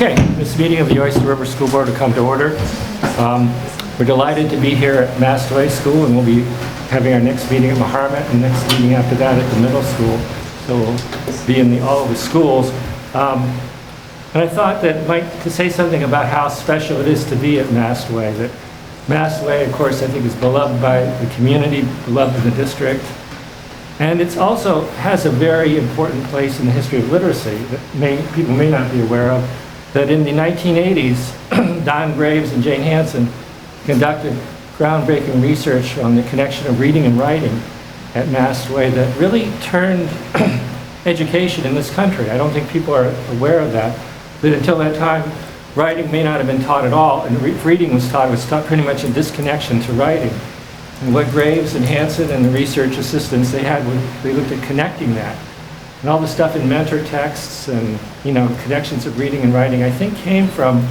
Okay, this meeting of the Oyster River School Board will come to order. We're delighted to be here at Mastway School, and we'll be having our next meeting at Maharmet and next meeting after that at the middle school. So we'll be in all of the schools. And I thought that Mike could say something about how special it is to be at Mastway. That Mastway, of course, I think is beloved by the community, beloved in the district. And it also has a very important place in the history of literacy that people may not be aware of. That in the 1980s, Don Graves and Jane Hansen conducted groundbreaking research on the connection of reading and writing at Mastway that really turned education in this country. I don't think people are aware of that. But until that time, writing may not have been taught at all, and if reading was taught, it was taught pretty much in disconnection to writing. And what Graves and Hansen and the research assistants they had, they looked at connecting that. And all the stuff in mentor texts and, connections of reading and writing, I think came from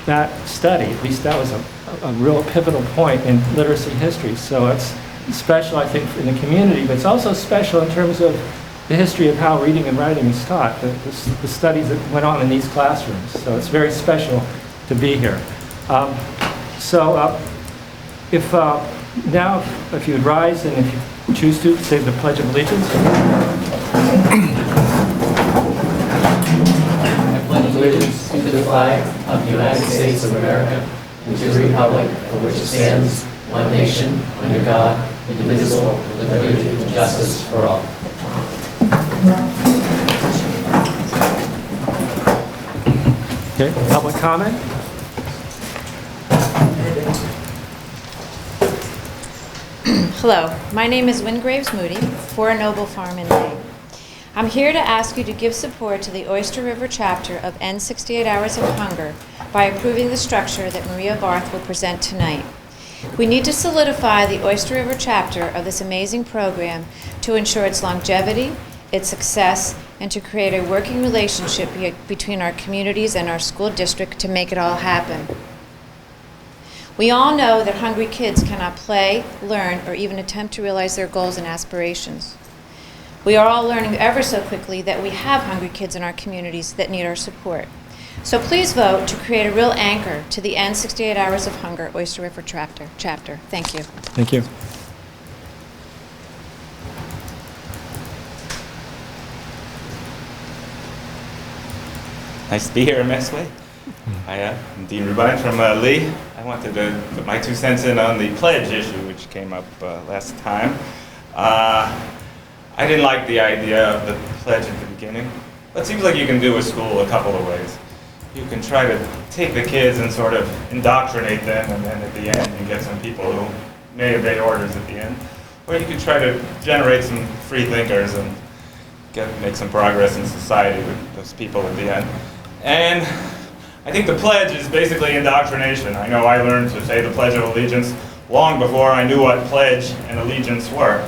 that study. At least that was a real pivotal point in literacy history. So it's special, I think, in the community, but it's also special in terms of the history of how reading and writing is taught, the studies that went on in these classrooms. So it's very special to be here. If you would rise and if you choose to, say the Pledge of Allegiance. I pledge allegiance to the flag of the United States of America and to the republic for which it stands, one nation, under God, indivisible, with liberty and justice for all. Okay, public comment? Hello, my name is Wynne Graves Moody, 4 Noble Farm in Maine. I'm here to ask you to give support to the Oyster River chapter of End 68 Hours of Hunger by approving the structure that Maria Barth will present tonight. We need to solidify the Oyster River chapter of this amazing program to ensure its longevity, its success, and to create a working relationship between our communities and our school district to make it all happen. We all know that hungry kids cannot play, learn, or even attempt to realize their goals and aspirations. We are all learning ever so quickly that we have hungry kids in our communities that need our support. So please vote to create a real anchor to the End 68 Hours of Hunger Oyster River chapter. Thank you. Thank you. Nice to be here at Mastway. I'm Dean Rubine from Lee. I wanted to put my 2 cents in on the pledge issue, which came up last time. I didn't like the idea of the pledge at the beginning, but it seems like you can do a school a couple of ways. You can try to take the kids and sort of indoctrinate them, and then at the end you get some people who may obey orders at the end. Or you can try to generate some free thinkers and make some progress in society with those people at the end. And I think the pledge is basically indoctrination. I know I learned to say the Pledge of Allegiance long before I knew what pledge and allegiance were.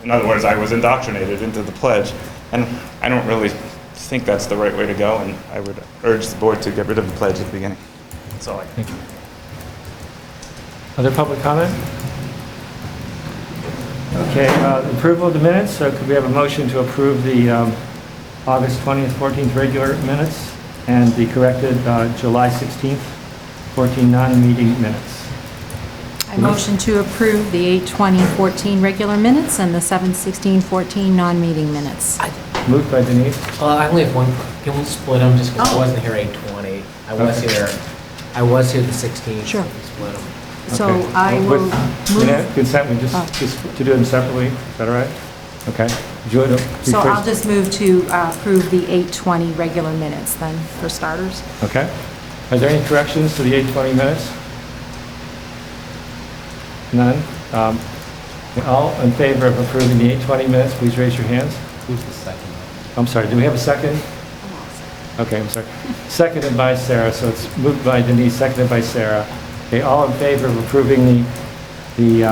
In other words, I was indoctrinated into the pledge. And I don't really think that's the right way to go, and I would urge the board to get rid of the pledge at the beginning. That's all I think. Other public comment? Okay, approval of the minutes. So could we have a motion to approve the August 20th, 14th regular minutes and the corrected July 16th, 14 non-meeting minutes? I motion to approve the 8/20/14 regular minutes and the 7/16/14 non-meeting minutes. Moved by Denise. I only have one. Can we split them just because I wasn't here 8/20? I was here the 16th. Sure. So we split them. So Okay. I will move. Consent, we just to do them separately. Is that all right? Okay. So I'll just move to approve the 8/20 regular minutes then, for starters. Okay. Are there any corrections to the 8/20 minutes? None? All in favor of approving the 8/20 minutes, please raise your hands. Who's the second? I'm sorry, do we have a second? Okay, I'm sorry. Seconded by Sarah, so it's moved by Denise, seconded by Sarah. Okay, all in favor of approving the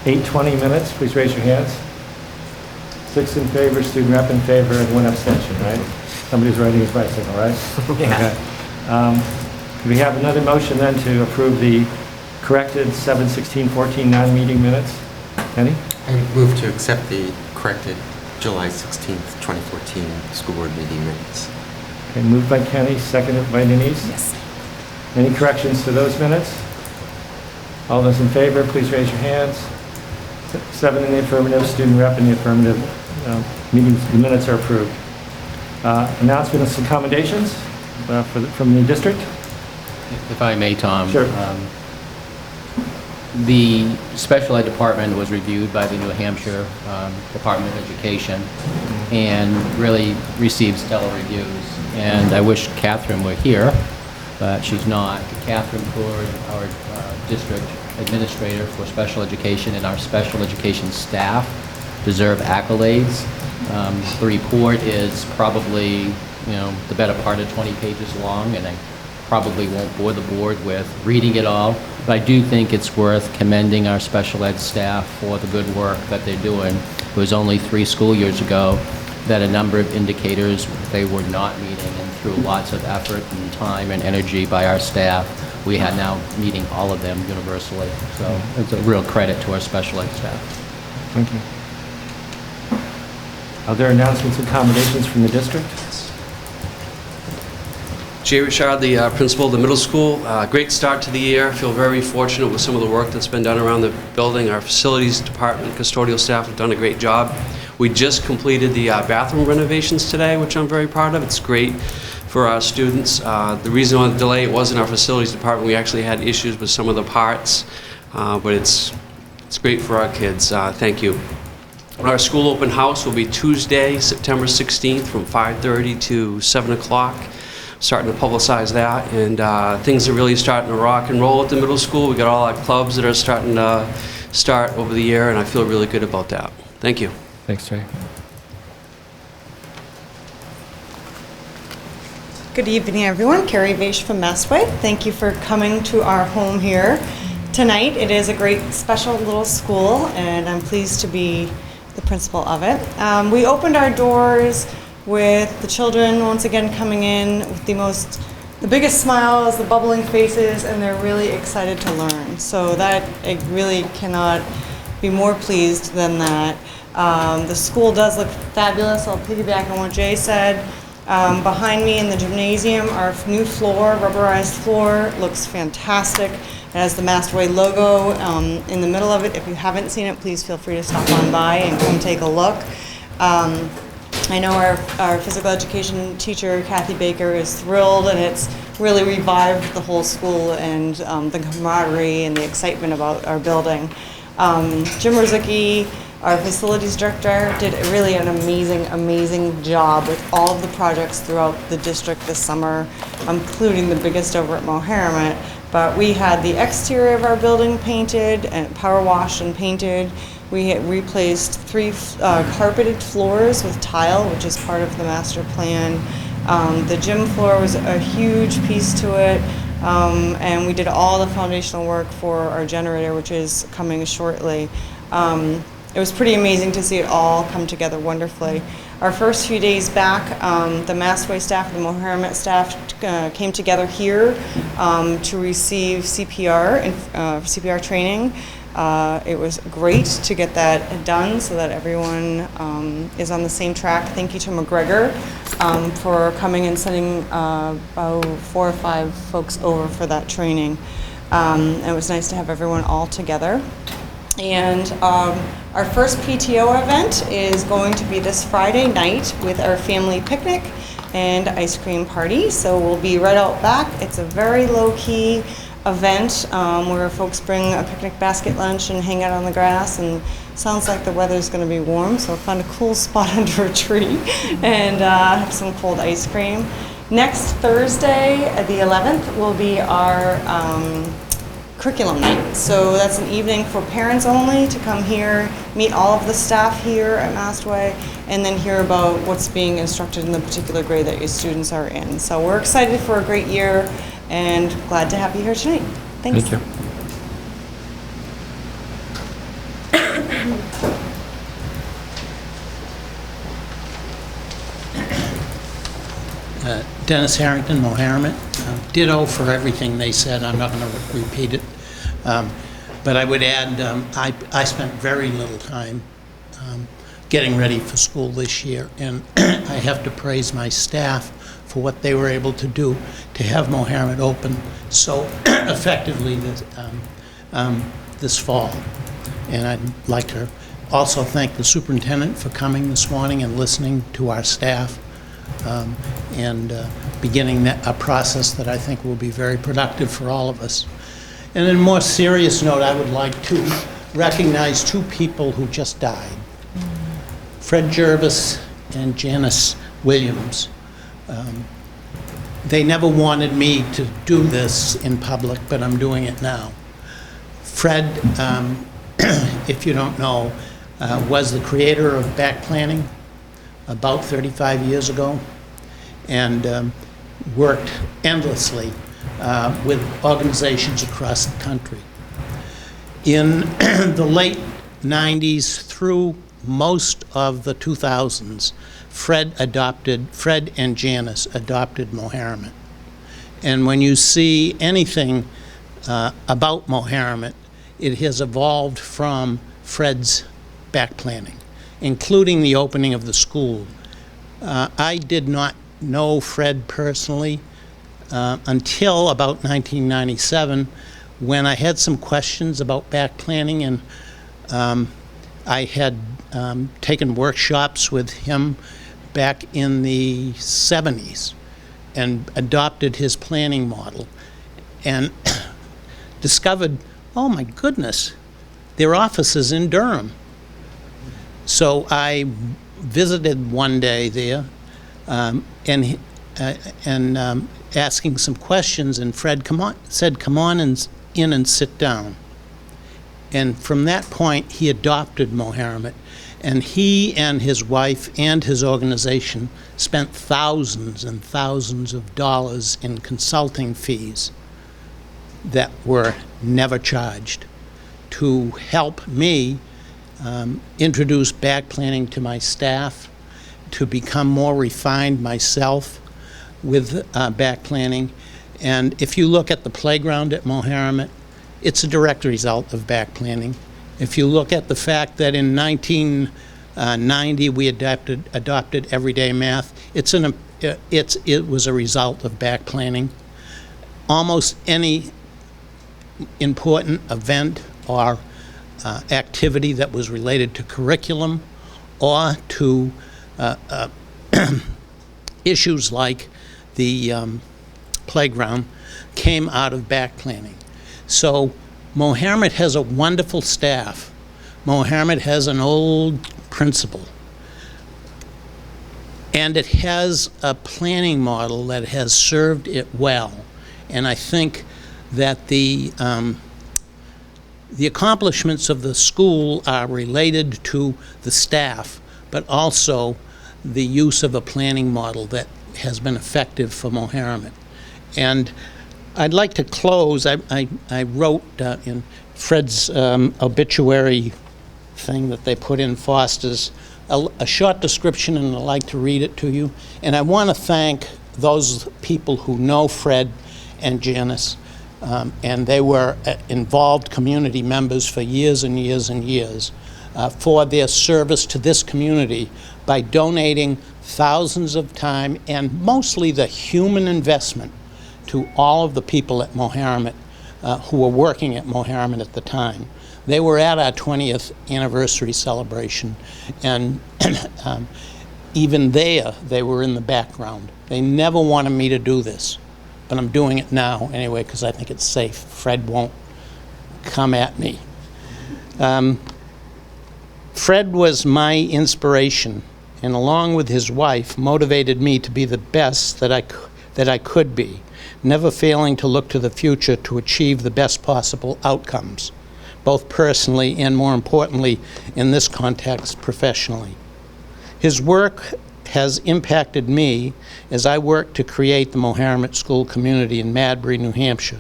8/20 minutes, please raise your hands. 6 in favor, student rep in favor, and 1 abstention, right? Somebody's riding his bicycle, right? Yeah. Okay. Could we have another motion then to approve the corrected 7/16/14 non-meeting minutes? Kenny? I move to accept the corrected July 16th, 2014 school board meeting minutes. Okay, moved by Kenny, seconded by Denise. Yes. Any corrections to those minutes? All those in favor, please raise your hands. 7 in the affirmative, student rep in the affirmative. The minutes are approved. Announcements and commendations from the district? If I may, Tom. Sure. The special ed department was reviewed by the New Hampshire Department of Education and really received stellar reviews. And I wish Catherine were here, but she's not. Catherine Ford, our district administrator for special education, and our special education staff deserve accolades. The report is probably, the better part of 20 pages long, and I probably won't bore the board with reading it all, but I do think it's worth commending our special ed staff for the good work that they're doing. It was only 3 school years ago that a number of indicators they were not meeting, and through lots of effort and time and energy by our staff, we had now meeting all of them universally. So it's a real credit to our special ed staff. Thank you. Are there announcements and accommodations from the district? Jay Richard, the principal of the middle school. Great start to the year. Feel very fortunate with some of the work that's been done around the building. Our facilities department, custodial staff have done a great job. We just completed the bathroom renovations today, which I'm very proud of. It's great for our students. The reason on the delay, it wasn't our facilities department. We actually had issues with some of the parts, but it's great for our kids. Thank you. Our school open house will be Tuesday, September 16th from 5:30 to 7 o'clock. Starting to publicize that, and things are really starting to rock and roll at the middle school. We got all our clubs that are starting to start over the year, and I feel really good about that. Thank you. Thanks, Jay. Good evening, everyone. Carrie Vaish from Mastway. Thank you for coming to our home here tonight. It is a great, special little school, and I'm pleased to be the principal of it. We opened our doors with the children once again coming in with the biggest smiles, the bubbling faces, and they're really excited to learn. So that, I really cannot be more pleased than that. The school does look fabulous. I'll piggyback on what Jay said. Behind me in the gymnasium, our new floor, rubberized floor, looks fantastic. It has the Mastway logo in the middle of it. If you haven't seen it, please feel free to stop on by and come take a look. I know our physical education teacher, Kathy Baker, is thrilled, and it's really revived the whole school and the camaraderie and the excitement about our building. Jim Ruzicki, our facilities director, did really an amazing job with all of the projects throughout the district this summer, including the biggest over at Moheramet. But we had the exterior of our building painted and power washed and painted. We had replaced 3 carpeted floors with tile, which is part of the master plan. The gym floor was a huge piece to it, and we did all the foundational work for our generator, which is coming shortly. It was pretty amazing to see it all come together wonderfully. Our first few days back, the Mastway staff and the Moheramet staff came together here to receive CPR and CPR training. It was great to get that done so that everyone is on the same track. Thank you to McGregor for coming and sending about 4 or 5 folks over for that training. It was nice to have everyone all together. And our first PTO event is going to be this Friday night with our family picnic and ice cream party. So we'll be right out back. It's a very low-key event where folks bring a picnic basket lunch and hang out on the grass, and sounds like the weather's going to be warm, so we'll find a cool spot under a tree and have some cold ice cream. Next Thursday, the 11th, will be our curriculum night. So that's an evening for parents only to come here, meet all of the staff here at Mastway, and then hear about what's being instructed in the particular grade that your students are in. So we're excited for a great year and glad to have you here tonight. Thanks. Thank you. Dennis Harrington, Moheramet. Ditto for everything they said. I'm not going to repeat it. But I would add, I spent very little time getting ready for school this year. And I have to praise my staff for what they were able to do to have Mohammed open so effectively this fall. And I'd like to also thank the superintendent for coming this morning and listening to our staff and beginning a process that I think will be very productive for all of us. And on a more serious note, I would like to recognize two people who just died. Fred Jervis and Janice Williams. They never wanted me to do this in public, but I'm doing it now. Fred, if you don't know, was the creator of back planning about 35 years ago, and worked endlessly with organizations across the country. In the late 90s through most of the 2000s, Fred and Janice adopted Mohammed. And when you see anything about Mohammed, it has evolved from Fred's back planning, including the opening of the school. I did not know Fred personally until about 1997, when I had some questions about back planning, and I had taken workshops with him back in the 70s and adopted his planning model and discovered, oh my goodness, their office is in Durham. So I visited one day there and asking some questions, and Fred said, come on in and sit down. And from that point, he adopted Mohammed, and he and his wife and his organization spent thousands and thousands of dollars in consulting fees that were never charged to help me introduce back planning to my staff, to become more refined myself with back planning. And if you look at the playground at Mohammed, it's a direct result of back planning. If you look at the fact that in 1990 we adopted everyday math, it was a result of back planning. Almost any important event or activity that was related to curriculum or to issues like the playground came out of back planning. So Mohammed has a wonderful staff. Mohammed has an old principal. And it has a planning model that has served it well. And I think that the accomplishments of the school are related to the staff, but also the use of a planning model that has been effective for Mohammed. And I'd like to close. I wrote in Fred's obituary thing that they put in Foster's a short description, and I'd like to read it to you. And I want to thank those people who know Fred and Janice, and they were involved community members for years and years and years, for their service to this community by donating thousands of time and mostly the human investment to all of the people at Mohammed who were working at Mohammed at the time. They were at our 20th anniversary celebration, and even there, they were in the background. They never wanted me to do this, but I'm doing it now anyway because I think it's safe. Fred won't come at me. Fred was my inspiration, and along with his wife, motivated me to be the best that I could be, never failing to look to the future to achieve the best possible outcomes, both personally and, more importantly, in this context, professionally. His work has impacted me as I work to create the Mohammed School community in Madbury, New Hampshire.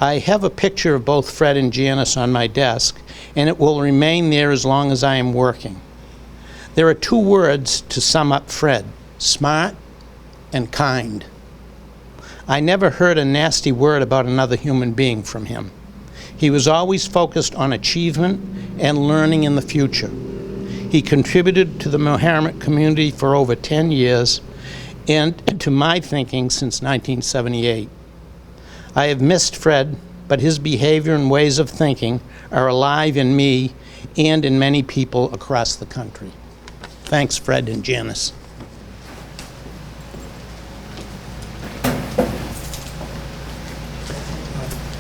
I have a picture of both Fred and Janice on my desk, and it will remain there as long as I am working. There are two words to sum up Fred: smart and kind. I never heard a nasty word about another human being from him. He was always focused on achievement and learning in the future. He contributed to the Mohammed community for over 10 years and to my thinking since 1978. I have missed Fred, but his behavior and ways of thinking are alive in me and in many people across the country. Thanks, Fred and Janice.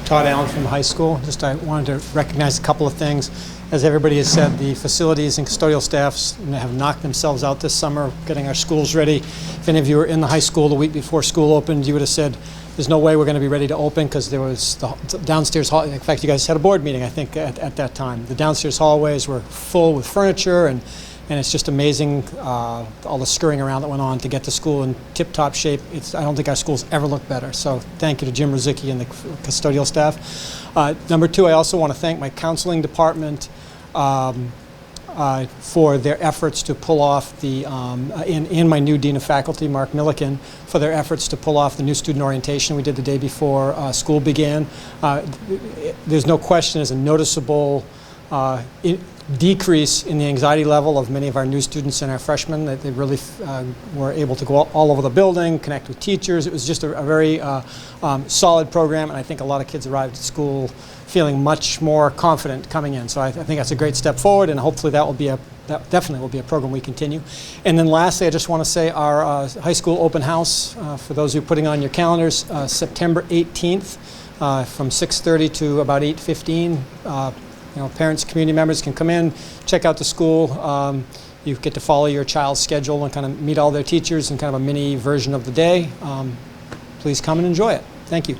Todd Allen from high school. I wanted to recognize a couple of things. As everybody has said, the facilities and custodial staffs have knocked themselves out this summer getting our schools ready. If any of you were in the high school the week before school opened, you would have said, there's no way we're going to be ready to open because there was the downstairs hall. In fact, you guys had a board meeting, I think, at that time. The downstairs hallways were full with furniture, and it's just amazing all the scurrying around that went on to get the school in tip-top shape. I don't think our schools ever looked better. So thank you to Jim Rozicki and the custodial staff. Number two, I also want to thank my counseling department for their efforts to pull off the, and my new Dean of Faculty, Mark Milliken, for their efforts to pull off the new student orientation we did the day before school began. There's no question there's a noticeable decrease in the anxiety level of many of our new students and our freshmen, that they really were able to go all over the building, connect with teachers. It was just a very solid program, and I think a lot of kids arrived at school feeling much more confident coming in. So I think that's a great step forward, and hopefully that definitely will be a program we continue. And then lastly, I just want to say our high school open house, for those who are putting on your calendars, September 18th from 6:30 to about 8:15. Parents, community members can come in, check out the school. You get to follow your child's schedule and kind of meet all their teachers in kind of a mini version of the day. Please come and enjoy it. Thank you.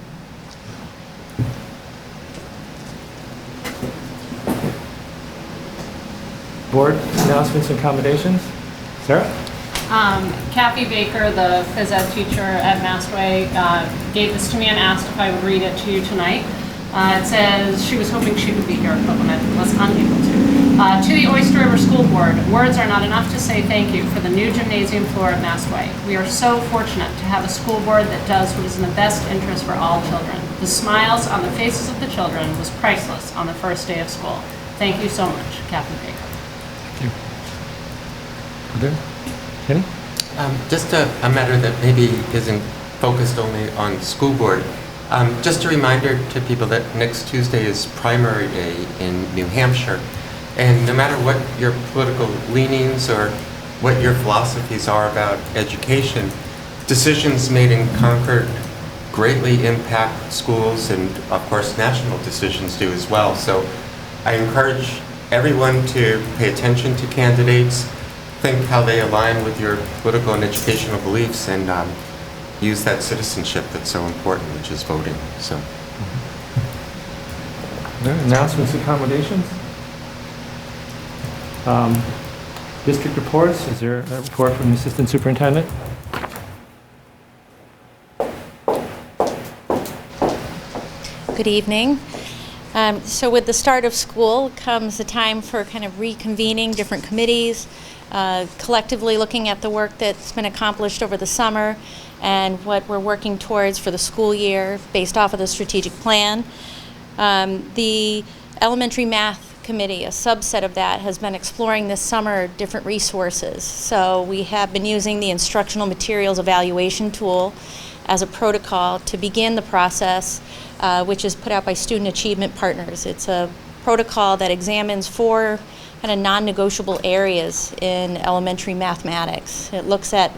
Board announcements and accommodations. Sarah? Kathy Baker, the phys ed teacher at Mastway, gave this to me and asked if I would read it to you tonight. It says she was hoping she would be here, but was unable to. To the Oyster River School Board, words are not enough to say thank you for the new gymnasium floor at Mastway. We are so fortunate to have a school board that does what is in the best interest for all children. The smiles on the faces of the children was priceless on the first day of school. Thank you so much, Kathy Baker. Thank you. Other? Kenny? Just a matter that maybe isn't focused only on school board. Just a reminder to people that next Tuesday is primary day in New Hampshire. And no matter what your political leanings or what your philosophies are about education, decisions made in Concord greatly impact schools, and of course national decisions do as well. So I encourage everyone to pay attention to candidates, think how they align with your political and educational beliefs, and use that citizenship that's so important, which is voting. So, Announcements, accommodations. District reports. Is there a report from the Assistant Superintendent? Good evening. So with the start of school comes the time for kind of reconvening different committees, collectively looking at the work that's been accomplished over the summer and what we're working towards for the school year based off of the strategic plan. The elementary math committee, a subset of that, has been exploring this summer different resources. So we have been using the instructional materials evaluation tool as a protocol to begin the process, which is put out by Student Achievement Partners. It's a protocol that examines 4 kind of non-negotiable areas in elementary mathematics. It looks at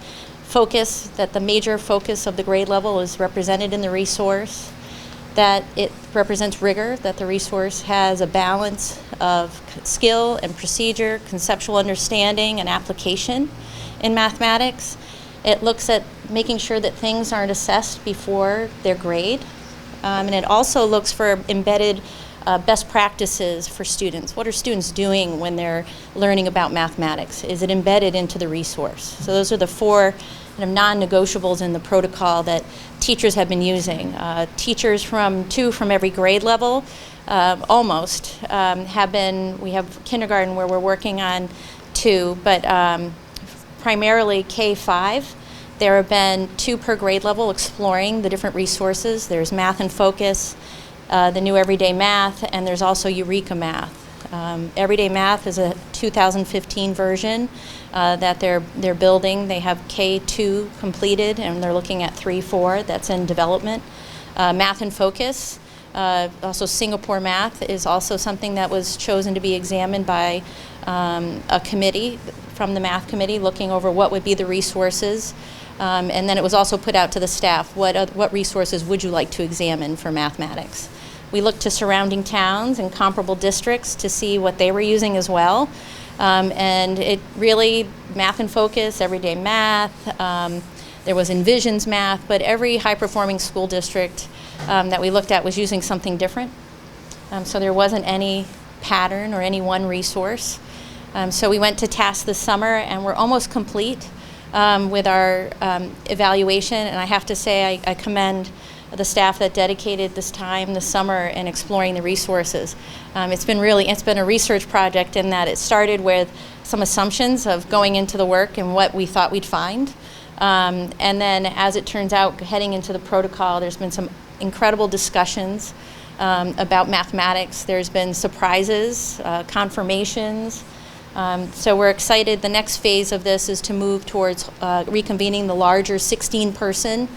focus, that the major focus of the grade level is represented in the resource, that it represents rigor, that the resource has a balance of skill and procedure, conceptual understanding and application in mathematics. It looks at making sure that things aren't assessed before their grade. And it also looks for embedded best practices for students. What are students doing when they're learning about mathematics? Is it embedded into the resource? So those are the 4 kind of non-negotiables in the protocol that teachers have been using. Teachers from every grade level, almost, have been, we have kindergarten where we're working on 2, but primarily K-5. There have been 2 per grade level exploring the different resources. There's Math in Focus, the new Everyday Math, and there's also Eureka Math. Everyday Math is a 2015 version that they're building. They have K2 completed, and they're looking at 3-4 that's in development. Math in Focus, also Singapore Math, is also something that was chosen to be examined by a committee from the Math Committee, looking over what would be the resources. And then it was also put out to the staff, what resources would you like to examine for mathematics? We looked to surrounding towns and comparable districts to see what they were using as well. And it really, Math in Focus, Everyday Math, there was Envisions Math, but every high-performing school district that we looked at was using something different. So there wasn't any pattern or any one resource. So we went to task this summer, and we're almost complete with our evaluation. And I have to say, I commend the staff that dedicated this time this summer in exploring the resources. It's been a research project in that it started with some assumptions of going into the work and what we thought we'd find. And then as it turns out, heading into the protocol, there's been some incredible discussions about mathematics. There's been surprises, confirmations. So we're excited. The next phase of this is to move towards reconvening the larger 16-person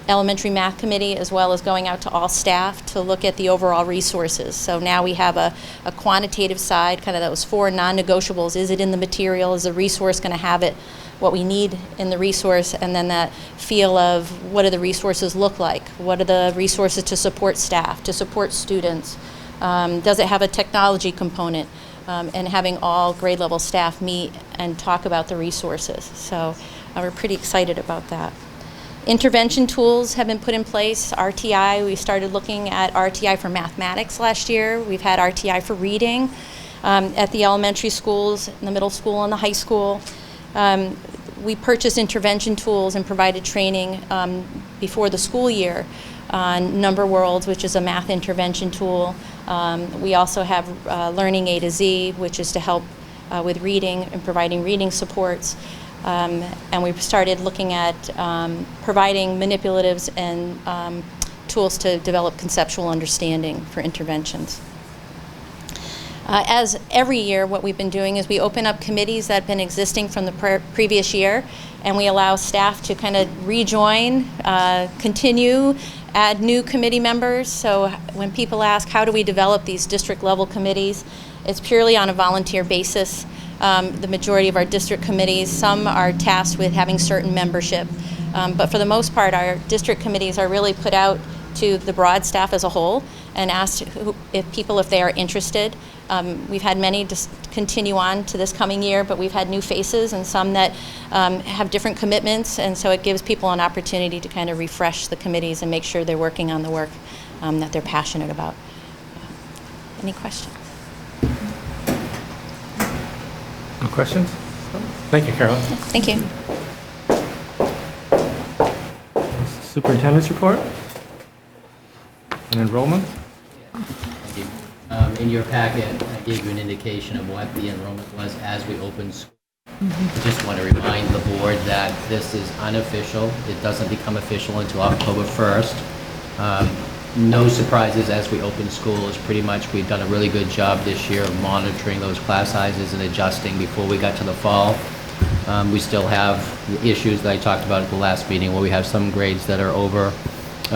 elementary math committee, as well as going out to all staff to look at the overall resources. So now we have a quantitative side, kind of those 4 non-negotiables. Is it in the material? Is the resource going to have it, what we need in the resource? And then that feel of what do the resources look like? What are the resources to support staff, to support students? Does it have a technology component? And having all grade level staff meet and talk about the resources. So we're pretty excited about that. Intervention tools have been put in place. RTI, we started looking at RTI for mathematics last year. We've had RTI for reading at the elementary schools, in the middle school, and the high school. We purchased intervention tools and provided training before the school year on Number Worlds, which is a math intervention tool. We also have Learning A to Z, which is to help with reading and providing reading supports. And we've started looking at providing manipulatives and tools to develop conceptual understanding for interventions. As every year, what we've been doing is we open up committees that have been existing from the previous year, and we allow staff to kind of rejoin, continue, add new committee members. So when people ask, how do we develop these district level committees, it's purely on a volunteer basis. The majority of our district committees, some are tasked with having certain membership, but for the most part, our district committees are really put out to the broad staff as a whole and asked if they are interested. We've had many just continue on to this coming year, but we've had new faces and some that have different commitments, and so it gives people an opportunity to kind of refresh the committees and make sure they're working on the work that they're passionate about. Any questions? No questions? Thank you, Carolyn. Thank you. Superintendent's report and enrollment. Thank you. In your packet, I gave you an indication of what the enrollment was as we opened school. I just want to remind the board that this is unofficial. It doesn't become official until October 1st. No surprises as we open schools. Pretty much we've done a really good job this year of monitoring those class sizes and adjusting before we got to the fall. We still have the issues that I talked about at the last meeting where we have some grades that are over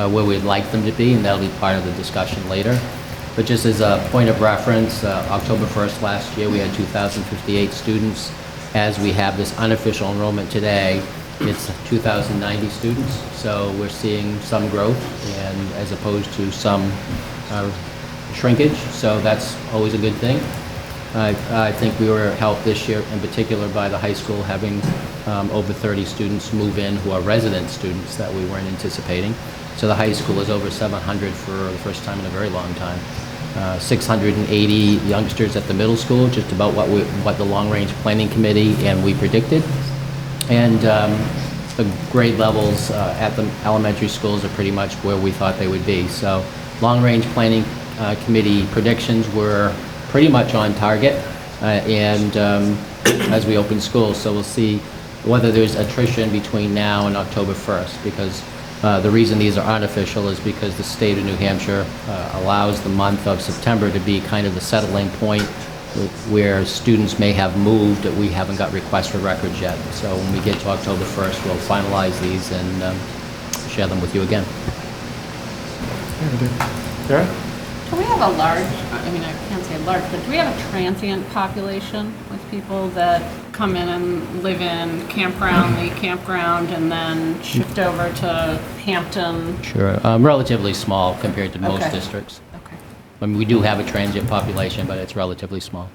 where we'd like them to be, and that'll be part of the discussion later. But just as a point of reference, October 1st last year we had 2,058 students. As we have this unofficial enrollment today, it's 2,090 students, so we're seeing some growth and as opposed to some shrinkage, so that's always a good thing. I think we were helped this year in particular by the high school having over 30 students move in who are resident students that we weren't anticipating. So the high school is over 700 for the first time in a very long time. 680 youngsters at the middle school, just about what the long-range planning committee and we predicted. And the grade levels at the elementary schools are pretty much where we thought they would be. So long-range planning committee predictions were pretty much on target and as we open schools. So we'll see whether there's attrition between now and October 1st, because The reason these are unofficial is because the state of New Hampshire allows the month of September to be kind of the settling point where students may have moved, that we haven't got requests for records yet. So when we get to October 1st, we'll finalize these and share them with you again. Sarah? Do we have a large, I mean, I can't say large, but do we have a transient population with people that come in and live in campground, the campground, and then shift over to Hampton? Sure. Relatively small compared to most Okay. districts. Okay. I mean, we do have a transient population, but it's relatively small.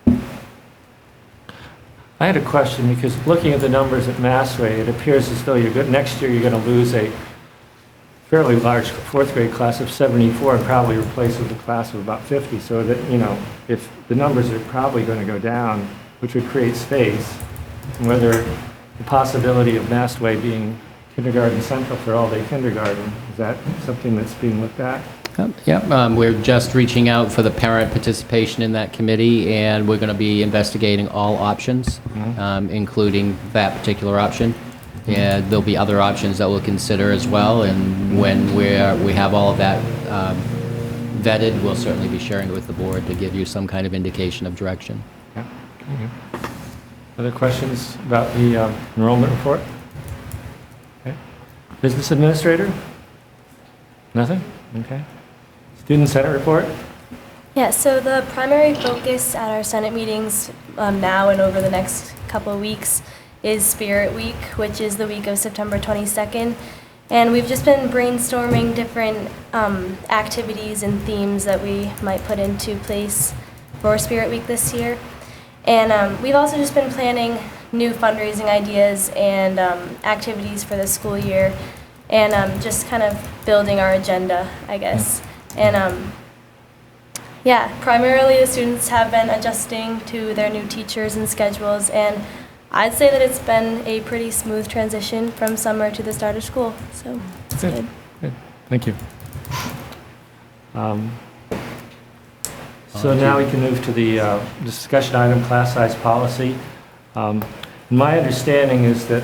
I had a question because looking at the numbers at Massway, it appears as though next year you're going to lose a fairly large fourth grade class of 74 and probably replace with a class of about 50. So that, if the numbers are probably going to go down, which would create space, and whether the possibility of Massway being kindergarten central for all-day kindergarten, is that something that's being looked at? We're just reaching out for the parent participation in that committee, and we're going to be investigating all options, including that particular option. And there'll be other options that we'll consider as well, and when we have all of that vetted, we'll certainly be sharing it with the board to give you some kind of indication of direction. Yeah. Other questions about the enrollment report? Okay. Business administrator? Nothing? Okay. Student Senate report? Yeah, so the primary focus at our Senate meetings now and over the next couple of weeks is Spirit Week, which is the week of September 22nd. And we've just been brainstorming different activities and themes that we might put into place for Spirit Week this year. And we've also just been planning new fundraising ideas and activities for the school year, and just kind of building our agenda, I guess. And primarily the students have been adjusting to their new teachers and schedules, and I'd say that it's been a pretty smooth transition from summer to the start of school, so it's good. Good. Thank you. So now we can move to the discussion item, class size policy. My understanding is that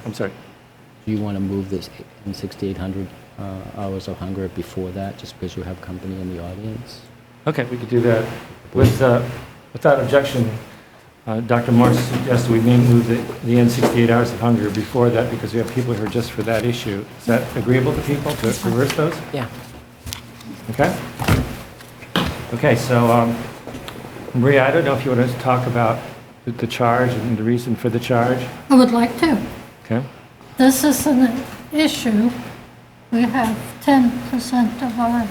I'm sorry. Do you want to move this in 6,800 hours of hunger before that, just because you have company in the audience? Okay, we could do that. Without objection, Dr. Morris suggested we may move the end 68 hours of hunger before that because we have people here just for that issue. Is that agreeable to people to reverse those? Yeah. Okay. Okay, so Maria, I don't know if you want to talk about the charge and the reason for the charge. I would like to. Okay. This is an issue. We have 10% of our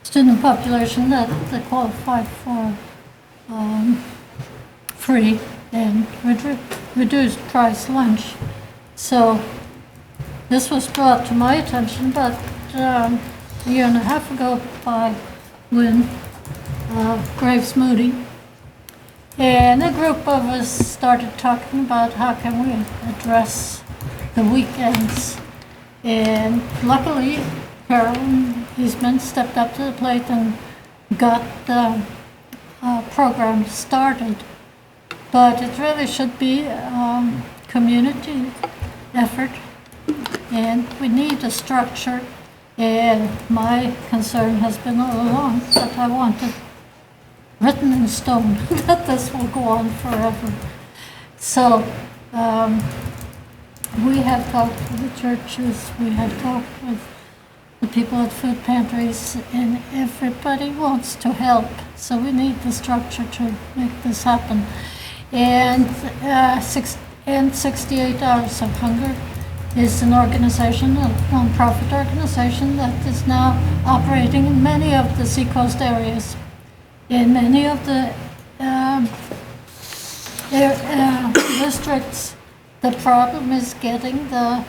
student population that qualify for free and reduced price lunch. So this was brought to my attention about a year and a half ago by Wynn Graves Moody. And a group of us started talking about how can we address the weekends. And luckily, Carolyn Eastman stepped up to the plate and got the program started. But it really should be a community effort, and we need a structure. And my concern has been all along that I want it written in stone that this will go on forever. So we have talked with the churches, we have talked with the people at food pantries, and everybody wants to help. So we need the structure to make this happen. And 68 Hours of Hunger is an organization, a nonprofit organization that is now operating in many of the seacoast areas. In many of the districts, the problem is getting the,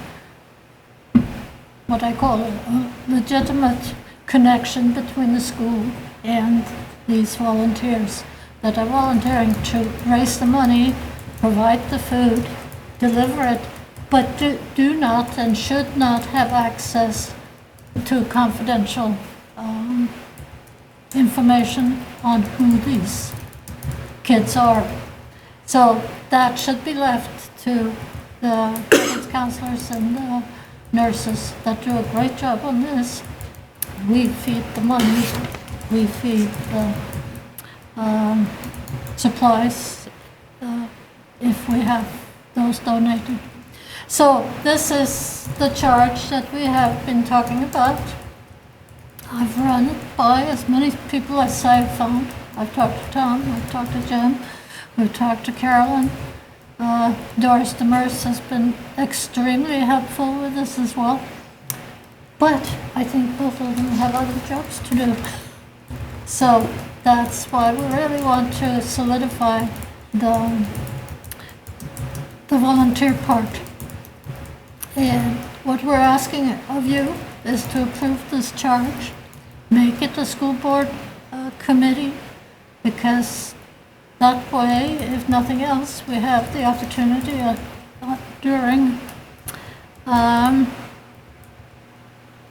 what I call a legitimate connection between the school and these volunteers that are volunteering to raise the money, provide the food, deliver it, but do not and should not have access to confidential information on who these kids are. So that should be left to the guidance counselors and the nurses that do a great job on this. We feed the money, we feed the supplies if we have those donated. So this is the charge that we have been talking about. I've run it by as many people as I've found. I've talked to Tom, I've talked to Jim, we've talked to Carolyn. Doris Demers has been extremely helpful with this as well. But I think both of them have other jobs to do. So that's why we really want to solidify the volunteer part. And what we're asking of you is to approve this charge, make it a school board committee, because that way, if nothing else, we have the opportunity during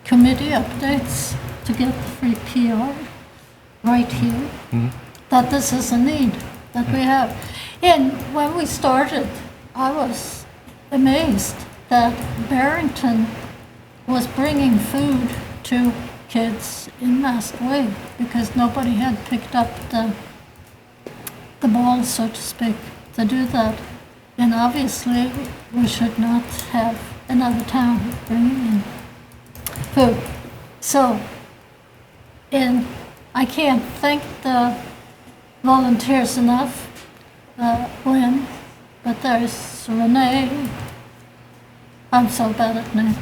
committee updates to get the free PR right here, that this is a need that we have. And when we started, I was amazed that Barrington was bringing food to kids in Mastway because nobody had picked up the ball, so to speak, to do that. And obviously, we should not have another town bringing in food. So, and I can't thank the volunteers enough, Lynn, but there's Renee, I'm so bad at names,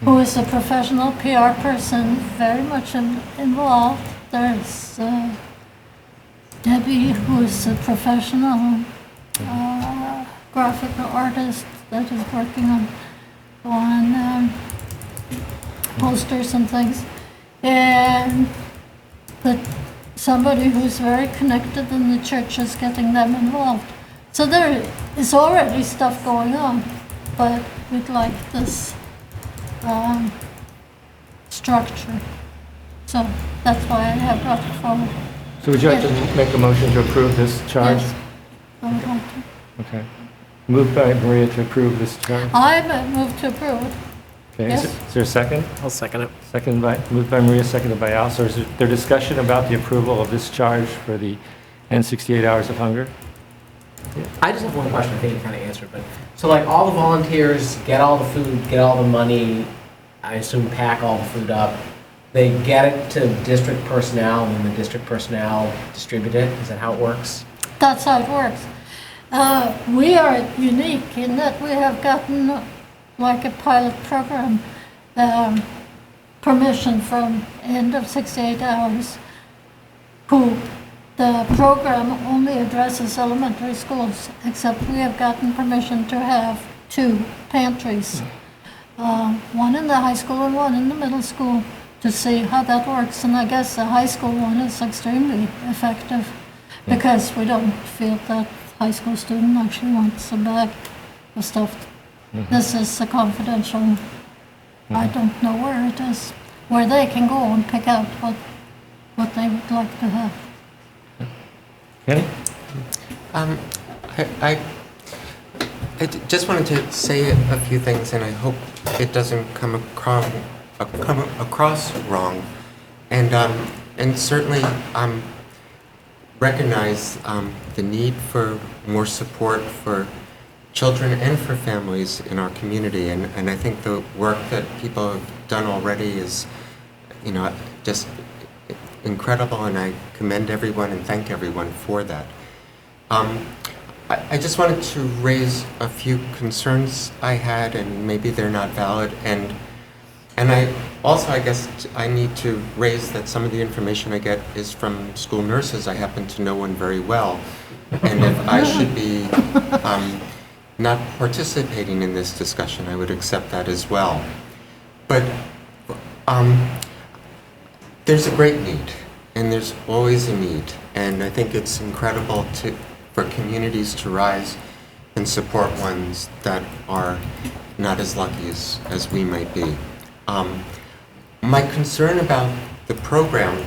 who is a professional PR person, very much involved. There's Debbie, who is a professional graphic artist that is working on posters and things, and somebody who's very connected in the church is getting them involved. So there is already stuff going on, but we'd like this structure. So that's why I have brought it forward. So would you like to make a motion to approve this charge? Yes, I would like to. Okay. Moved by Maria to approve this charge. I move to approve it. Okay, Yes. is there a second? I'll second it. Moved by Maria, seconded by Al. So is there discussion about the approval of this charge for the End 68 Hours of Hunger? I just have one question, I think you kind of answered, but, so like all the volunteers get all the food, get all the money, I assume pack all the food up, they get it to district personnel, and then the district personnel distribute it? Is that how it works? That's how it works. We are unique in that we have gotten, like a pilot program, permission from End of 68 Hours, who the program only addresses elementary schools, except we have gotten permission to have 2 pantries, one in the high school and one in the middle school, to see how that works. And I guess the high school one is extremely effective because we don't feel that high school student actually wants a bag of stuff. This is a confidential, I don't know where it is, where they can go and pick out what they would like to have. Kenny? I just wanted to say a few things, and I hope it doesn't come across wrong. And certainly recognize the need for more support for children and for families in our community. And I think the work that people have done already is, just incredible, and I commend everyone and thank everyone for that. I just wanted to raise a few concerns I had, and maybe they're not valid, and I also, I guess, I need to raise that some of the information I get is from school nurses. I happen to know one very well, and if I should be not participating in this discussion, I would accept that as well. But there's a great need, and there's always a need, and I think it's incredible for communities to rise and support ones that are not as lucky as we might be. My concern about the program,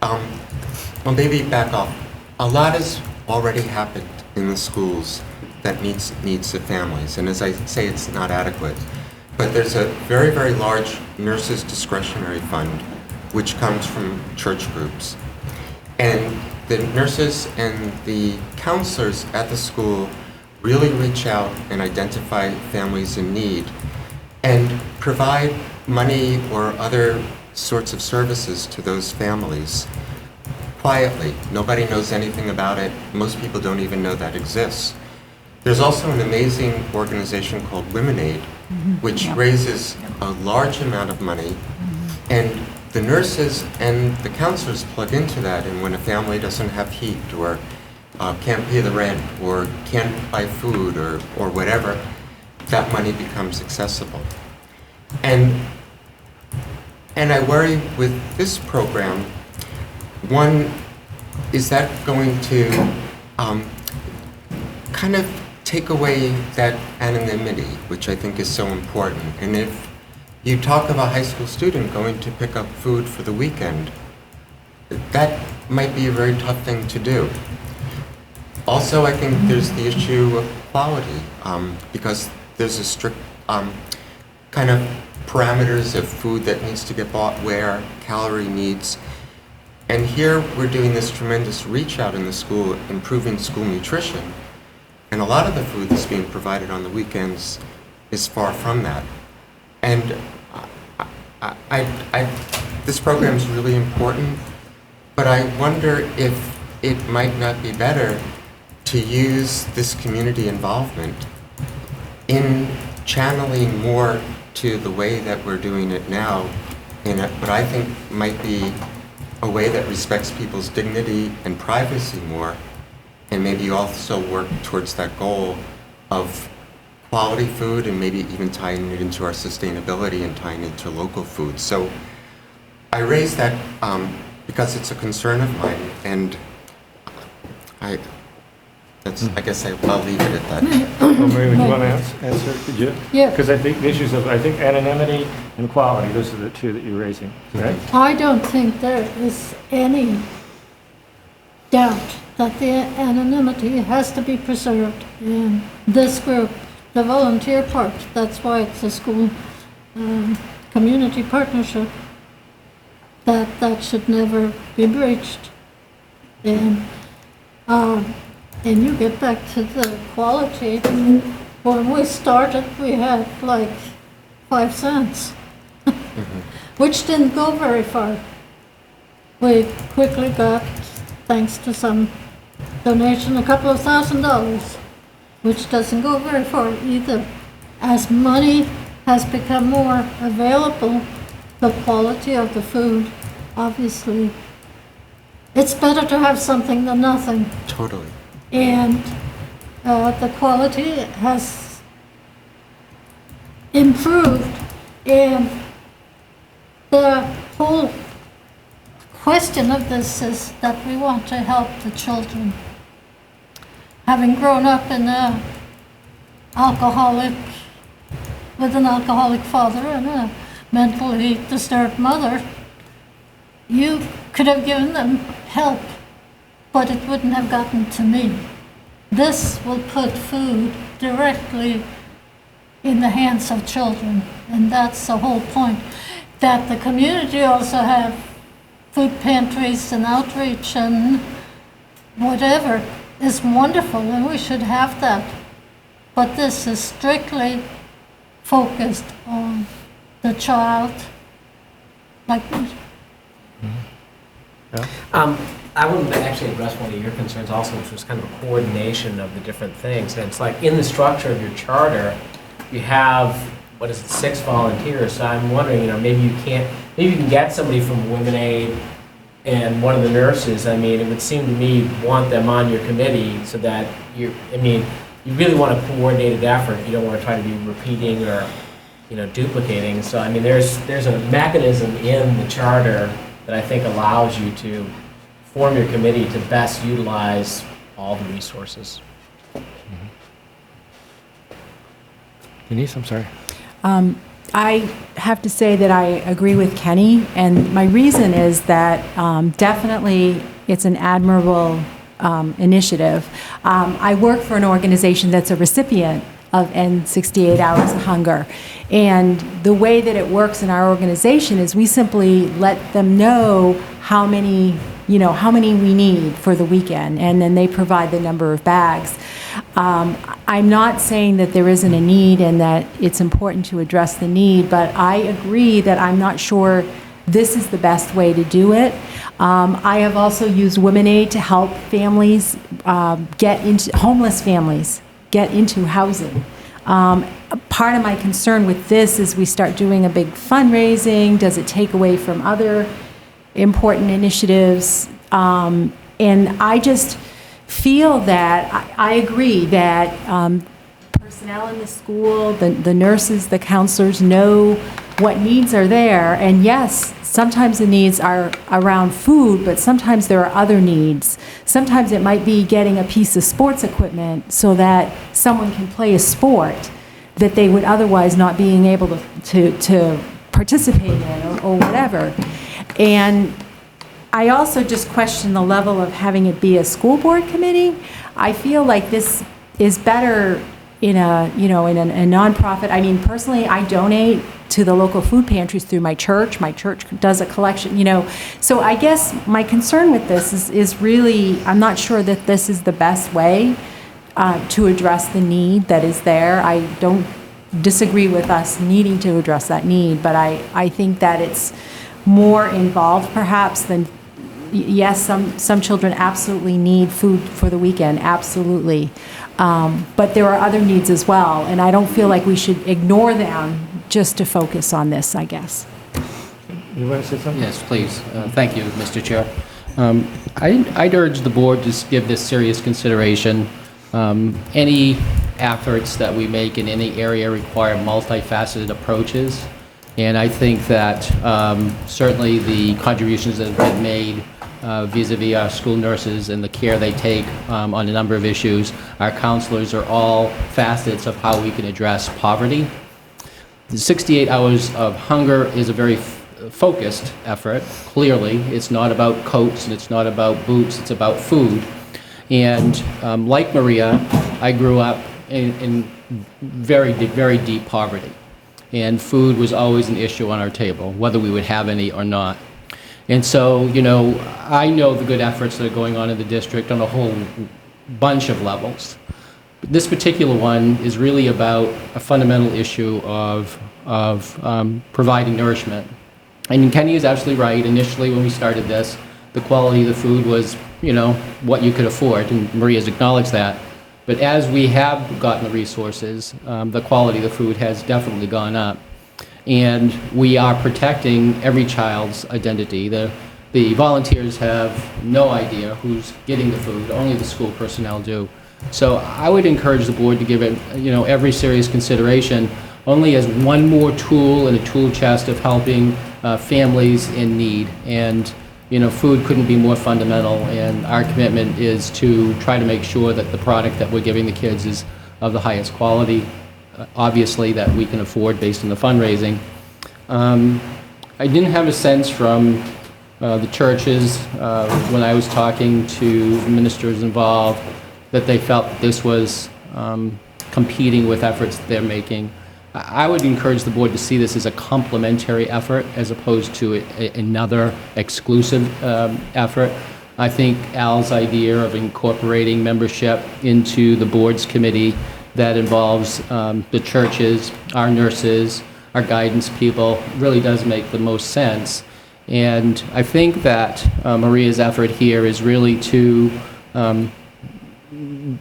well, maybe back off. A lot has already happened in the schools that meets the families, and as I say, it's not adequate. but there's a very, very large nurses' discretionary fund, which comes from church groups. And the nurses and the counselors at the school really reach out and identify families in need and provide money or other sorts of services to those families quietly. Nobody knows anything about it. Most people don't even know that exists. There's also an amazing organization called Women Aid, which raises a large amount of money, and the nurses and the counselors plug into that, and when a family doesn't have heat or can't pay the rent or can't buy food or whatever, that money becomes accessible. And I worry with this program, one, is that going to kind of take away that anonymity, which I think is so important. And if you talk of a high school student going to pick up food for the weekend, that might be a very tough thing to do. Also, I think there's the issue of quality, because there's a strict kind of parameters of food that needs to get bought where, calorie needs. And here we're doing this tremendous reach out in the school, improving school nutrition. And a lot of the food that's being provided on the weekends is far from that. And this program is really important, but I wonder if it might not be better to use this community involvement in channeling more to the way that we're doing it now in what I think might be a way that respects people's dignity and privacy more, and maybe also work towards that goal of quality food and maybe even tying it into our sustainability and tying it to local food. So I raise that because it's a concern of mine, and I guess I'll leave it at that. Well, Maria, would you want to answer? Could you? Yeah. Because I think the issues of, anonymity and quality, those are the two that you're raising, right? I don't think there is any doubt that the anonymity has to be preserved in this group, the volunteer part. That's why it's a school community partnership. That should never be breached. And you get back to the quality. When we started, we had like 5 cents, which didn't go very far. We quickly got, thanks to some donation, a couple of $1,000, which doesn't go very far either. As money has become more available, the quality of the food, obviously, it's better to have something than nothing. Totally. And the quality has improved, and the whole question of this is that we want to help the children. Having grown up in with an alcoholic father and a mentally disturbed mother, you could have given them help, but it wouldn't have gotten to me. This will put food directly in the hands of children, and that's the whole point. That the community also have food pantries and outreach and whatever is wonderful, and we should have that. But this is strictly focused on the child, like me. Yeah. I wanted to actually address one of your concerns also, which was kind of a coordination of the different things. And it's like in the structure of your charter, you have, 6 volunteers. So I'm wondering, maybe you can get somebody from Women Aid and one of the nurses. I mean, it would seem to me you'd want them on your committee so that you really want a coordinated effort. You don't want to try to be repeating or, duplicating. So I mean, there's a mechanism in the charter that I think allows you to form your committee to best utilize all the resources. Denise, I'm sorry. I have to say that I agree with Kenny, and my reason is that definitely it's an admirable initiative. I work for an organization that's a recipient of End 68 Hours of Hunger. And the way that it works in our organization is we simply let them know how many we need for the weekend, and then they provide the number of bags. I'm not saying that there isn't a need and that it's important to address the need, but I agree that I'm not sure this is the best way to do it. I have also used Women Aid to help families homeless families get into housing. Part of my concern with this is we start doing a big fundraising. Does it take away from other important initiatives? And I just feel that I agree that personnel in the school, the nurses, the counselors know what needs are there. And yes, sometimes the needs are around food, but sometimes there are other needs. Sometimes it might be getting a piece of sports equipment so that someone can play a sport that they would otherwise not being able to participate in or whatever. And I also just question the level of having it be a school board committee. I feel like this is better in a nonprofit. I mean, personally, I donate to the local food pantries through my church. My church does a collection, So I guess my concern with this is really, I'm not sure that this is the best way to address the need that is there. I don't disagree with us needing to address that need, but I think that it's more involved perhaps than, yes, some children absolutely need food for the weekend, absolutely. But there are other needs as well, and I don't feel like we should ignore them just to focus on this, I guess. You want to say something? Yes, please. Thank you, Mr. Chair. I'd urge the board to give this serious consideration. Any efforts that we make in any area require multifaceted approaches, and I think that certainly the contributions that have been made vis-a-vis our school nurses and the care they take on a number of issues, our counselors are all facets of how we can address poverty. The 68 Hours of Hunger is a very focused effort, clearly. It's not about coats and it's not about boots, it's about food. And like Maria, I grew up in very, very deep poverty. And food was always an issue on our table, whether we would have any or not. And so, I know the good efforts that are going on in the district on a whole bunch of levels. This particular one is really about a fundamental issue of providing nourishment. And Kenny is absolutely right. Initially, when we started this, the quality of the food was, what you could afford, and Maria's acknowledged that. But as we have gotten the resources, the quality of the food has definitely gone up. And we are protecting every child's identity. The volunteers have no idea who's getting the food, only the school personnel do. So I would encourage the board to give it, every serious consideration, only as one more tool in a tool chest of helping families in need. And, food couldn't be more fundamental, and our commitment is to try to make sure that the product that we're giving the kids is of the highest quality, obviously, that we can afford based on the fundraising. I didn't have a sense from the churches when I was talking to the ministers involved that they felt that this was competing with efforts that they're making. I would encourage the board to see this as a complementary effort as opposed to another exclusive effort. I think Al's idea of incorporating membership into the board's committee that involves the churches, our nurses, our guidance people, really does make the most sense. And I think that Maria's effort here is really to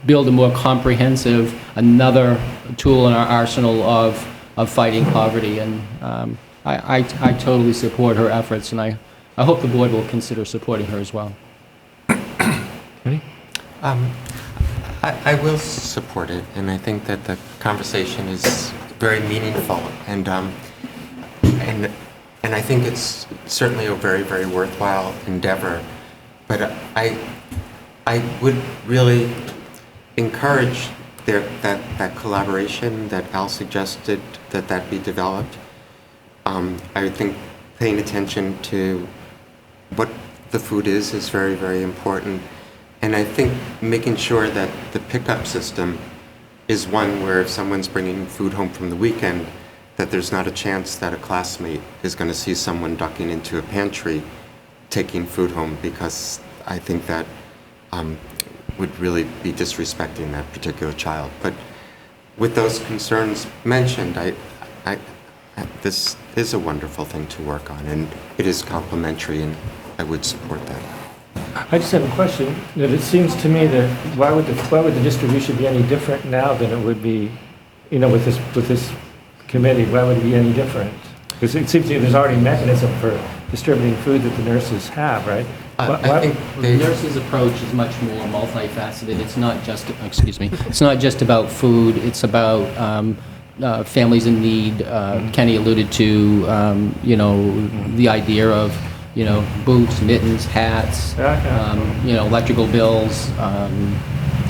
build a more comprehensive, another tool in our arsenal of fighting poverty. And I totally support her efforts, and I hope the board will consider supporting her as well. I will support it, and I think that the conversation is very meaningful, and I think it's certainly a very, very worthwhile endeavor. But I would really encourage that collaboration that Al suggested that be developed. I think paying attention to what the food is very, very important. And I think making sure that the pickup system is one where if someone's bringing food home from the weekend, that there's not a chance that a classmate is going to see someone ducking into a pantry taking food home, because I think that would really be disrespecting that particular child. But with those concerns mentioned, this is a wonderful thing to work on, and it is complimentary, and I would support that. I just have a question, that it seems to me that why would the distribution be any different now than it would be, with this committee? Why would it be any different? Because it seems to me there's already a mechanism for distributing food that the nurses have, right? I think the nurse's approach is much more multifaceted. It's not just, it's not just about food. It's about families in need. Kenny alluded to, the idea of, boots, mittens, hats, electrical bills,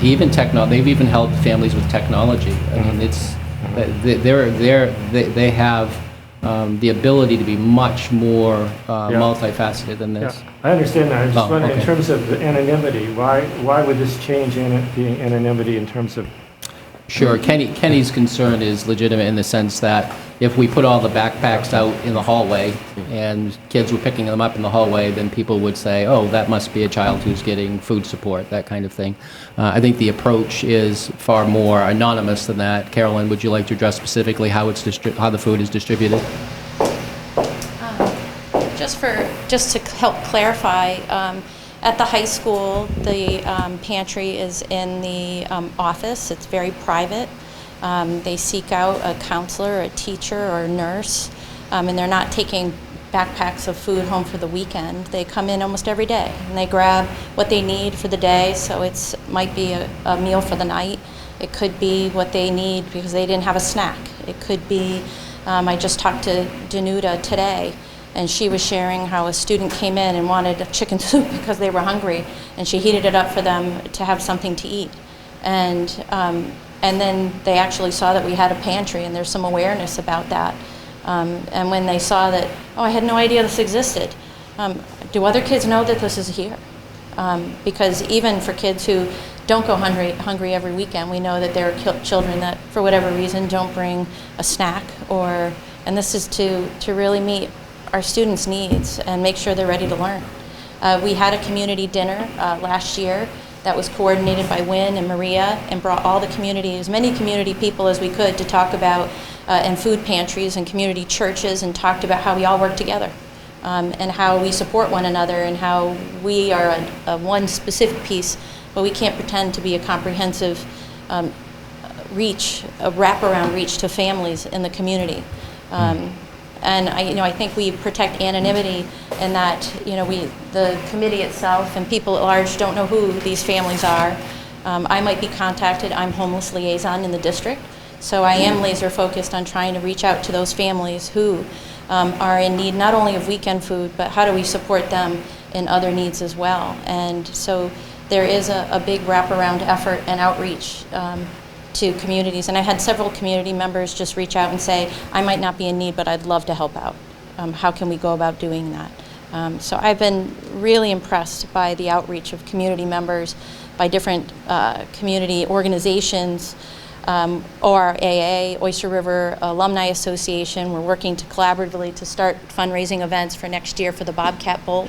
even they've even helped families with technology. I mean, they have the ability to be much more multifaceted than this. Yeah. I understand that. I just wonder, in terms of the anonymity, why would this change the anonymity in terms of... Sure. Kenny's concern is legitimate in the sense that if we put all the backpacks out in the hallway and kids were picking them up in the hallway, then people would say, oh, that must be a child who's getting food support, that kind of thing. I think the approach is far more anonymous than that. Carolyn, would you like to address specifically how the food is distributed? Just to help clarify, at the high school, the pantry is in the office. It's very private. They seek out a counselor, a teacher, or a nurse, and they're not taking backpacks of food home for the weekend. They come in almost every day, and they grab what they need for the day, so it might be a meal for the night. It could be what they need because they didn't have a snack. It could be, I just talked to Danuta today, and she was sharing how a student came in and wanted a chicken soup because they were hungry, and she heated it up for them to have something to eat. And then they actually saw that we had a pantry, and there's some awareness about that. And when they saw that, oh, I had no idea this existed. Do other kids know that this is here? Because even for kids who don't go hungry every weekend, we know that there are children that, for whatever reason, don't bring a snack, and this is to really meet our students' needs and make sure they're ready to learn. We had a community dinner last year that was coordinated by Wynn and Maria, and brought all the community, as many community people as we could, to talk about, and food pantries and community churches, and talked about how we all work together, and how we support one another, and how we are a one specific piece, but we can't pretend to be a comprehensive reach, a wraparound reach to families in the community. And I think we protect anonymity in that, the committee itself and people at large don't know who these families are. I might be contacted. I'm homeless liaison in the district, so I am laser focused on trying to reach out to those families who are in need not only of weekend food, but how do we support them in other needs as well. And so there is a big wraparound effort and outreach to communities. And I had several community members just reach out and say, I might not be in need, but I'd love to help out. How can we go about doing that? So I've been really impressed by the outreach of community members, by different community organizations, ORAA, Oyster River Alumni Association. We're working collaboratively to start fundraising events for next year for the Bobcat Bowl.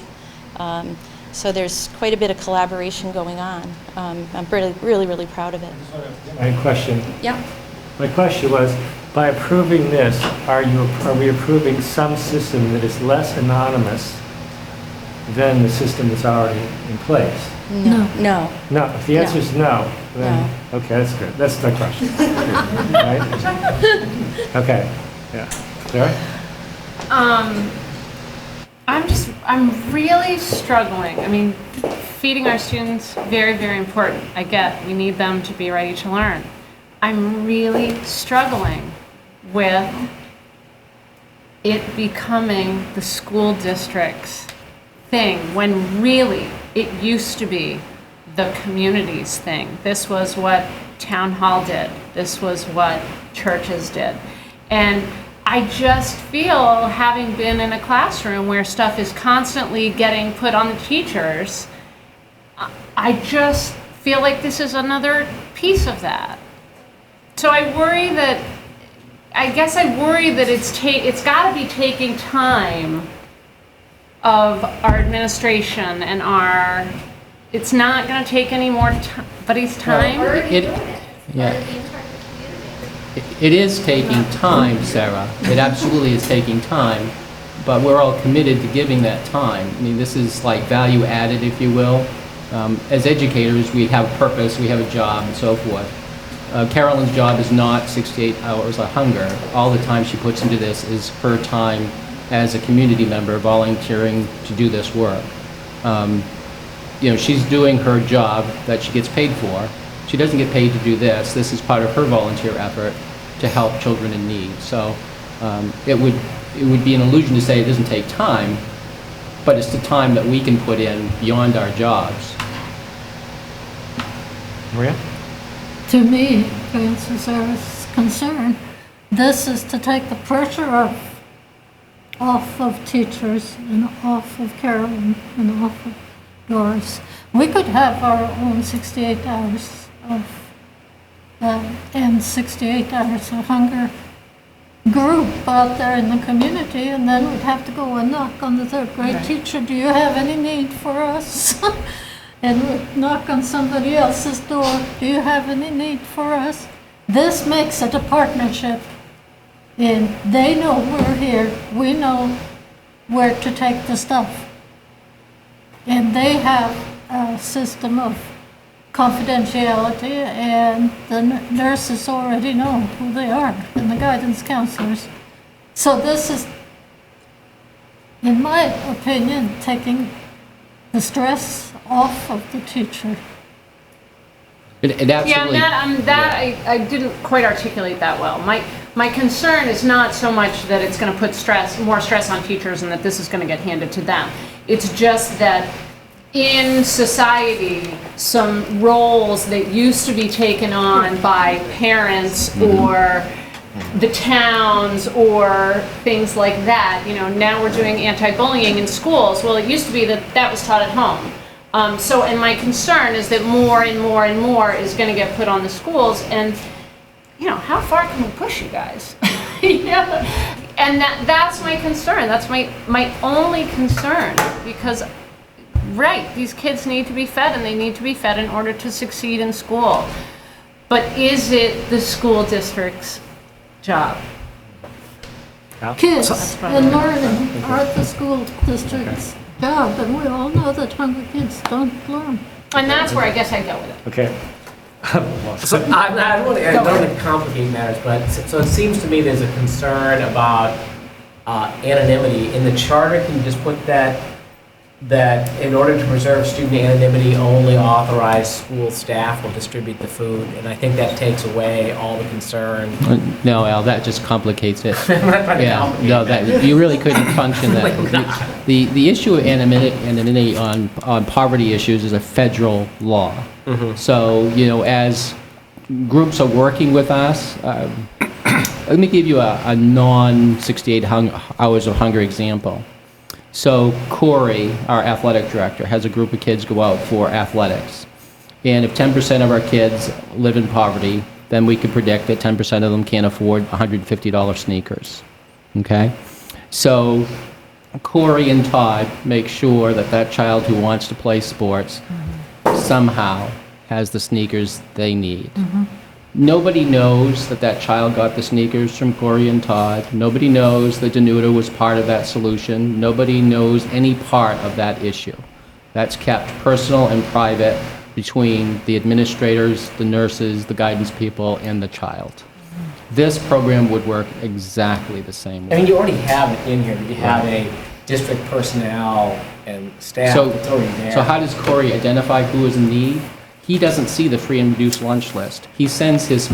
So there's quite a bit of collaboration going on. I'm really proud of it. My question. Yeah. My question was, by approving this, are we approving some system that is less anonymous than the system that's already in place? No. No. No. If the answer is no, then okay, that's good. That's my question. Right? Okay. Yeah. Sarah? I'm really struggling. I mean, feeding our students, very important. I get we need them to be ready to learn. I'm really struggling with it becoming the school district's thing when really it used to be the community's thing. This was what town hall did. This was what churches did. And I just feel, having been in a classroom where stuff is constantly getting put on the teachers, I just feel like this is another piece of that. So I worry that, it's got to be taking time of our administration and it's not going to take any more anybody's time. It is taking time, Sarah. It absolutely is taking time, but we're all committed to giving that time. I mean, this is like value added, if you will. As educators, we have purpose, we have a job, and so forth. Carolyn's job is not 68 hours of hunger. All the time she puts into this is her time as a community member volunteering to do this work. She's doing her job that she gets paid for. She doesn't get paid to do this. This is part of her volunteer effort to help children in need. So it would be an illusion to say it doesn't take time, but it's the time that we can put in beyond our jobs. Maria? To me, to answer Sarah's concern, this is to take the pressure off of teachers and off of Carolyn and off of Doris. We could have our own 68 hours and 68 hours of hunger group out there in the community, and then we'd have to go and knock on the third grade teacher, do you have any need for us? And we'd knock on somebody else's door, do you have any need for us? This makes it a partnership, and they know we're here, we know where to take the stuff. And they have a system of confidentiality, and the nurses already know who they are, and the guidance counselors. So this is, in my opinion, taking the stress off of the teacher. It absolutely. I didn't quite articulate that well. My concern is not so much that it's going to put more stress on teachers and that this is going to get handed to them. It's just that in society, some roles that used to be taken on by parents or the towns or things like that, now we're doing anti-bullying in schools. Well, it used to be that was taught at home. And my concern is that more and more and more is going to get put on the schools, and how far can we push you guys? And that's my concern. That's my only concern, because these kids need to be fed, and they need to be fed in order to succeed in school. But is it the school district's job? Kids and learning are the school district's job, and we all know that hungry kids don't learn. And that's where I guess I go with it. Okay. So I don't want to complicate matters, but so it seems to me there's a concern about anonymity. In the charter, can you just put that in order to preserve student anonymity, only authorized school staff will distribute the food? And I think that takes away all the concern. No, Al, that just complicates it. I'm not trying to complicate that you really couldn't function that. The issue of anonymity on poverty issues is a federal law. Mm-hmm. So, as groups are working with us, let me give you a non-68 hours of hunger example. So Corey, our athletic director, has a group of kids go out for athletics. And if 10% of our kids live in poverty, then we could predict that 10% of them can't afford $150 sneakers. Okay? So Corey and Todd make sure that child who wants to play sports somehow has the sneakers they need. Mm-hmm. Nobody knows that child got the sneakers from Corey and Todd. Nobody knows that Danuta was part of that solution. Nobody knows any part of that issue. That's kept personal and private between the administrators, the nurses, the guidance people, and the child. This program would work exactly the same way. I mean, you already have it in here. You have a district personnel and staff that's already there. So how does Corey identify who is in need? He doesn't see the free and reduced lunch list. He sends his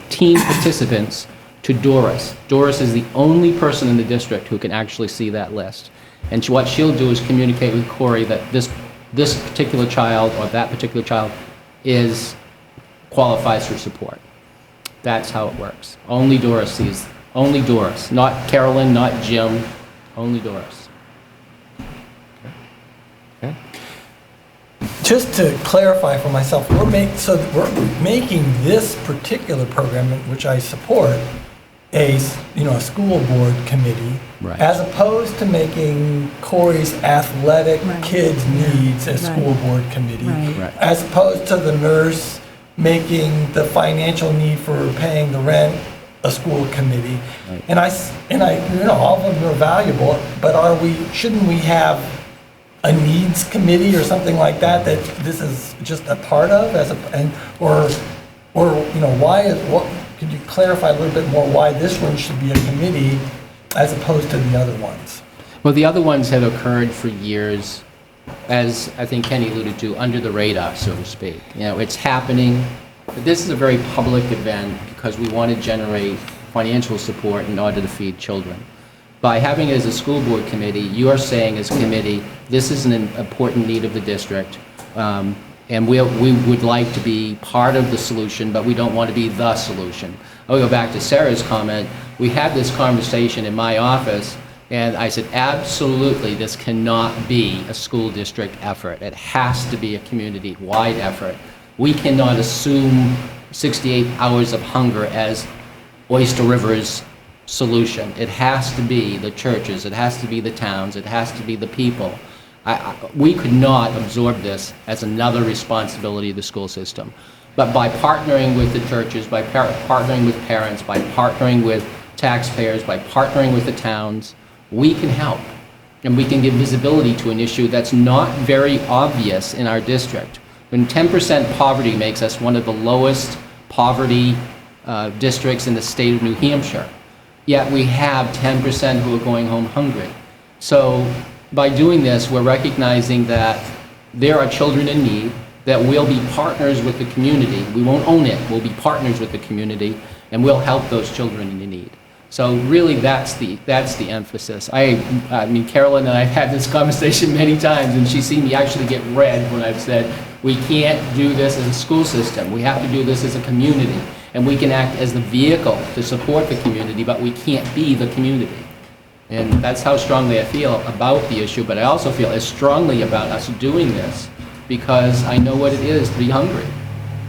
team participants to Doris. Doris is the only person in the district who can actually see that list. And what she'll do is communicate with Corey that this particular child or that particular child qualifies for support. That's how it works. Only Doris sees. Only Doris. Not Carolyn, not Jim. Only Doris. Okay. just to clarify for myself, we're making this particular program, which I support, a school board committee, Right. as opposed to making Corey's athletic kids' needs a school board committee, Right. as opposed to the nurse making the financial need for paying the rent a school committee. Right. And all of them are valuable, but shouldn't we have a needs committee or something like that this is just a part of, could you clarify a little bit more why this one should be a committee as opposed to the other ones? Well, the other ones have occurred for years, as I think Kenny alluded to, under the radar, so to speak. It's happening, but this is a very public event because we want to generate financial support in order to feed children. By having it as a school board committee, you are saying as a committee, this is an important need of the district, and we would like to be part of the solution, but we don't want to be the solution. I'll go back to Sarah's comment. We had this conversation in my office, and I said, absolutely, this cannot be a school district effort. It has to be a community-wide effort. We cannot assume 68 hours of hunger as Oyster River's solution. It has to be the churches, it has to be the towns, it has to be the people. We could not absorb this as another responsibility of the school system. But by partnering with the churches, by partnering with parents, by partnering with taxpayers, by partnering with the towns, we can help. And we can give visibility to an issue that's not very obvious in our district. When 10% poverty makes us one of the lowest poverty districts in the state of New Hampshire, yet we have 10% who are going home hungry. So by doing this, we're recognizing that there are children in need, that we'll be partners with the community. We won't own it, we'll be partners with the community, and we'll help those children in need. So really, that's the emphasis. I mean, Carolyn and I have had this conversation many times, and she's seen me actually get red when I've said, we can't do this as a school system. We have to do this as a community. And we can act as the vehicle to support the community, but we can't be the community. And that's how strongly I feel about the issue, but I also feel as strongly about us doing this because I know what it is to be hungry.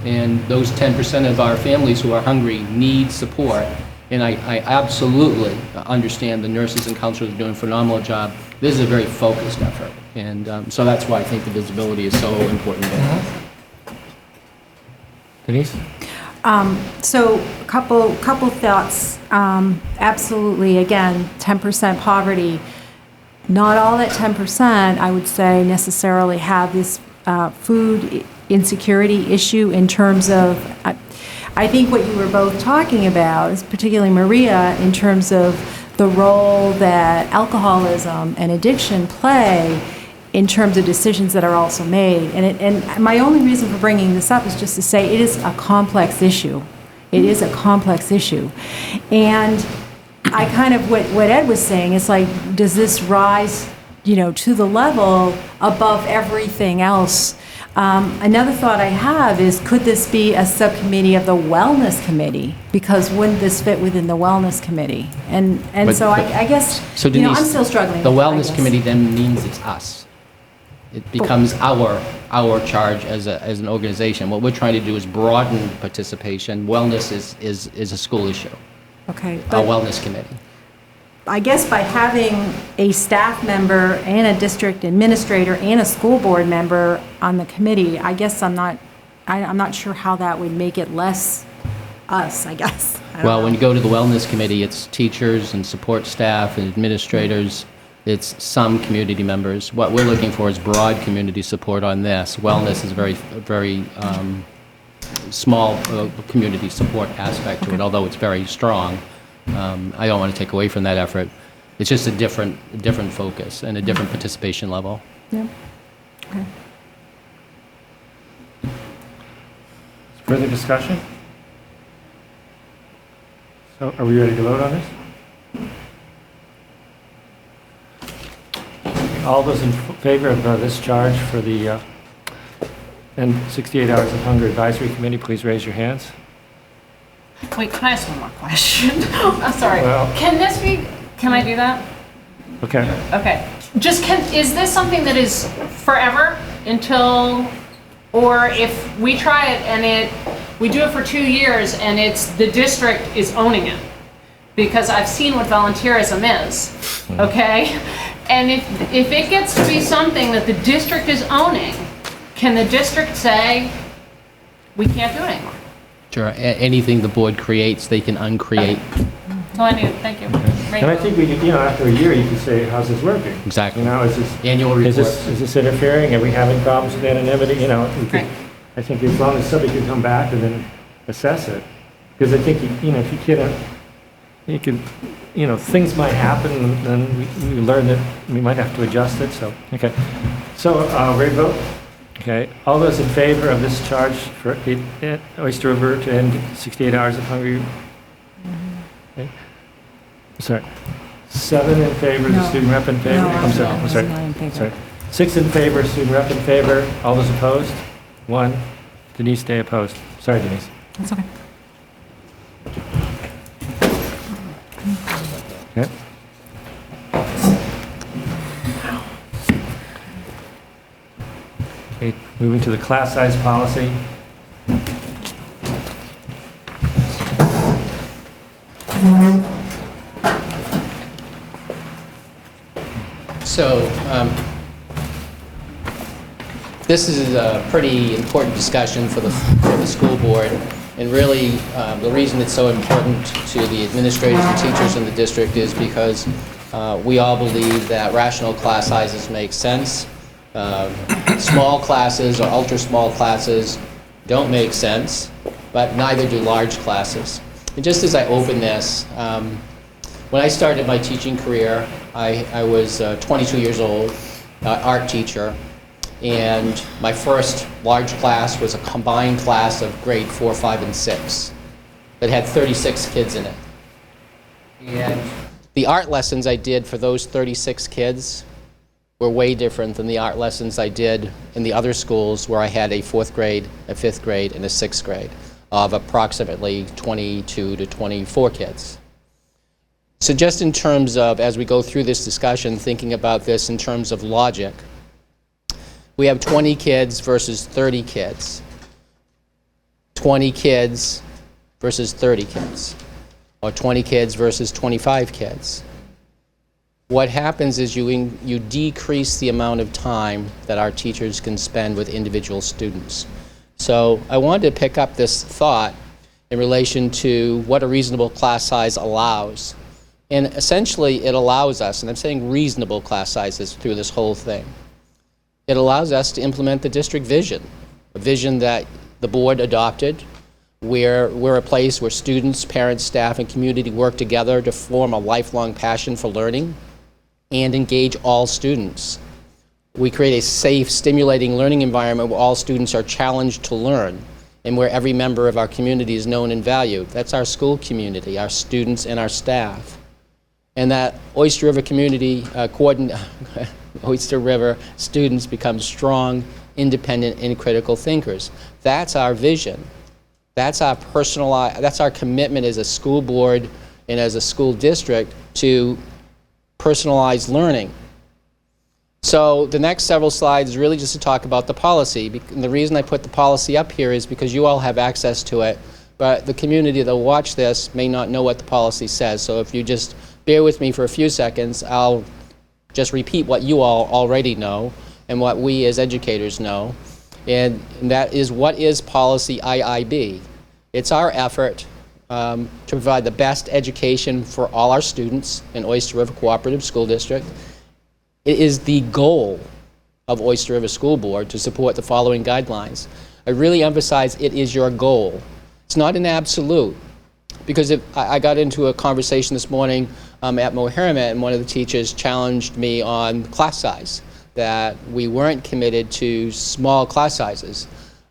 And those 10% of our families who are hungry need support. And I absolutely understand the nurses and counselors are doing a phenomenal job. This is a very focused effort. And so that's why I think the visibility is so important. Denise? So a couple thoughts. Absolutely, again, 10% poverty. Not all that 10%, I would say, necessarily have this food insecurity issue in terms of, I think what you were both talking about, is particularly Maria, in terms of the role that alcoholism and addiction play in terms of decisions that are also made. And my only reason for bringing this up is just to say it is a complex issue. It is a complex issue. And I kind of, what Ed was saying, is like, does this rise, to the level above everything else? Another thought I have is, could this be a subcommittee of the Wellness Committee? Because wouldn't this fit within the Wellness Committee? I guess, so Denise, I'm still struggling. The Wellness Committee then means it's us. It becomes our charge as an organization. What we're trying to do is broaden participation. Wellness is a school issue. Okay. Our Wellness Committee. I guess by having a staff member and a district administrator and a school board member on the committee, I guess I'm not sure how that would make it less us, I guess. Well, when you go to the Wellness Committee, it's teachers and support staff and administrators. It's some community members. What we're looking for is broad community support on this. Wellness is a very small community support aspect to it, although it's very strong. I don't want to take away from that effort. It's just a different focus and a different participation level. Yeah. Okay. Further discussion? So are we ready to vote on this? All those in favor of this charge for the and 68 Hours of Hunger Advisory Committee, please raise your hands. Wait, can I ask one more question? I'm sorry. Well, Can I do that? Okay. Okay. Is this something that is forever until Or if we try it and we do it for 2 years and the district is owning it. Because I've seen what volunteerism is, okay? And if it gets to be something that the district is owning, can the district say, we can't do it anymore? Sure, anything the board creates, they can uncreate. So I need, thank you. And I think we could, after a year, you can say, how's this working? Exactly. Is this Annual is report. this interfering? Are we having problems with anonymity? I think as long as somebody can come back and then assess it, because I think if you can't, you can, things might happen, and then we learn that we might have to adjust it. So okay, so ready to vote? Okay, all those in favor of this charge for Oyster River to end 68 hours of hunger? Okay. Sorry. 7 in favor, the student rep in favor? No, I'm sorry. I was not in favor. Sorry. 6 in favor, student rep in favor. All those opposed? 1. Denise Day opposed. Sorry, Denise. That's okay. Okay. Okay, moving to the class size policy. So, this is a pretty important discussion for the school board, and really, the reason it's so important to the administrators and teachers in the district is because we all believe that rational class sizes make sense. Small classes or ultra-small classes don't make sense, but neither do large classes. And just as I open this, when I started my teaching career, I was 22 years old, art teacher, and my first large class was a combined class of grade 4, 5, and 6 that had 36 kids in it. And the art lessons I did for those 36 kids were way different than the art lessons I did in the other schools where I had a 4th grade, a 5th grade, and a 6th grade of approximately 22 to 24 kids. So just in terms of, as we go through this discussion, thinking about this in terms of logic, we have 20 kids versus 30 kids. 20 kids versus 30 kids. Or 20 kids versus 25 kids. What happens is you decrease the amount of time that our teachers can spend with individual students. So I wanted to pick up this thought in relation to what a reasonable class size allows. And essentially it allows us, and I'm saying reasonable class sizes through this whole thing, it allows us to implement the district vision, a vision that the board adopted, where we're a place where students, parents, staff, and community work together to form a lifelong passion for learning and engage all students. We create a safe, stimulating learning environment where all students are challenged to learn and where every member of our community is known and valued. That's our school community, our students and our staff. And that Oyster River community, Oyster River students become strong, independent, and critical thinkers. That's our vision. That's our that's our commitment as a school board and as a school district to personalized learning. So the next several slides is really just to talk about the policy. And the reason I put the policy up here is because you all have access to it, but the community that will watch this may not know what the policy says. So if you just bear with me for a few seconds, I'll just repeat what you all already know and what we as educators know. And that is, what is policy IIB? It's our effort to provide the best education for all our students in Oyster River Cooperative School District. It is the goal of Oyster River School Board to support the following guidelines. I really emphasize it is your goal. It's not an absolute. Because I got into a conversation this morning at Mohammed, and one of the teachers challenged me on class size, that we weren't committed to small class sizes.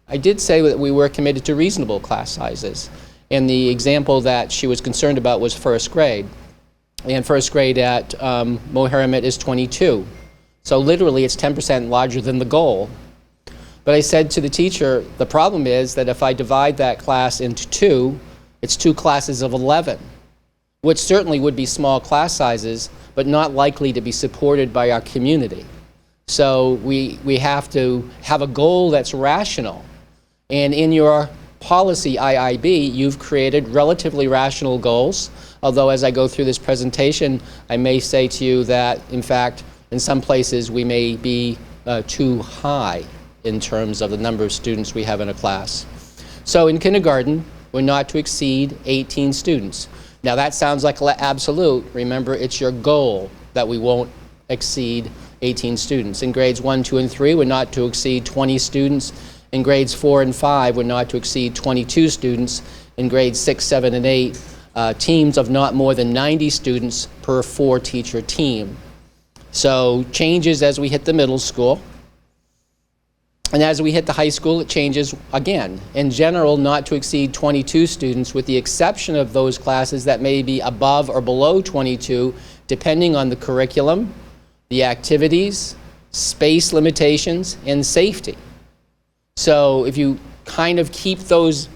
I did say that we were committed to reasonable class sizes. And the example that she was concerned about was 1st grade. And 1st grade at Mohammed is 22. So literally it's 10% larger than the goal. But I said to the teacher, the problem is that if I divide that class into 2, it's 2 classes of 11, which certainly would be small class sizes, but not likely to be supported by our community. So we have to have a goal that's rational. And in your policy IIB, you've created relatively rational goals, although as I go through this presentation, I may say to you that, in fact, in some places we may be too high in terms of the number of students we have in a class. So in kindergarten, we're not to exceed 18 students. Now that sounds like absolute. Remember, it's your goal that we won't exceed 18 students. In grades 1, 2, and 3, we're not to exceed 20 students. In grades 4 and 5, we're not to exceed 22 students. In grades 6, 7, and 8, teams of not more than 90 students per 4-teacher team. So changes as we hit the middle school. And as we hit the high school, it changes again. In general, not to exceed 22 students, with the exception of those classes that may be above or below 22, depending on the curriculum, the activities, space limitations, and safety. So if you kind of keep those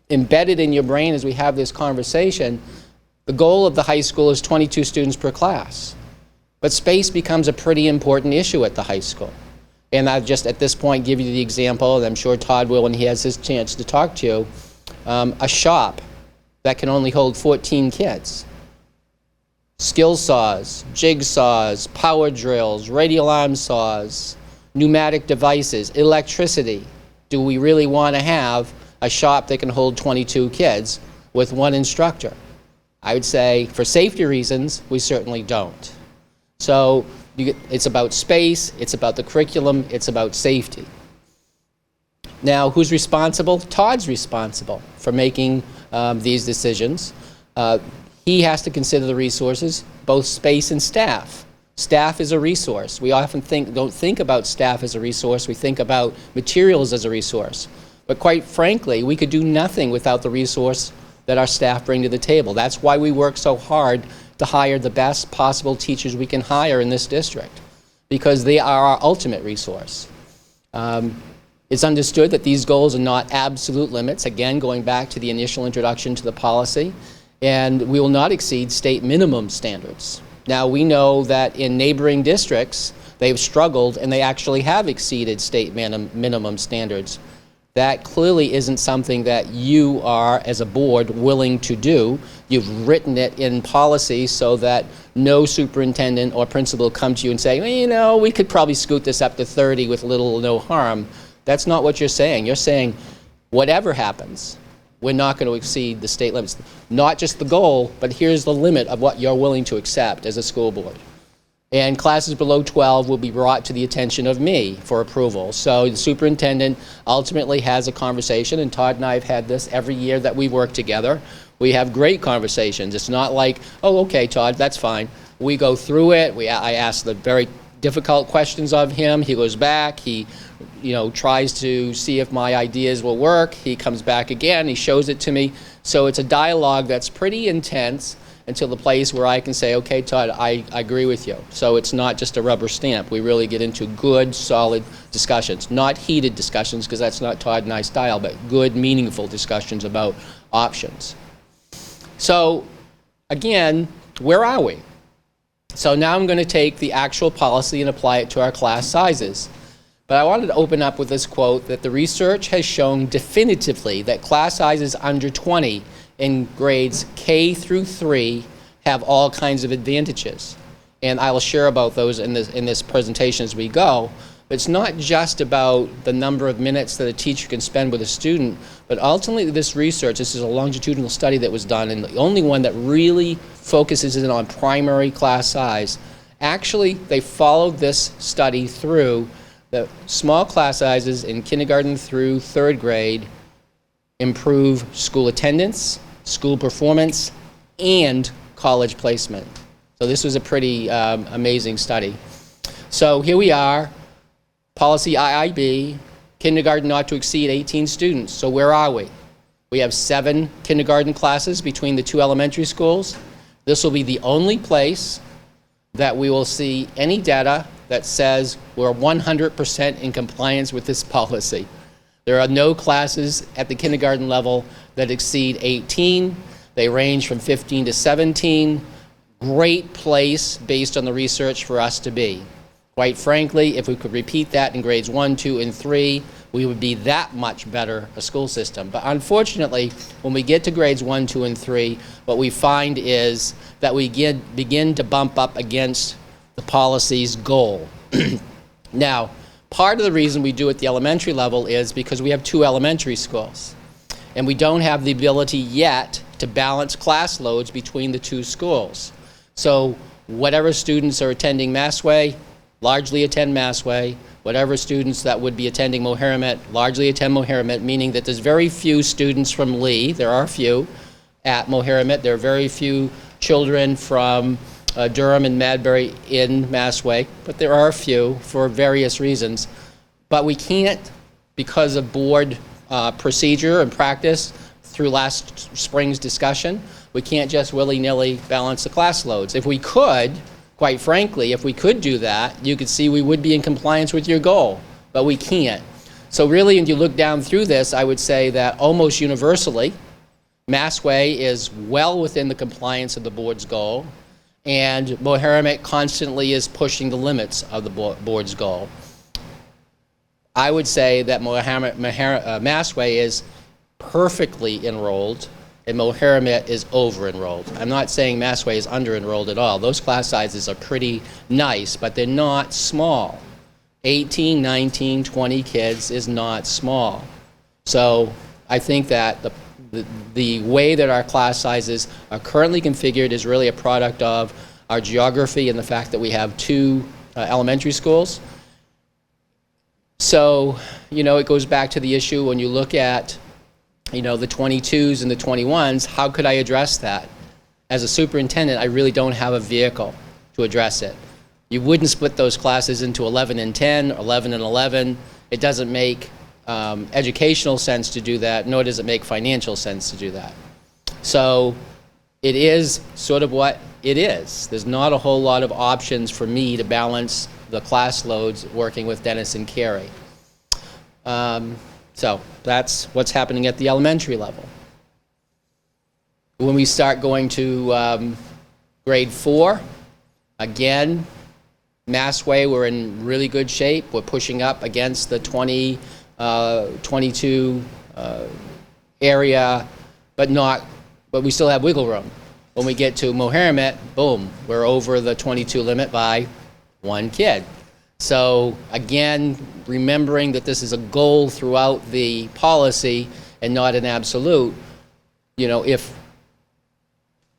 embedded in your brain as we have this conversation, the goal of the high school is 22 students per class. But space becomes a pretty important issue at the high school. And I'll just at this point give you the example, and I'm sure Todd will when he has his chance to talk to you, a shop that can only hold 14 kids. Skill saws, jigsaws, power drills, radial arm saws, pneumatic devices, electricity. Do we really want to have a shop that can hold 22 kids with one instructor? I would say for safety reasons, we certainly don't. So it's about space, it's about the curriculum, it's about safety. Now, who's responsible? Todd's responsible for making these decisions. He has to consider the resources, both space and staff. Staff is a resource. We often don't think about staff as a resource, we think about materials as a resource. But quite frankly, we could do nothing without the resource that our staff bring to the table. That's why we work so hard to hire the best possible teachers we can hire in this district, because they are our ultimate resource. It's understood that these goals are not absolute limits, again, going back to the initial introduction to the policy, and we will not exceed state minimum standards. Now, we know that in neighboring districts, they've struggled and they actually have exceeded state minimum standards. That clearly isn't something that you are, as a board, willing to do. You've written it in policy so that no superintendent or principal come to you and say, well, you know, we could probably scoot this up to 30 with little or no harm. That's not what you're saying. You're saying, whatever happens, we're not going to exceed the state limits. Not just the goal, but here's the limit of what you're willing to accept as a school board. And classes below 12 will be brought to the attention of me for approval. So the superintendent ultimately has a conversation, and Todd and I have had this every year that we work together. We have great conversations. It's not like, oh, okay, Todd, that's fine. We go through it. I ask the very difficult questions of him. He goes back. He tries to see if my ideas will work. He comes back again. He shows it to me. So it's a dialogue that's pretty intense, until the place where I can say, okay, Todd, I agree with you. So it's not just a rubber stamp. We really get into good, solid discussions. Not heated discussions, because that's not Todd and I's style, but good, meaningful discussions about options. So again, where are we? So now I'm going to take the actual policy and apply it to our class sizes. But I wanted to open up with this quote that the research has shown definitively that class sizes under 20 in grades K through 3 have all kinds of advantages. And I will share about those in this presentation as we go. But it's not just about the number of minutes that a teacher can spend with a student, but ultimately this research, this is a longitudinal study that was done, and the only one that really focuses in on primary class size. Actually, they followed this study through the small class sizes in kindergarten through 3rd grade improve school attendance, school performance, and college placement. So this was a pretty amazing study. So here we are, policy IIB, kindergarten not to exceed 18 students. So where are we? We have 7 kindergarten classes between the 2 elementary schools. This will be the only place that we will see any data that says we're 100% in compliance with this policy. There are no classes at the kindergarten level that exceed 18. They range from 15 to 17. Great place, based on the research, for us to be. Quite frankly, if we could repeat that in grades 1, 2, and 3, we would be that much better a school system. But unfortunately, when we get to grades 1, 2, and 3, what we find is that we begin to bump up against the policy's goal. Now, part of the reason we do at the elementary level is because we have 2 elementary schools, and we don't have the ability yet to balance class loads between the 2 schools. So whatever students are attending Massway, largely attend Massway. Whatever students that would be attending Moheramet, largely attend Moheramet, meaning that there's very few students from Lee. There are a few at Moheramet. There are very few children from Durham and Madbury in Massway, but there are a few for various reasons. But we can't, because of board procedure and practice through last spring's discussion, we can't just willy-nilly balance the class loads. If we could, quite frankly, if we could do that, you could see we would be in compliance with your goal, but we can't. So really, when you look down through this, I would say that almost universally, Massway is well within the compliance of the board's goal, and Moheramet constantly is pushing the limits of the board's goal. I would say that Massway is perfectly enrolled, and Moheramet is over-enrolled. I'm not saying Massway is under-enrolled at all. Those class sizes are pretty nice, but they're not small. 18, 19, 20 kids is not small. So I think that the way that our class sizes are currently configured is really a product of our geography and the fact that we have 2 elementary schools. So, you know, it goes back to the issue when you look at the 22s and the 21s, how could I address that? As a superintendent, I really don't have a vehicle to address it. You wouldn't split those classes into 11 and 10, 11 and 11. It doesn't make educational sense to do that, nor does it make financial sense to do that. So it is sort of what it is. There's not a whole lot of options for me to balance the class loads working with Dennis and Carrie. So that's what's happening at the elementary level. When we start going to grade 4, again, Massway, we're in really good shape. We're pushing up against the 22 area, but we still have wiggle room. When we get to Moheramet, boom, we're over the 22 limit by 1 kid. So again, remembering that this is a goal throughout the policy and not an absolute, if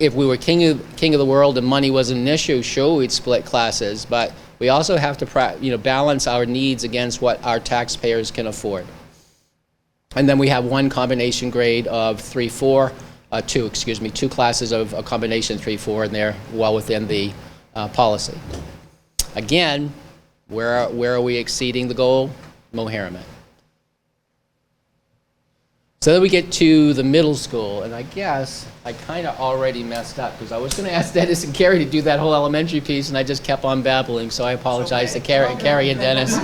we were king of the world and money wasn't an issue, sure, we'd split classes, but we also have to balance our needs against what our taxpayers can afford. And then we have 1 combination grade of 3-4, 2 classes of a combination 3-4, and they're well within the policy. Again, where are we exceeding the goal? Moheramet. So then we get to the middle school, and I guess I kind of already messed up because I was going to ask Dennis and Carrie to do that whole elementary piece, and I just kept on babbling, so I apologize to Carrie and Dennis.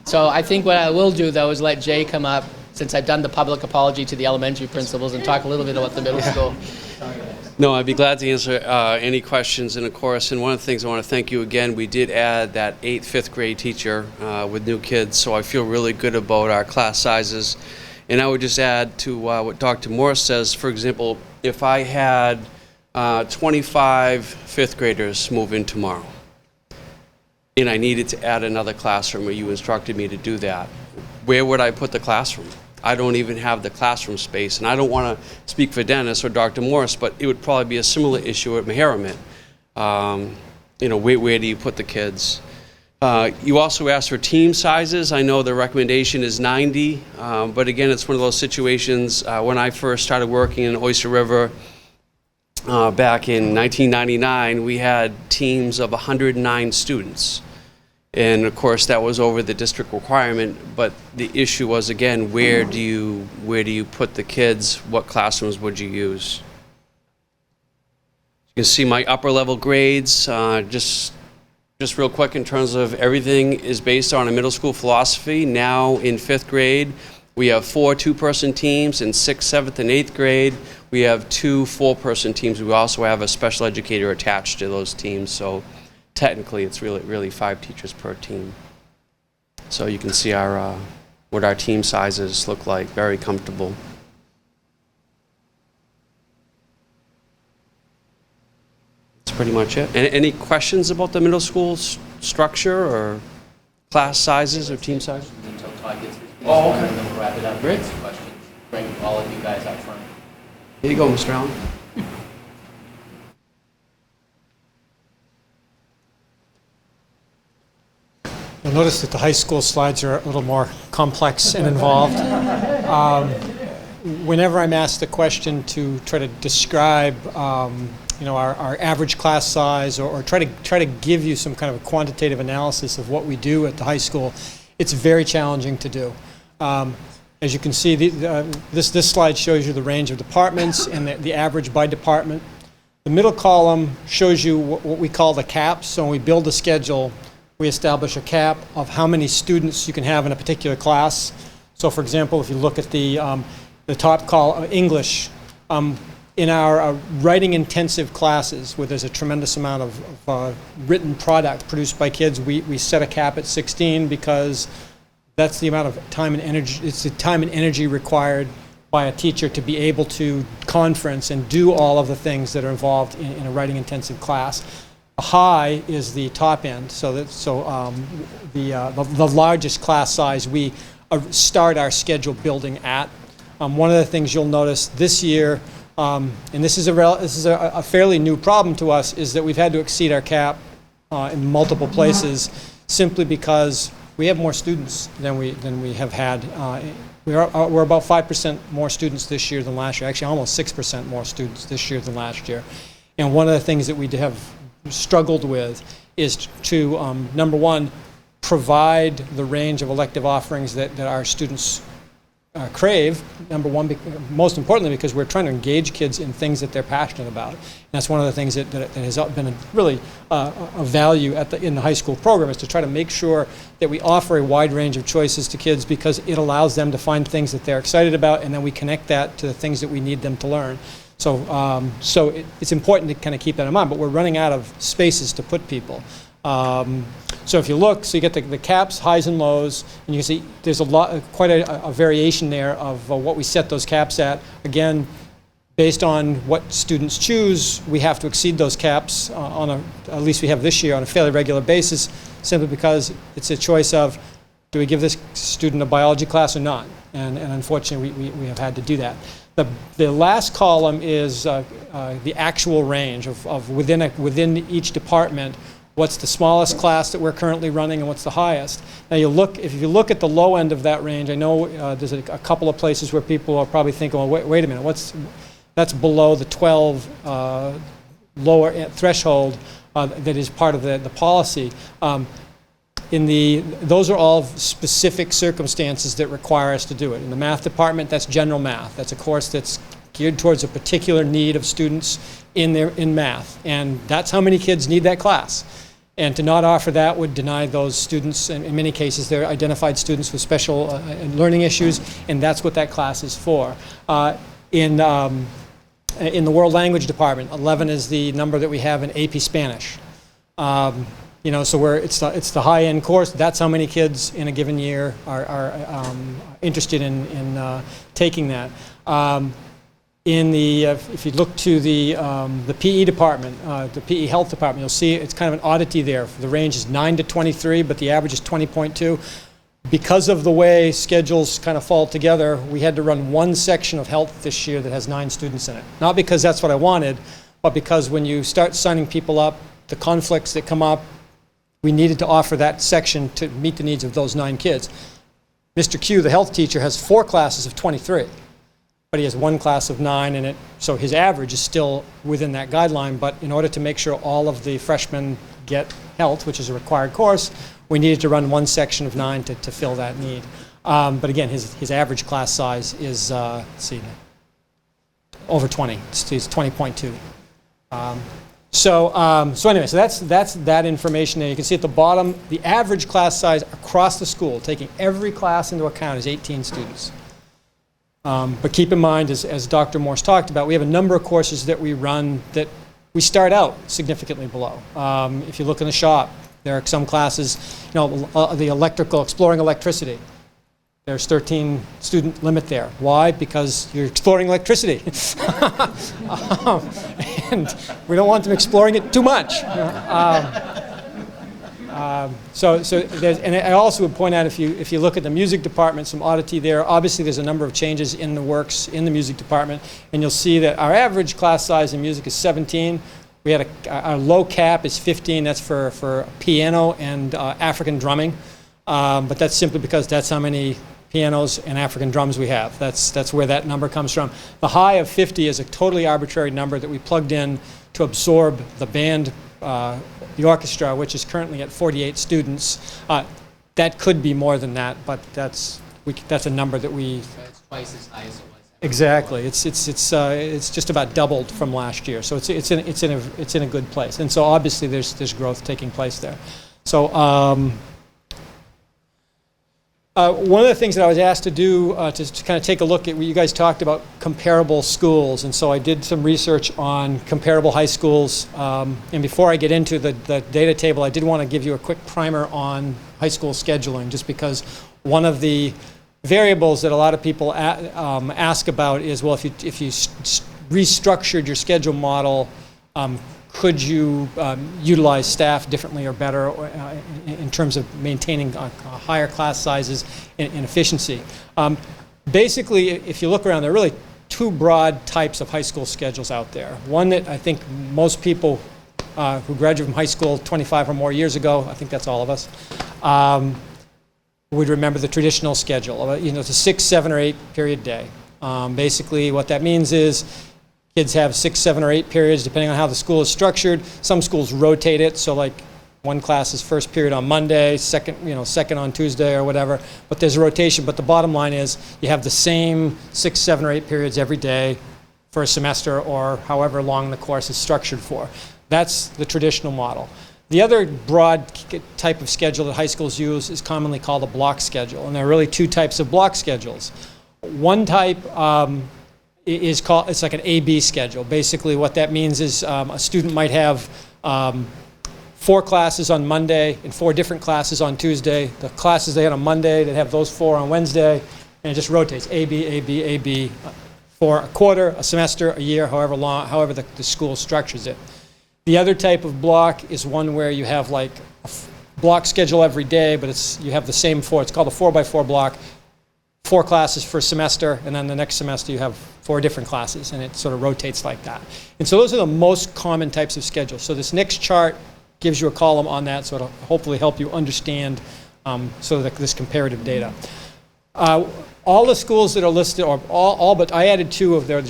So I think what I will do, though, is let Jay come up, since I've done the public apology to the elementary principals, and talk a little bit about the middle school. No, I'd be glad to answer any questions. And of course, and one of the things I want to thank you again, we did add that 5th grade teacher with new kids, so I feel really good about our class sizes. And I would just add to what Dr. Morris says, for example, if I had 25 5th graders move in tomorrow, and I needed to add another classroom, or you instructed me to do that, where would I put the classroom? I don't even have the classroom space, and I don't want to speak for Dennis or Dr. Morris, but it would probably be a similar issue at Moheramet. Where do you put the kids? You also asked for team sizes. I know the recommendation is 90, but again, it's one of those situations. When I first started working in Oyster River back in 1999, we had teams of 109 students. And of course, that was over the district requirement, but the issue was, again, where do you put the kids? What classrooms would you use? You can see my upper level grades, just real quick in terms of everything is based on a middle school philosophy. Now in 5th grade, we have 4 2-person teams. In 6th, 7th, and 8th grade, we have 2 4-person teams. We also have a special educator attached to those teams. So technically it's really 5 teachers per team. So you can see our what our team sizes look like, very comfortable. That's pretty much it. Any questions about the middle school structure or class sizes or team sizes? Until Todd gets his. Oh, okay. And then we'll wrap it up. Great. Answer questions. Bring all of you guys up front. Here you go, Mr. Allen. You'll notice that the high school slides are a little more complex and involved. Whenever I'm asked the question to try to describe our average class size or try to give you some kind of a quantitative analysis of what we do at the high school, it's very challenging to do. As you can see, this slide shows you the range of departments and the average by department. The middle column shows you what we call the caps. So when we build a schedule, we establish a cap of how many students you can have in a particular class. So for example, if you look at the top column, English, in our writing intensive classes where there's a tremendous amount of written product produced by kids, we set a cap at 16 because that's the amount of time and energy, it's the time and energy required by a teacher to be able to conference and do all of the things that are involved in a writing intensive class. High is the top end, the largest class size we start our schedule building at. One of the things you'll notice this year, and this is a fairly new problem to us, is that we've had to exceed our cap in multiple places simply because we have more students than we have had. We're about 5% more students this year than last year. Actually, almost 6% more students this year than last year. And one of the things that we have struggled with is to, number one, provide the range of elective offerings that our students crave. Number one, most importantly, because we're trying to engage kids in things that they're passionate about. And that's one of the things that has been really a value in the high school program, is to try to make sure that we offer a wide range of choices to kids because it allows them to find things that they're excited about, and then we connect that to the things that we need them to learn. So it's important to kind of keep that in mind, but we're running out of spaces to put people. So if you look, so you get the caps, highs and lows, and you can see there's quite a variation there of what we set those caps at. Again, based on what students choose, we have to exceed those caps at least we have this year, on a fairly regular basis, simply because it's a choice of, do we give this student a biology class or not? And unfortunately, we have had to do that. The last column is the actual range of within each department, what's the smallest class that we're currently running and what's the highest. Now if you look at the low end of that range, I know there's a couple of places where people are probably thinking, well, wait a minute, that's below the 12 lower threshold that is part of the policy. Those are all specific circumstances that require us to do it. In the math department, that's general math. That's a course that's geared towards a particular need of students in math. And that's how many kids need that class. And to not offer that would deny those students, and in many cases they're identified students with special learning issues, and that's what that class is for. In the world language department, 11 is the number that we have in AP Spanish. So it's the high-end course. That's how many kids in a given year are interested in taking that. If you look to the PE department, the PE health department, you'll see it's kind of an oddity there. The range is 9 to 23, but the average is 20.2. Because of the way schedules kind of fall together, we had to run one section of health this year that has 9 students in it. Not because that's what I wanted, but because when you start signing people up, the conflicts that come up, we needed to offer that section to meet the needs of those 9 kids. Mr. Q, the health teacher, has 4 classes of 23, but he has 1 class of 9 in it, so his average is still within that guideline, but in order to make sure all of the freshmen get health, which is a required course, we needed to run 1 section of 9 to fill that need. But again, his average class size is, over 20. He's 20.2. So anyway, so that's that information there. You can see at the bottom, the average class size across the school, taking every class into account, is 18 students. But keep in mind, as Dr. Morse talked about, we have a number of courses that we run that we start out significantly below. If you look in the shop, there are some classes, the electrical, exploring electricity. There's 13 student limit there. Why? Because you're exploring electricity. And we don't want them exploring it too much. And I also would point out, if you look at the music department, some oddity there. Obviously, there's a number of changes in the works in the music department, and you'll see that our average class size in music is 17. We had our low cap is 15. That's for piano and African drumming, but that's simply because that's how many pianos and African drums we have. That's where that number comes from. The high of 50 is a totally arbitrary number that we plugged in to absorb the band, the orchestra, which is currently at 48 students. That could be more than that, but that's a number that we. It's twice as high as it was. Exactly. It's just about doubled from last year. So it's in a good place. And so obviously there's growth taking place there. So. One of the things that I was asked to do to kind of take a look at what you guys talked about, comparable schools, and so I did some research on comparable high schools. And before I get into the data table, I did want to give you a quick primer on high school scheduling, just because one of the variables that a lot of people ask about is, well, if you restructured your schedule model, could you utilize staff differently or better in terms of maintaining higher class sizes and efficiency? Basically, if you look around, there are really two broad types of high school schedules out there. One that I think most people who graduated from high school 25 or more years ago, I think that's all of us, would remember the traditional schedule. It's a 6, 7, or 8 period day. Basically, what that means is kids have 6, 7, or 8 periods, depending on how the school is structured. Some schools rotate it, so like one class is first period on Monday, second on Tuesday or whatever. But there's a rotation. But the bottom line is you have the same 6, 7, or 8 periods every day for a semester, or however long the course is structured for. That's the traditional model. The other broad type of schedule that high schools use is commonly called a block schedule, and there are really two types of block schedules. One type it's like an A-B schedule. Basically what that means is a student might have 4 classes on Monday and 4 different classes on Tuesday. The classes they had on Monday, they'd have those 4 on Wednesday, and it just rotates, A, B, A, B, A, B, for a quarter, a semester, a year, however the school structures it. The other type of block is one where you have like a block schedule every day, but you have the same 4. It's called a 4x4 block. 4 classes for a semester, and then the next semester you have 4 different classes, and it sort of rotates like that. And so those are the most common types of schedules. So this next chart gives you a column on that, so it'll hopefully help you understand this comparative data. All the schools that are listed, or all but I added 2 of their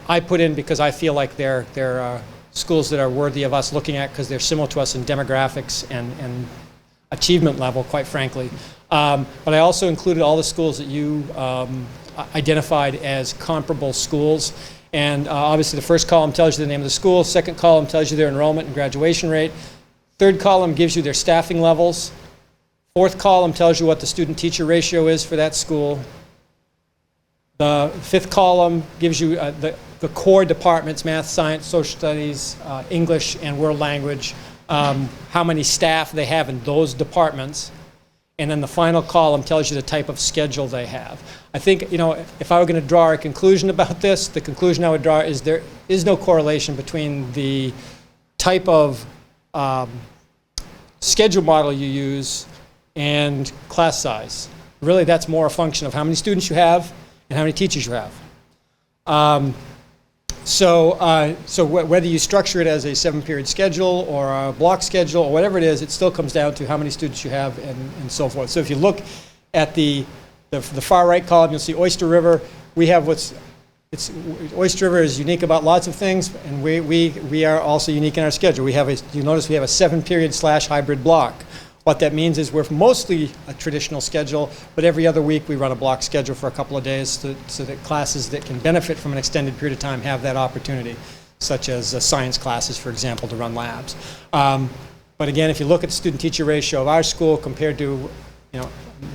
I put in because I feel like they're schools that are worthy of us looking at because they're similar to us in demographics and achievement level, quite frankly. But I also included all the schools that you identified as comparable schools. And obviously the first column tells you the name of the school, second column tells you their enrollment and graduation rate, third column gives you their staffing levels, fourth column tells you what the student-teacher ratio is for that school, the fifth column gives you the core departments, math, science, social studies, English, and world language, how many staff they have in those departments. And then the final column tells you the type of schedule they have. I think, if I were going to draw a conclusion about this, the conclusion I would draw is there is no correlation between the type of schedule model you use and class size. Really, that's more a function of how many students you have and how many teachers you have. So whether you structure it as a 7-period schedule or a block schedule or whatever it is, it still comes down to how many students you have and so forth. So if you look at the far right column, you'll see Oyster River. We have Oyster River is unique about lots of things, and we are also unique in our schedule. You'll notice we have a 7-period / hybrid block. What that means is we're mostly a traditional schedule, but every other week we run a block schedule for a couple of days so that classes that can benefit from an extended period of time have that opportunity, such as science classes, for example, to run labs. But again, if you look at the student-teacher ratio of our school compared to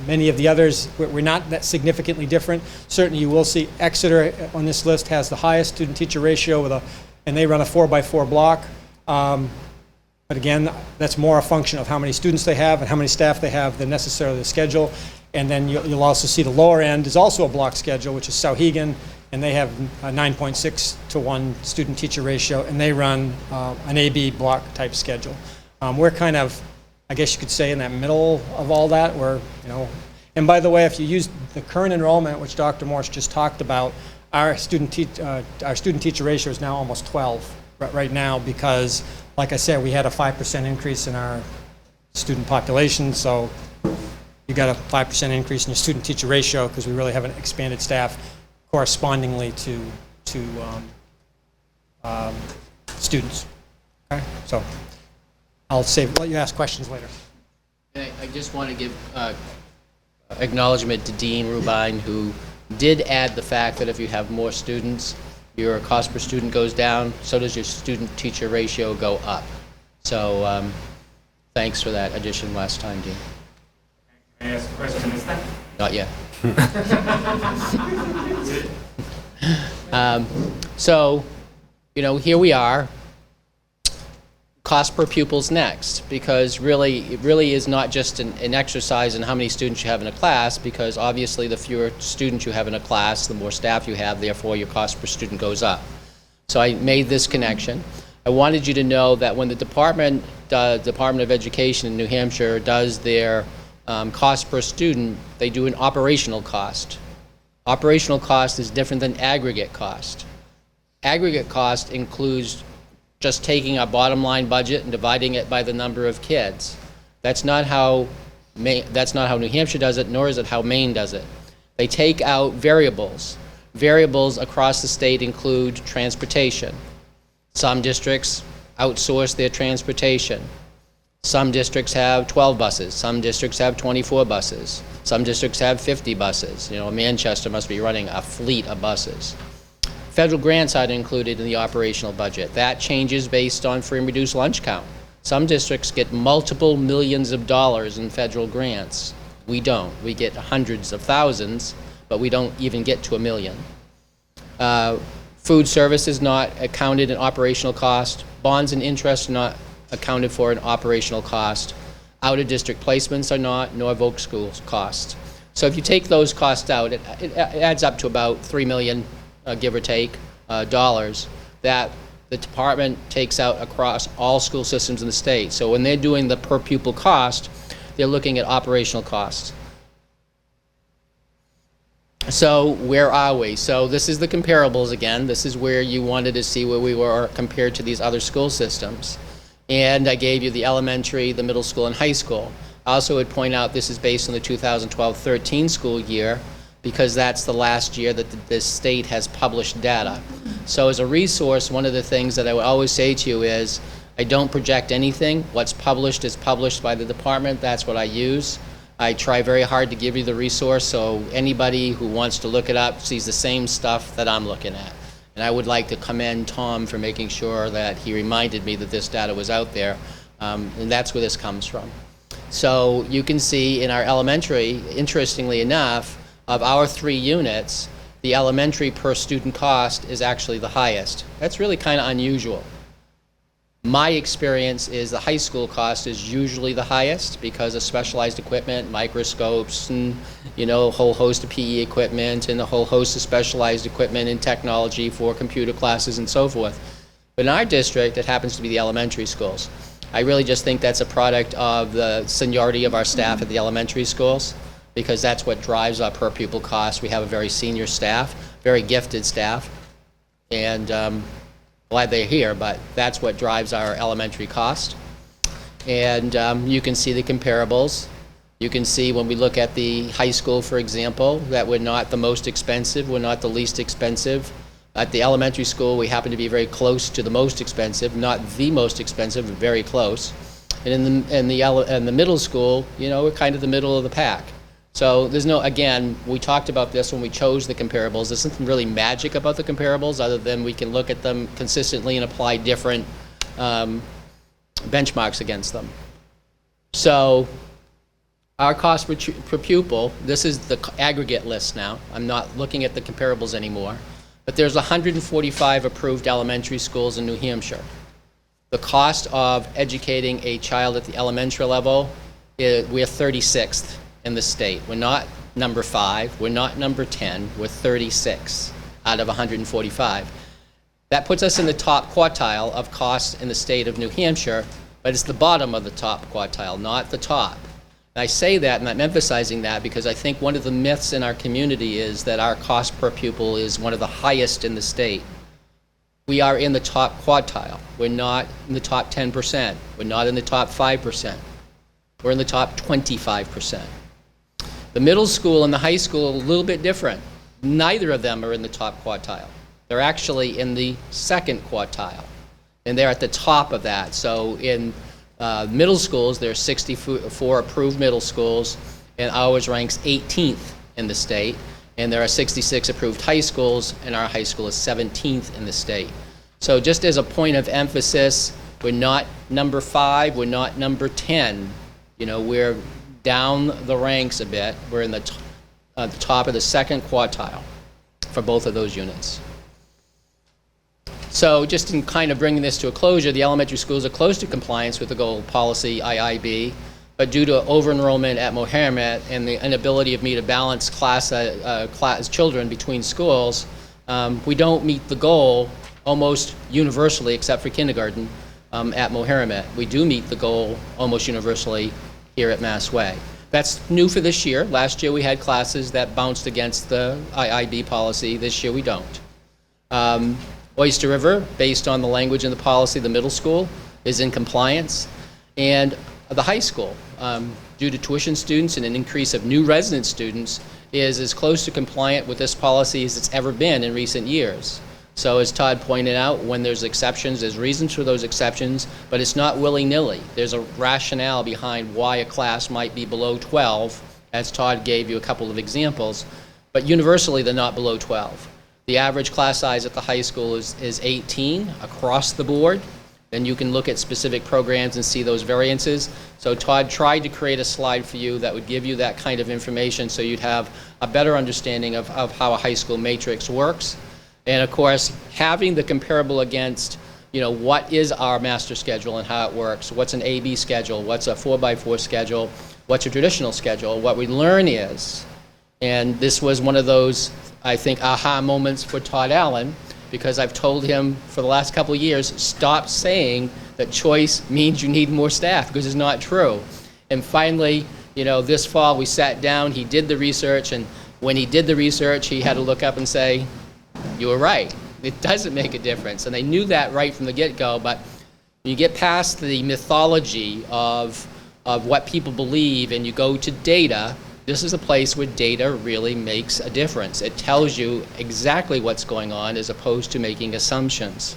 many of the others, we're not that significantly different. Certainly you will see Exeter on this list has the highest student-teacher ratio with a and they run a 4x4 block. But again, that's more a function of how many students they have and how many staff they have than necessarily the schedule. And then you'll also see the lower end is also a block schedule, which is Sauhegan, and they have a 9.6 to 1 student-teacher ratio, and they run an AB block type schedule. We're kind of, I guess you could say, in that middle of all that, where, and by the way, if you use the current enrollment, which Dr. Morse just talked about, our student-teacher ratio is now almost 12 right now because, like I said, we had a 5% increase in our student population, so you got a 5% increase in your student-teacher ratio because we really haven't expanded staff correspondingly to students. Okay, so I'll let you ask questions later. I just want to give acknowledgement to Dean Rubine, who did add the fact that if you have more students, your cost per student goes down, so does your student-teacher ratio go up. So thanks for that addition last time, Dean. Can I ask a question this time? Not yet. So, here we are. Cost per pupil's next, because it really is not just an exercise in how many students you have in a class, because obviously the fewer students you have in a class, the more staff you have, therefore your cost per student goes up. So I made this connection. I wanted you to know that when the Department of Education in New Hampshire does their cost per student, they do an operational cost. Operational cost is different than aggregate cost. Aggregate cost includes just taking our bottom line budget and dividing it by the number of kids. That's not how New Hampshire does it, nor is it how Maine does it. They take out variables. Variables across the state include transportation. Some districts outsource their transportation. Some districts have 12 buses. Some districts have 24 buses. Some districts have 50 buses. Manchester must be running a fleet of buses. Federal grants aren't included in the operational budget. That changes based on free and reduced lunch count. Some districts get multiple millions of dollars in federal grants. We don't. We get hundreds of thousands, but we don't even get to $1 million. Food service is not accounted in operational cost. Bonds and interest are not accounted for in operational cost. Out-of-district placements are not, nor voc schools costs. So if you take those costs out, it adds up to about $3 million, give or take, dollars that the department takes out across all school systems in the state. So when they're doing the per pupil cost, they're looking at operational costs. So where are we? So this is the comparables again. This is where you wanted to see where we were compared to these other school systems. And I gave you the elementary, the middle school, and high school. I also would point out this is based on the 2012-13 school year, because that's the last year that this state has published data. So as a resource, one of the things that I would always say to you is, I don't project anything. What's published is published by the department. That's what I use. I try very hard to give you the resource so anybody who wants to look it up sees the same stuff that I'm looking at. And I would like to commend Tom for making sure that he reminded me that this data was out there, and that's where this comes from. So you can see in our elementary, interestingly enough, of our 3 units, the elementary per student cost is actually the highest. That's really kind of unusual. My experience is the high school cost is usually the highest because of specialized equipment, microscopes, and a whole host of PE equipment, and a whole host of specialized equipment and technology for computer classes and so forth. But in our district, it happens to be the elementary schools. I really just think that's a product of the seniority of our staff at the elementary schools, because that's what drives our per pupil cost. We have a very senior staff, very gifted staff, and glad they're here, but that's what drives our elementary cost. And you can see the comparables. You can see when we look at the high school, for example, that we're not the most expensive, we're not the least expensive. At the elementary school, we happen to be very close to the most expensive, not the most expensive, but very close. And in the middle school, we're kind of the middle of the pack. So there's no, again, we talked about this when we chose the comparables. There's nothing really magic about the comparables other than we can look at them consistently and apply different benchmarks against them. So our cost per pupil, this is the aggregate list now. I'm not looking at the comparables anymore. but there's 145 approved elementary schools in New Hampshire. The cost of educating a child at the elementary level, we're 36th in the state. We're not number 5, we're not number 10, we're 36 out of 145. That puts us in the top quartile of costs in the state of New Hampshire, but it's the bottom of the top quartile, not the top. And I say that, and I'm emphasizing that, because I think one of the myths in our community is that our cost per pupil is one of the highest in the state. We are in the top quartile. We're not in the top 10%. We're not in the top 5%. We're in the top 25%. The middle school and the high school are a little bit different. Neither of them are in the top quartile. They're actually in the second quartile, and they're at the top of that. So in middle schools, there are 64 approved middle schools, and ours ranks 18th in the state. And there are 66 approved high schools, and our high school is 17th in the state. So just as a point of emphasis, we're not number 5, we're not number 10. You know, we're down the ranks a bit. We're in the top of the second quartile for both of those units. So just in kind of bringing this to a closure, the elementary schools are close to compliance with the goal policy IIB, but due to over-enrollment at Mohammed and the inability of me to balance class children between schools, we don't meet the goal almost universally, except for kindergarten, at Mohammed. We do meet the goal almost universally here at Mass Way. That's new for this year. Last year we had classes that bounced against the IIB policy. This year we don't. Oyster River, based on the language in the policy, the middle school is in compliance. And the high school, due to tuition students and an increase of new resident students, is as close to compliant with this policy as it's ever been in recent years. So as Todd pointed out, when there's exceptions, there's reasons for those exceptions, but it's not willy-nilly. There's a rationale behind why a class might be below 12, as Todd gave you a couple of examples, but universally they're not below 12. The average class size at the high school is 18 across the board. Then you can look at specific programs and see those variances. So Todd tried to create a slide for you that would give you that kind of information so you'd have a better understanding of how a high school matrix works. And of course, having the comparable against, you know, what is our master schedule and how it works, what's an AB schedule, what's a 4x4 schedule, what's a traditional schedule, what we learn is, and this was one of those, I think, aha moments for Todd Allen, because I've told him for the last couple of years, stop saying that choice means you need more staff, because it's not true. And finally, you know, this fall we sat down, he did the research, and when he did the research, he had to look up and say, you were right. It doesn't make a difference. And they knew that right from the get-go, but when you get past the mythology of what people believe and you go to data, this is a place where data really makes a difference. It tells you exactly what's going on as opposed to making assumptions.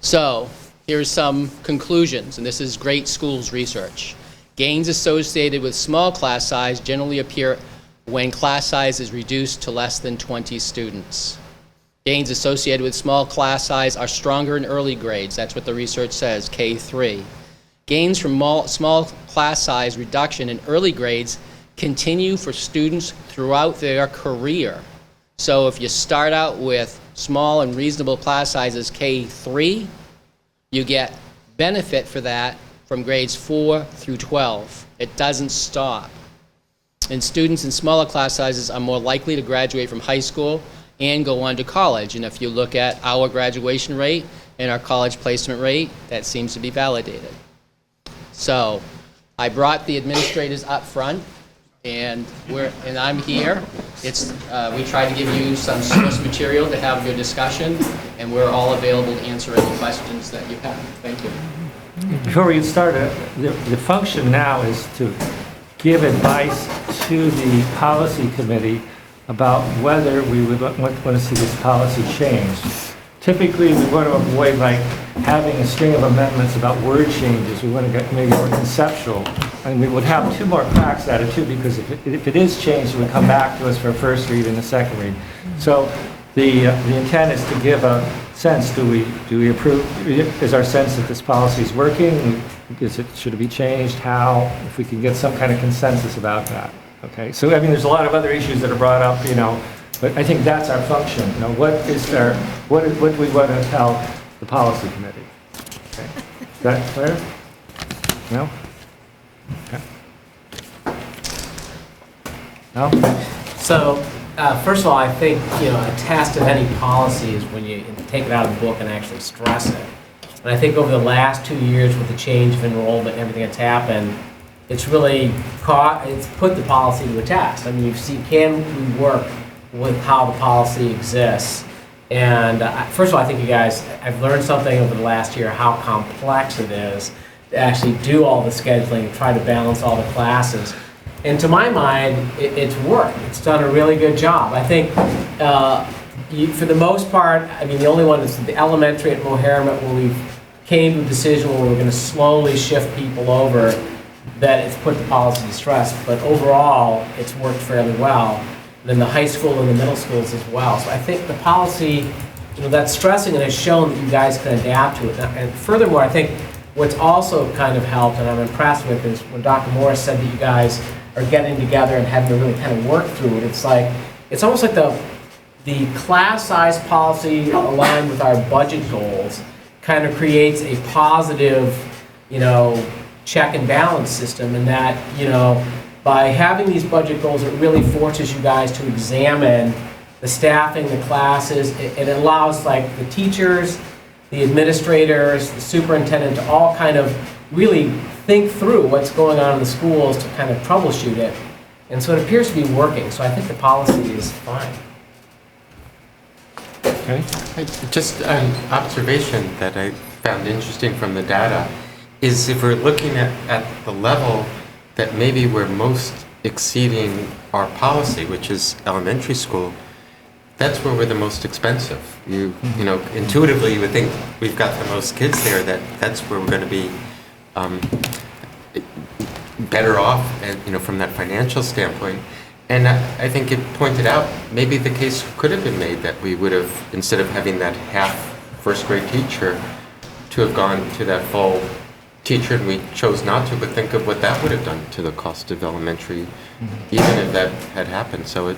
So here's some conclusions, and this is Great Schools research. Gains associated with small class size generally appear when class size is reduced to less than 20 students. Gains associated with small class size are stronger in early grades. That's what the research says, K3. Gains from small class size reduction in early grades continue for students throughout their career. So if you start out with small and reasonable class sizes K3, you get benefit for that from grades 4 through 12. It doesn't stop. And students in smaller class sizes are more likely to graduate from high school and go on to college. And if you look at our graduation rate and our college placement rate, that seems to be validated. So I brought the administrators up front, and I'm here. We try to give you some source material to have your discussion, and we're all available to answer any questions that you have. Thank you. Before we get started, the function now is to give advice to the policy committee about whether we would want to see this policy changed. Typically, we want to avoid having a string of amendments about word changes. We want to get maybe more conceptual. And we would have 2 more cracks at it too, because if it is changed, it would come back to us for a first read and a second read. So the intent is to give a sense. Do we approve? Is our sense that this policy is working? Should it be changed? How? If we can get some kind of consensus about that. Okay. So I mean, there's a lot of other issues that are brought up. You know, But I think that's our function, you know, what do we want to tell the policy committee? Okay. Is that clear? No? Okay. No? So, first of all, I think, a test of any policy is when you take it out of the book and actually stress it. And I think over the last 2 years with the change of enrollment and everything that's happened, it's really it's put the policy to a test. I mean, you see, can we work with how the policy exists? And first of all, I think you guys, I've learned something over the last year, how complex it is to actually do all the scheduling, try to balance all the classes. And to my mind, it's worked. It's done a really good job. I think for the most part, I mean, the only one is the elementary at Mohammed, where we came to a decision where we're going to slowly shift people over, that it's put the policy to stress. But overall, it's worked fairly well. And then the high school and the middle schools as well. So I think the policy, that's stressing, and has shown that you guys can adapt to it. And furthermore, I think what's also kind of helped, and I'm impressed with, is when Dr. Morris said that you guys are getting together and having to really kind of work through it. It's almost like the class size policy aligned with our budget goals kind of creates a positive, check and balance system, and that, by having these budget goals, it really forces you guys to examine the staffing, the classes. It allows the teachers, the administrators, the superintendent to all kind of really think through what's going on in the schools to kind of troubleshoot it. And so it appears to be working. So I think the policy is fine. Okay. Just an observation that I found interesting from the data is if we're looking at the level that maybe we're most exceeding our policy, which is elementary school, that's where we're the most expensive. Intuitively you would think we've got the most kids there, that's where we're going to be better off, and from that financial standpoint. And I think it pointed out maybe the case could have been made that we would have, instead of having that half first grade teacher, to have gone to that full teacher, and we chose not to, but think of what that would have done to the cost of elementary, even if that had happened. So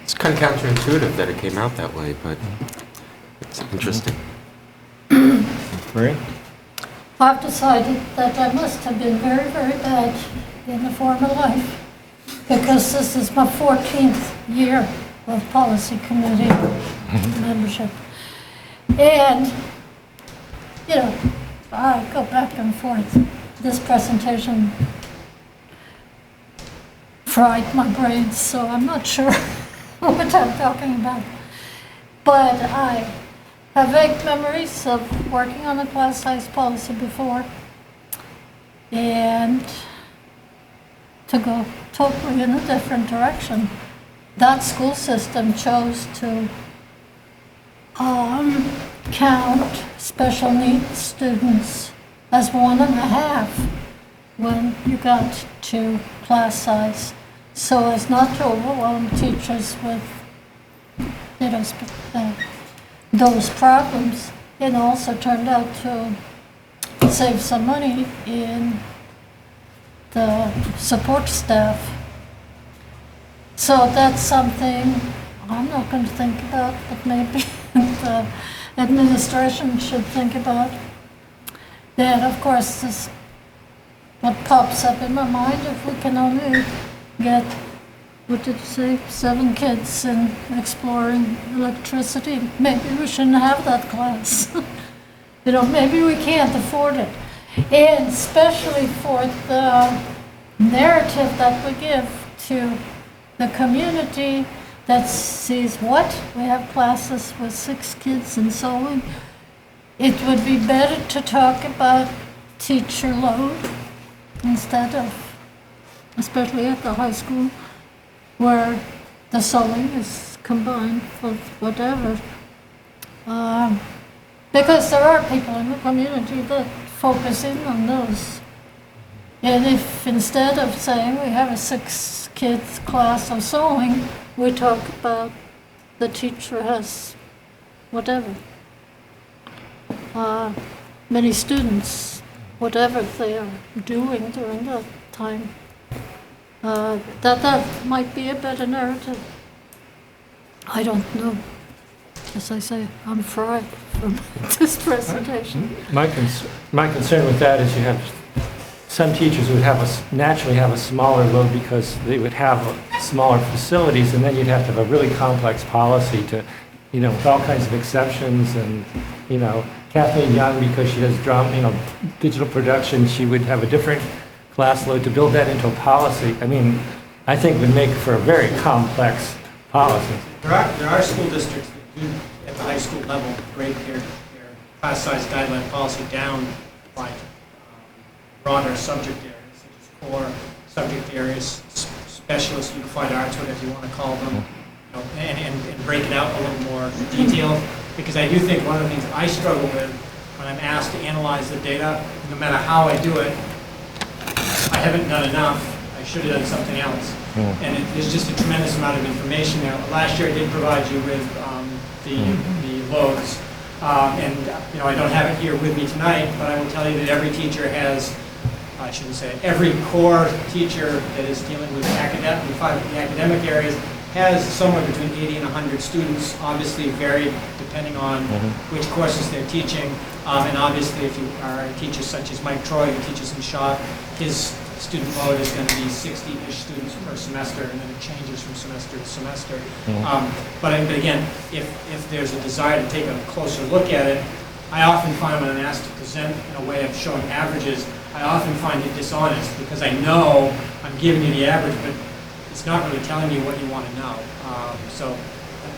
it's kind of counterintuitive that it came out that way, but it's interesting. Marie? I've decided that I must have been very, very bad in the former life, because this is my 14th year of policy committee membership. And, I go back and forth. This presentation fried my brain, so I'm not sure what I'm talking about. But I have vague memories of working on a class size policy before, and to go totally in a different direction. That school system chose to count special needs students as 1.5 when you got to class size, so as not to overwhelm teachers with those problems. It also turned out to save some money in the support staff. So that's something I'm not going to think about, but maybe the administration should think about. Then, of course, this what pops up in my mind, if we can only get, what did you say, 7 kids in exploring electricity, maybe we shouldn't have that class. Maybe we can't afford it. And especially for the narrative that we give to the community that sees what? We have classes with 6 kids and so on. It would be better to talk about teacher load instead of, especially at the high school, where the sewing is combined with whatever. Because there are people in the community that focus in on those. And if instead of saying we have a 6 kids class of sewing, we talk about the teacher has whatever. Many students, whatever they are doing during that time, that might be a better narrative. I don't know. As I say, I'm fried from this presentation. My concern with that is you have, some teachers would naturally have a smaller load because they would have smaller facilities, and then you'd have to have a really complex policy to, with all kinds of exceptions, and, Kathleen Young, because she does drama, digital production, she would have a different class load to build that into a policy. I mean, I think would make for a very complex policy. There are school districts that do, at the high school level, break their class size guideline policy down by broader subject areas, such as core subject areas, specialist unified arts, whatever you want to call them, and break it out a little more detailed. Because I do think one of the things I struggle with when I'm asked to analyze the data, no matter how I do it, I haven't done enough. I should have done something else. And there's just a tremendous amount of information there. Last year I did provide you with the loads. And I don't have it here with me tonight, but I will tell you that every teacher has, I shouldn't say it, every core teacher that is dealing with the academic areas has somewhere between 80 and 100 students, obviously varied depending on which courses they're teaching. And obviously if you are a teacher such as Mike Troy, who teaches in Shaw, his student load is going to be 60-ish students per semester, and then it changes from semester to semester. But again, if there's a desire to take a closer look at it, I often find when I'm asked to present in a way of showing averages, I often find it dishonest because I know I'm giving you the average, but it's not really telling you what you want to know. So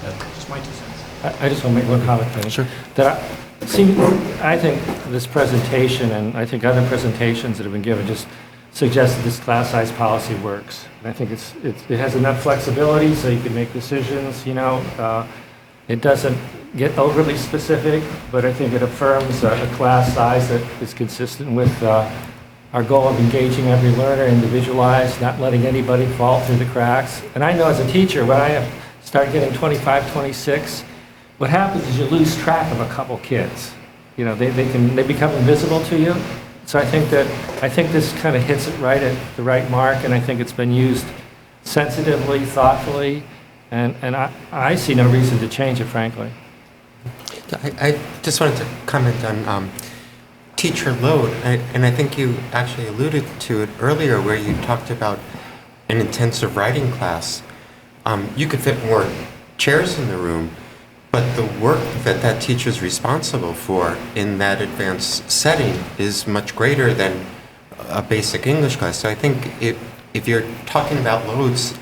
that's just my 2 cents. I just want to make one comment, Penny. Sure. I think this presentation, and I think other presentations that have been given, just suggest that this class size policy works. And I think it has enough flexibility so you can make decisions. It doesn't get overly specific, but I think it affirms a class size that is consistent with our goal of engaging every learner, individualized, not letting anybody fall through the cracks. And I know as a teacher, when I start getting 25, 26, what happens is you lose track of a couple kids. They become invisible to you. So I think this kind of hits it right at the right mark, and I think it's been used sensitively, thoughtfully, and I see no reason to change it, frankly. I just wanted to comment on teacher load, and I think you actually alluded to it earlier where you talked about an intensive writing class. You could fit more chairs in the room, but the work that teacher is responsible for in that advanced setting is much greater than a basic English class. So I think if you're talking about loads,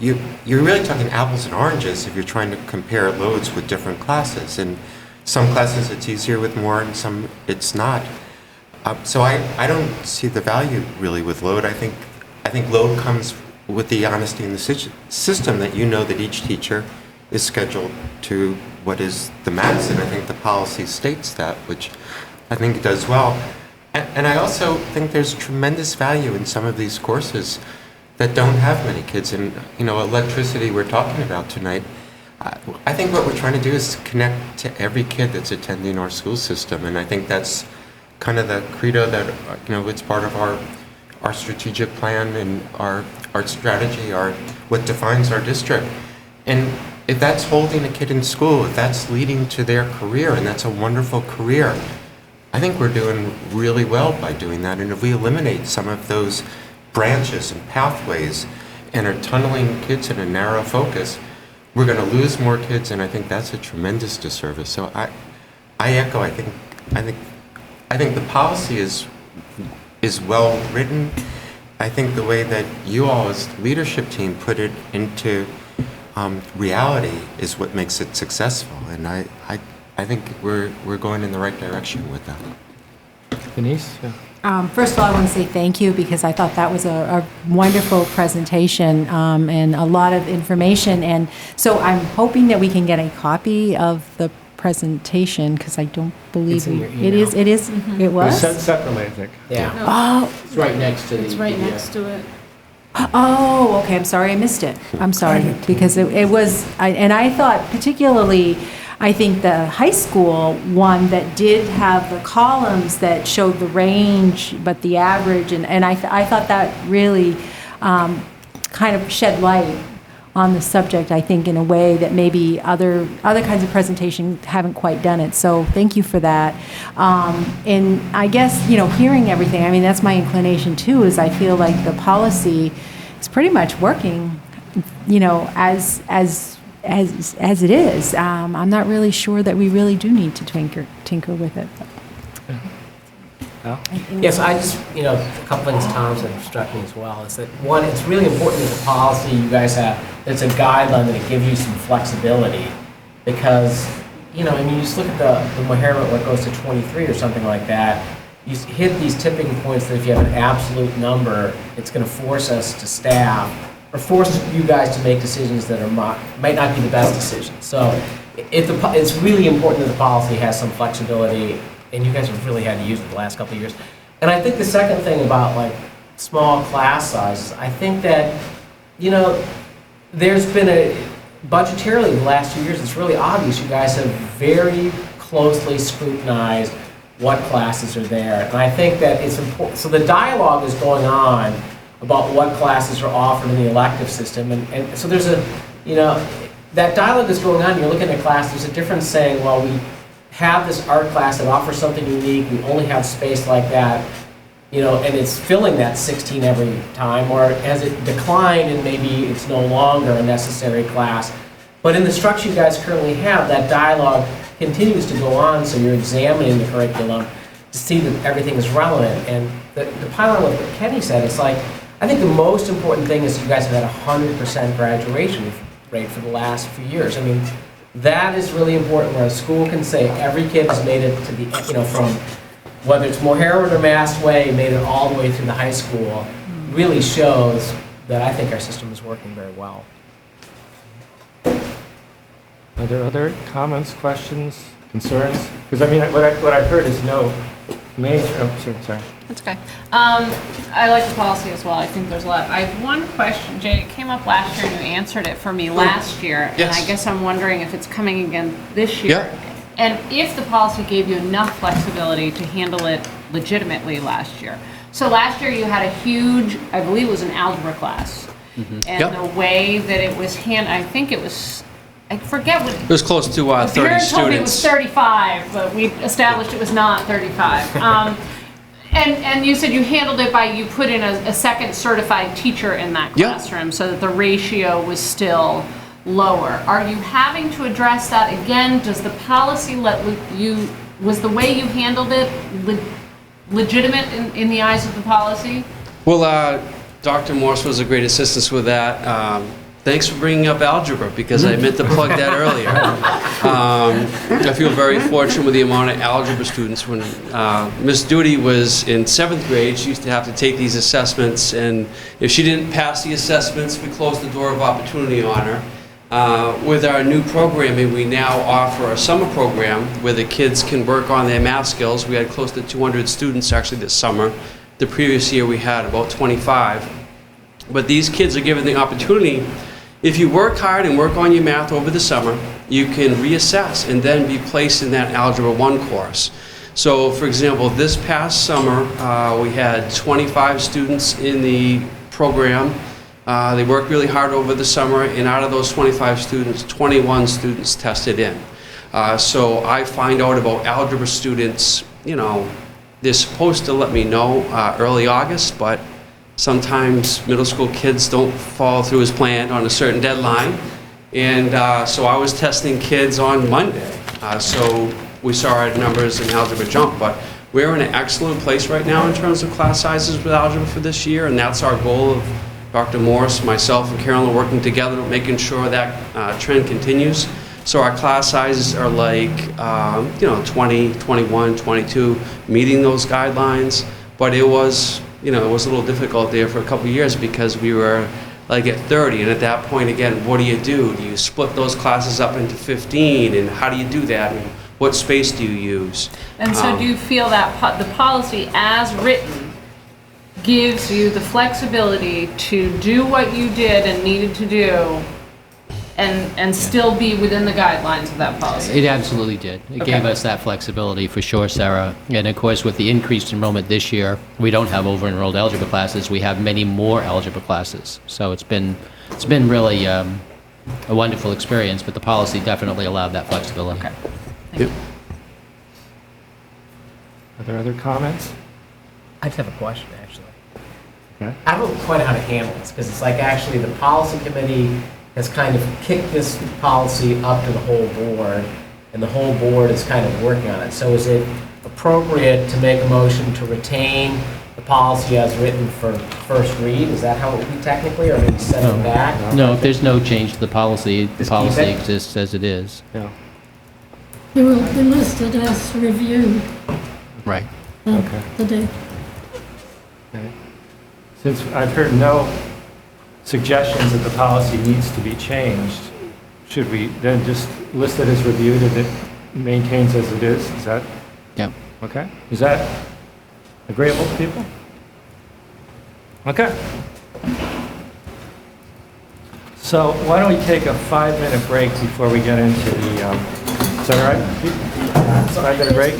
you're really talking apples and oranges if you're trying to compare loads with different classes. And some classes it's easier with more, and some it's not. So I don't see the value really with load. I think load comes with the honesty in the system that that each teacher is scheduled to what is the max, and I think the policy states that, which I think it does well. And I also think there's tremendous value in some of these courses that don't have many kids. And electricity we're talking about tonight, I think what we're trying to do is connect to every kid that's attending our school system, and I think that's kind of the credo that it's part of our strategic plan and our strategy, what defines our district. And if that's holding a kid in school, if that's leading to their career, and that's a wonderful career, I think we're doing really well by doing that. And if we eliminate some of those branches and pathways and are tunneling kids in a narrow focus, we're going to lose more kids, and I think that's a tremendous disservice. So I echo. I think the policy is well written. I think the way that you all as leadership team put it into reality is what makes it successful, and I think we're going in the right direction with that. Denise? Yeah. First of all, I want to say thank you because I thought that was a wonderful presentation and a lot of information. And so I'm hoping that we can get a copy of the presentation because I don't believe It's in your it is. email. It is. Mm-hmm. It was. It's separately, I think. Yeah. Oh. It's right next to the. It's right PDF. next to it. Oh, okay. I'm sorry, I missed it. I'm sorry because it was, and I thought particularly, I think the high school one that did have the columns that showed the range, but the average, and I thought that really kind of shed light on the subject, I think, in a way that maybe other kinds of presentation haven't quite done it. So thank you for that. And I guess, hearing everything, I mean, that's my inclination too, is I feel like the policy is pretty much working, as it is. I'm not really sure that we really do need to tinker with it. Yes, I just, a couple things Tom's that have struck me as well is that, one, it's really important that the policy you guys have, it's a guideline that it gives you some flexibility because, you just look at the Mohammed where it goes to 23 or something like that, you hit these tipping points that if you have an absolute number, it's going to force us to staff or force you guys to make decisions that might not be the best decisions. So it's really important that the policy has some flexibility, and you guys have really had to use it the last couple of years. And I think the second thing about small class sizes, I think that, there's been budgetarily the last 2 years, it's really obvious you guys have very closely scrutinized what classes are there. And I think that it's important. So the dialogue is going on about what classes are offered in the elective system. And so there's that dialogue is going on. You're looking at class, there's a difference saying, well, we have this art class that offers something unique, we only have space like that, and it's filling that 16 every time, or has it declined and maybe it's no longer a necessary class. But in the structure you guys currently have, that dialogue continues to go on, so you're examining the curriculum to see that everything is relevant. And the pile on what Kenny said, it's like, I think the most important thing is you guys have had 100% graduation rate for the last few years. I mean, that is really important where a school can say every kid has made it to the, from whether it's Mohammed or Mastway, made it all the way through the high school, really shows that I think our system is working very well. Are there other comments, questions, concerns? Because I mean, what I've heard is no major, sorry. That's okay. I like the policy as well. I think there's a lot. I have one question, Jay. It came up last year and you answered it for me last year. Yes. And I guess I'm wondering if it's coming again this year. Yeah. And if the policy gave you enough flexibility to handle it legitimately last year. So last year you had a huge, I believe it was an algebra class. Mm-hmm. And the way that it was I think it was, I forget what. It was close to 30 students. The parent told me it was 35, but we established it was not 35. And you said you handled it by, you put in a second certified teacher in that classroom so that the ratio was still lower. Are you having to address that again? Does the policy was the way you handled it legitimate in the eyes of the policy? Well, Dr. Morse was a great assistance with that. Thanks for bringing up algebra, because I meant to plug that earlier. I feel very fortunate with the amount of algebra students. When Miss Duty was in 7th grade, she used to have to take these assessments, and if she didn't pass the assessments, we closed the door of opportunity on her. With our new programming, we now offer a summer program where the kids can work on their math skills. We had close to 200 students actually this summer. The previous year we had about 25. But these kids are given the opportunity, if you work hard and work on your math over the summer, you can reassess and then be placed in that Algebra 1 course. So, for example, this past summer, we had 25 students in the program. They worked really hard over the summer, and out of those 25 students, 21 students tested in. So I find out about algebra students, they're supposed to let me know early August, but sometimes middle school kids don't follow through as planned on a certain deadline. And so I was testing kids on Monday. So we saw our numbers in algebra jump, but we're in an excellent place right now in terms of class sizes with algebra for this year, and that's our goal of Dr. Morse, myself, and Carolyn working together, making sure that trend continues. So our class sizes are like, 20, 21, 22, meeting those guidelines. But it was, it was a little difficult there for a couple of years because we were like at 30. And at that point, again, what do? Do you split those classes up into 15? And how do you do that? And what space do you use? And so do you feel that the policy as written gives you the flexibility to do what you did and needed to do and still be within the guidelines of that policy? It absolutely did. It gave us that flexibility for sure, Sarah. And of course, with the increased enrollment this year, we don't have over-enrolled algebra classes. We have many more algebra classes. So it's been it's been really a wonderful experience, but the policy definitely allowed that flexibility. Yep. Are there other comments? I just have a question, actually. Okay. I don't quite know how to handle this, because it's like actually the policy committee has kind of kicked this policy up to the whole board, and the whole board is kind of working on it. So is it appropriate to make a motion to retain the policy as written for first read? Is that how it would be technically, or maybe send it back? No, if there's no change to the policy keep it? exists as it is. Yeah. It will be listed as reviewed Right. on Okay. the date. Okay. Since I've heard no suggestions that the policy needs to be changed, should we then just list it as reviewed and it maintains as it is? Is that Yep. okay? Is that agreeable to people? Okay. So why don't we take a 5-minute break before we get into the, is that all right? 5-minute break?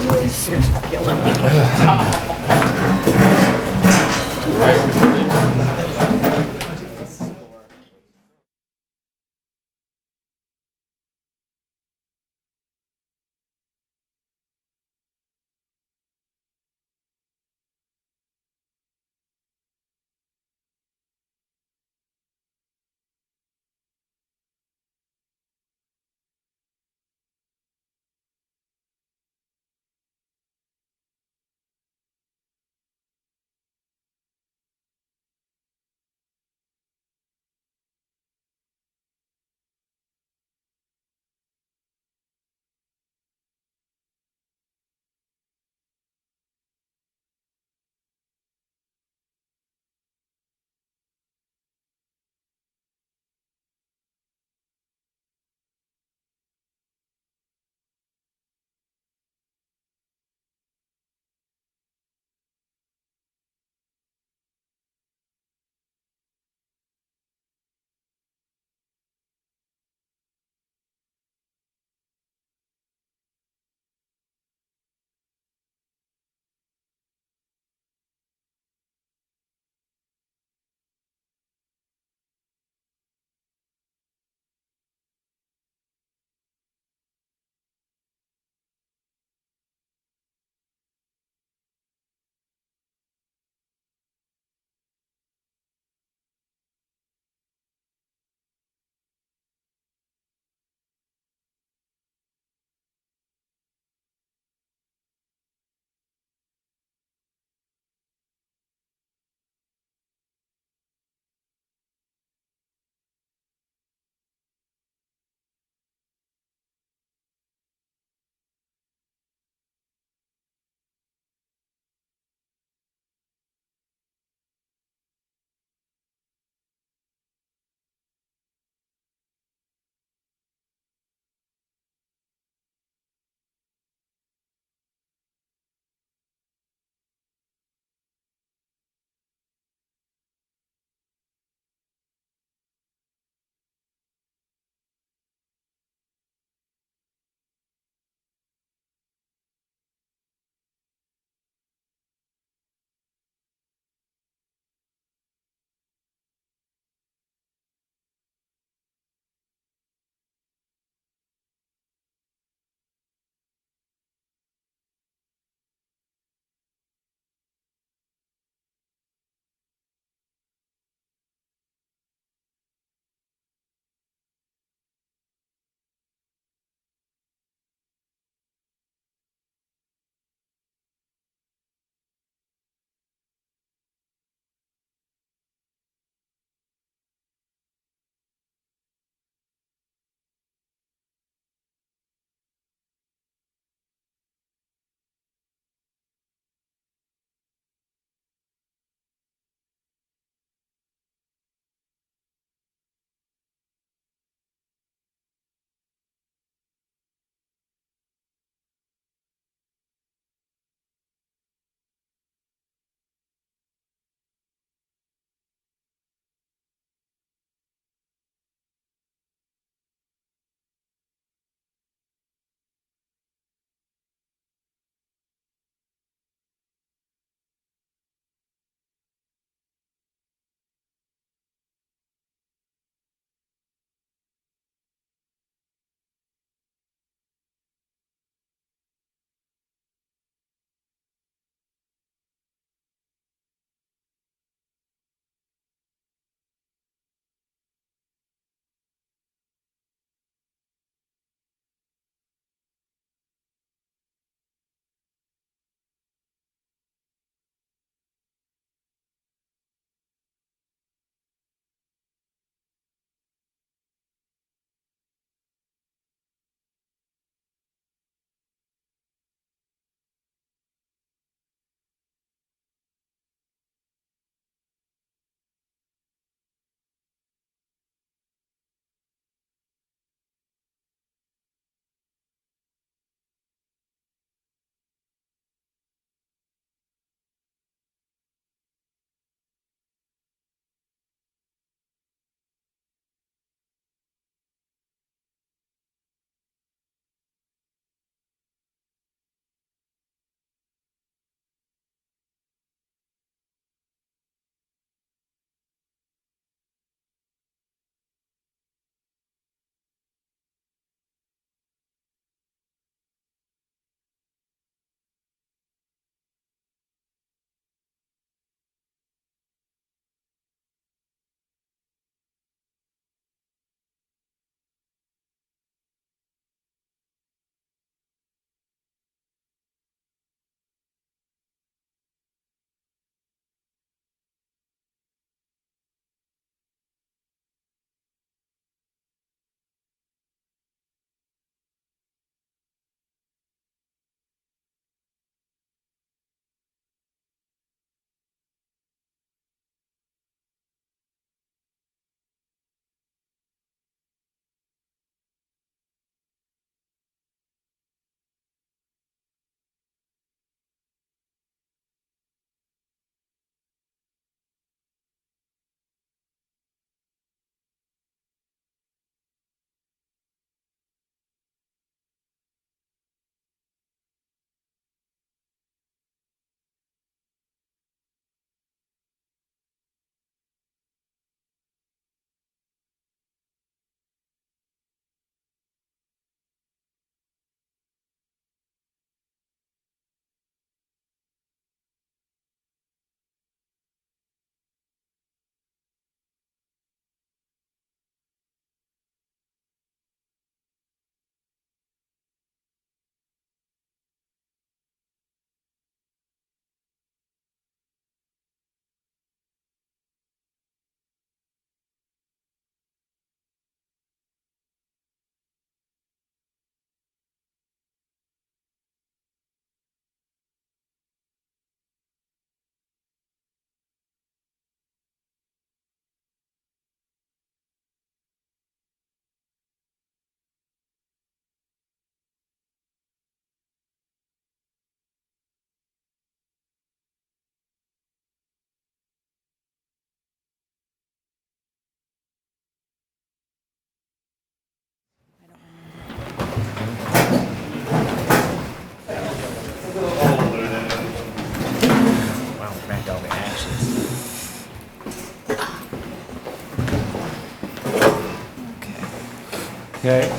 Okay.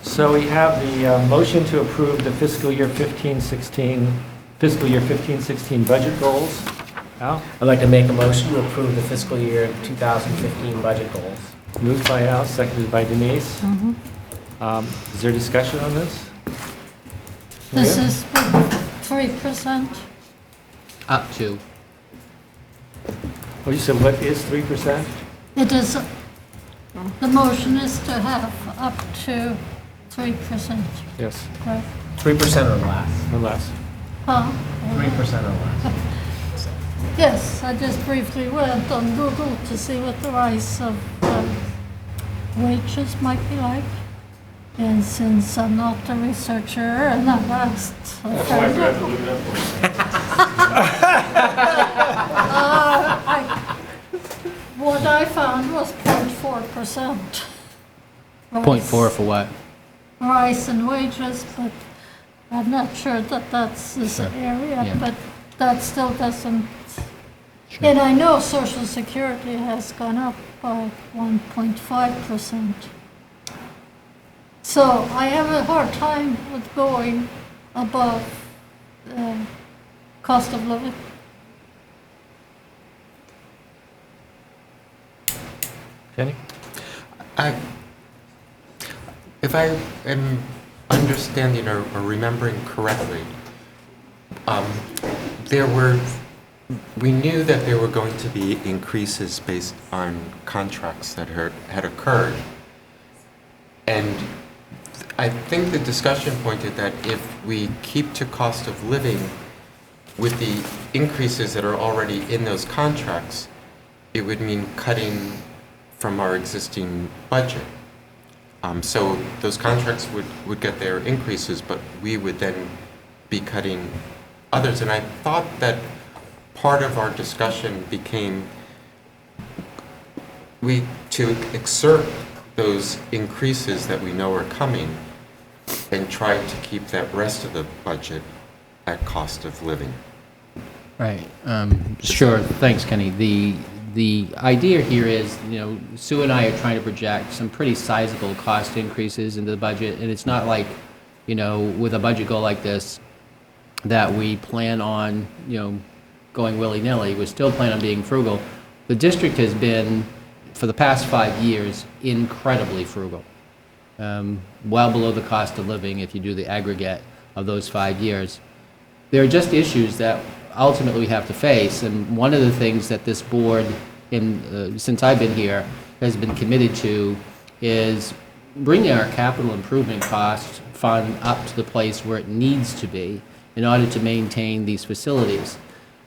So we have the motion to approve the fiscal year 15-16 budget goals. Al? I'd like to make a motion to approve the fiscal year 2015 budget goals. Moved by Al, seconded by Denise. Is there discussion on this? This Maria? is 3%. Up to. Well, you said what is 3%? It is, the motion is to have up to 3%. Yes. Right? 3% or less. Or less. Huh? 3% or less. Yes, I just briefly went on Google to see what the rise of wages might be like. And since I'm not a researcher and I've asked a friend, what I found was 0.4%. 0.4 for what? Rise in wages, but I'm not sure that that's this area, Yeah. but that still doesn't. And I know Social Security has gone up by 1.5%. So I have a hard time with going above cost of living. Jenny? If I am understanding or remembering correctly, we knew that there were going to be increases based on contracts that had occurred. And I think the discussion pointed that if we keep to cost of living with the increases that are already in those contracts, it would mean cutting from our existing budget. So those contracts would get their increases, but we would then be cutting others. And I thought that part of our discussion became to exert those increases that we know are coming and try to keep that rest of the budget at cost of living. Right. Sure. Thanks, Kenny. The idea here is, Sue and I are trying to project some pretty sizable cost increases into the budget, and it's not like, with a budget goal like this, that we plan on, going willy-nilly. We still plan on being frugal. The district has been, for the past 5 years, incredibly frugal. Well below the cost of living if you do the aggregate of those 5 years. There are just issues that ultimately we have to face, and one of the things that this board, since I've been here, has been committed to is bringing our capital improvement cost fund up to the place where it needs to be in order to maintain these facilities.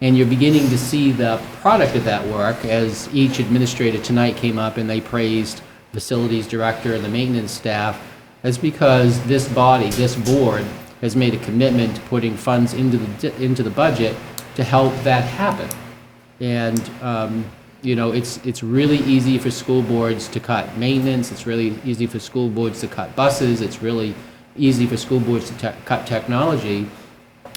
And you're beginning to see the product of that work as each administrator tonight came up and they praised the facilities director and the maintenance staff. That's because this body, this board, has made a commitment to putting funds into the budget to help that happen. And it's really easy for school boards to cut maintenance. It's really easy for school boards to cut buses. It's really easy for school boards to cut technology.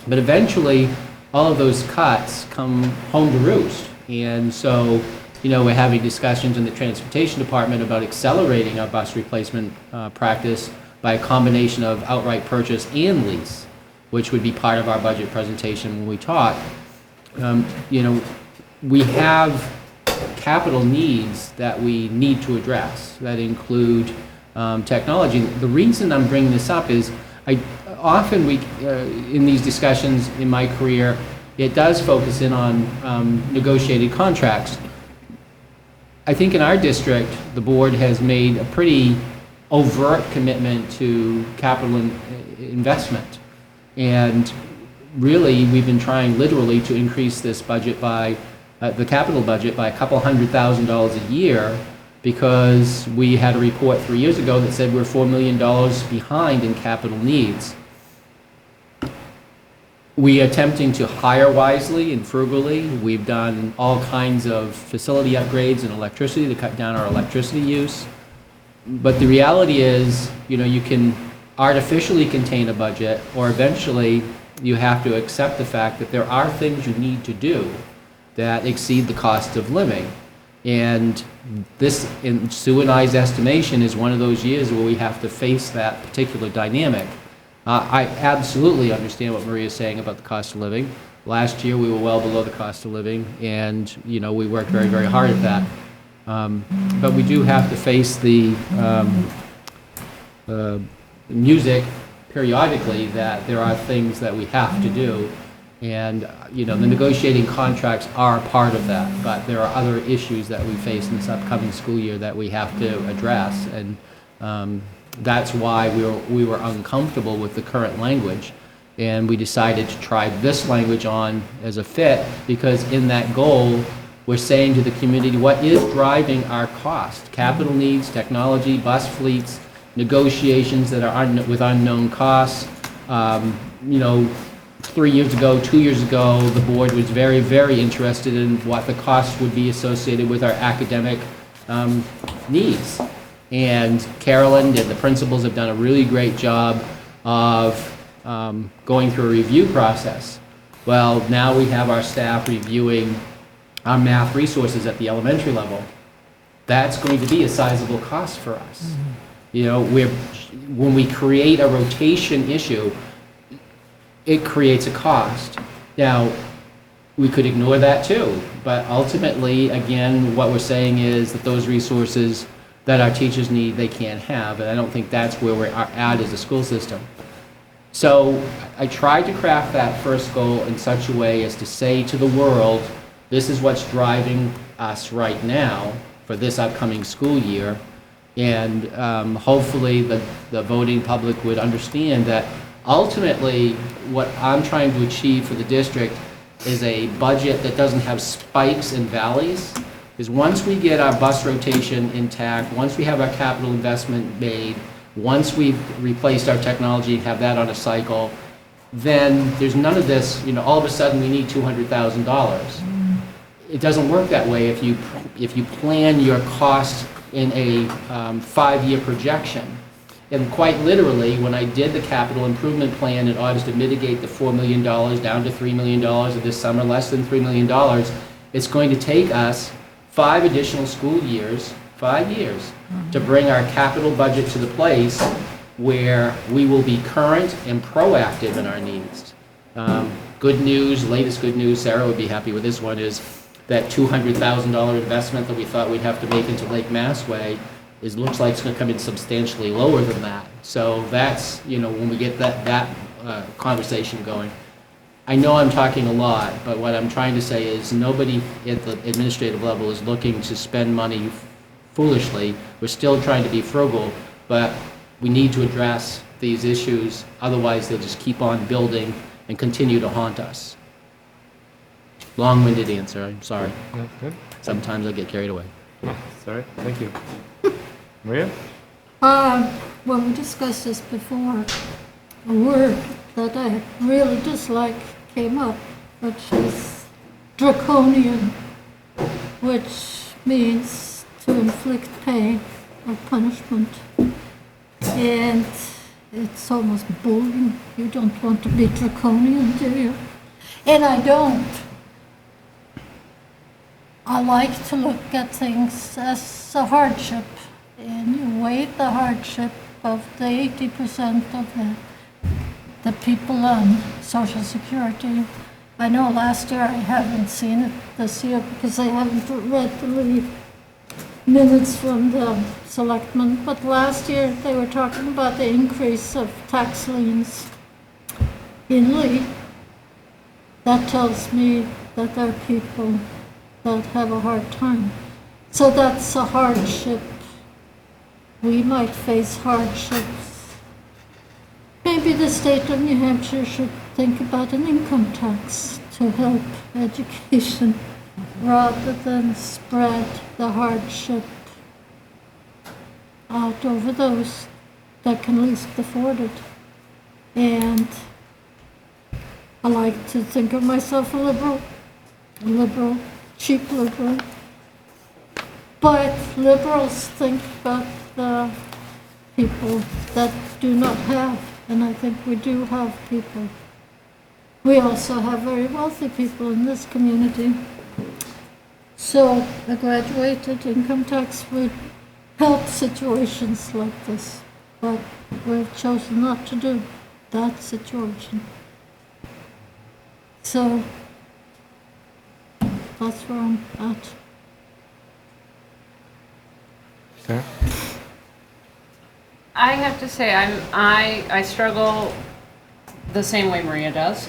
But eventually, all of those cuts come home to roost. And so, we're having discussions in the transportation department about accelerating our bus replacement practice by a combination of outright purchase and lease, which would be part of our budget presentation when we talk. We have capital needs that we need to address that include technology. The reason I'm bringing this up is often in these discussions in my career, it does focus in on negotiated contracts. I think in our district, the board has made a pretty overt commitment to capital investment. And really, we've been trying literally to increase this budget by, the capital budget by $200,000 a year, because we had a report 3 years ago that said we're $4 million behind in capital needs. We are attempting to hire wisely and frugally. We've done all kinds of facility upgrades and electricity to cut down our electricity use. But the reality is, you can artificially contain a budget, or eventually you have to accept the fact that there are things you need to do that exceed the cost of living. And this, in Sue and I's estimation, is one of those years where we have to face that particular dynamic. I absolutely understand what Maria's saying about the cost of living. Last year, we were well below the cost of living, and, you know, we worked very, very hard at that. But we do have to face the music periodically that there are things that we have to do. And, you know, the negotiating contracts are part of that, but there are other issues that we face in this upcoming school year that we have to address. And that's why we were uncomfortable with the current language. And we decided to try this language on as a fit, because in that goal, we're saying to the community what is driving our cost: capital needs, technology, bus fleets, negotiations that are with unknown costs. You know, 3 years ago, 2 years ago, the board was very, very interested in what the cost would be associated with our academic needs. And Carolyn and the principals have done a really great job of going through a review process. Well, now we have our staff reviewing our math resources at the elementary level. That's going to be a sizable cost for us. You know, when we create a rotation issue, it creates a cost. Now, we could ignore that too, but ultimately, again, what we're saying is that those resources that our teachers need, they can't have, and I don't think that's where we're at as a school system. So I tried to craft that first goal in such a way as to say to the world, this is what's driving us right now for this upcoming school year, and hopefully the voting public would understand that ultimately what I'm trying to achieve for the district is a budget that doesn't have spikes and valleys. Is once we get our bus rotation intact, once we have our capital investment made, once we've replaced our technology and have that on a cycle, then there's none of this, you know, all of a sudden we need $200,000. It doesn't work that way if you plan your cost in a 5-year projection. And quite literally, when I did the capital improvement plan in order to mitigate the $4 million down to $3 million, of this summer less than $3 million, it's going to take us 5 additional school years, 5 years, to bring our capital budget to the place where we will be current and proactive in our needs. Good news, latest good news, Sarah would be happy with this one, is that $200,000 investment that we thought we'd have to make into Lake Massway looks like it's going to come in substantially lower than that. So that's, you know, when we get that conversation going. I know I'm talking a lot, but what I'm trying to say is nobody at the administrative level is looking to spend money foolishly. We're still trying to be frugal, but we need to address these issues. Otherwise, they'll just keep on building and continue to haunt us. Long-winded answer, I'm sorry. That's good. Sometimes I get carried away. Sorry, thank you. Maria? Well, we discussed this before. A word that I really dislike came up, which is draconian, which means to inflict pain or punishment. And it's almost bullying. You don't want to be draconian, do you? And I don't. I like to look at things as a hardship, and you weigh the hardship of the 80% of the people on Social Security. I know last year I haven't seen it this year because I haven't read the minutes from the selectmen, but last year they were talking about the increase of tax liens in Lee. That tells me that there are people that have a hard time. So that's a hardship. We might face hardships. Maybe the state of New Hampshire should think about an income tax to help education rather than spread the hardship out over those that can least afford it. And I like to think of myself a liberal, cheap liberal. But liberals think about the people that do not have, and I think we do have people. We also have very wealthy people in this community. So a graduated income tax would help situations like this, but we've chosen not to do that situation. So that's where I'm at. Sarah? I have to say, I struggle the same way Maria does.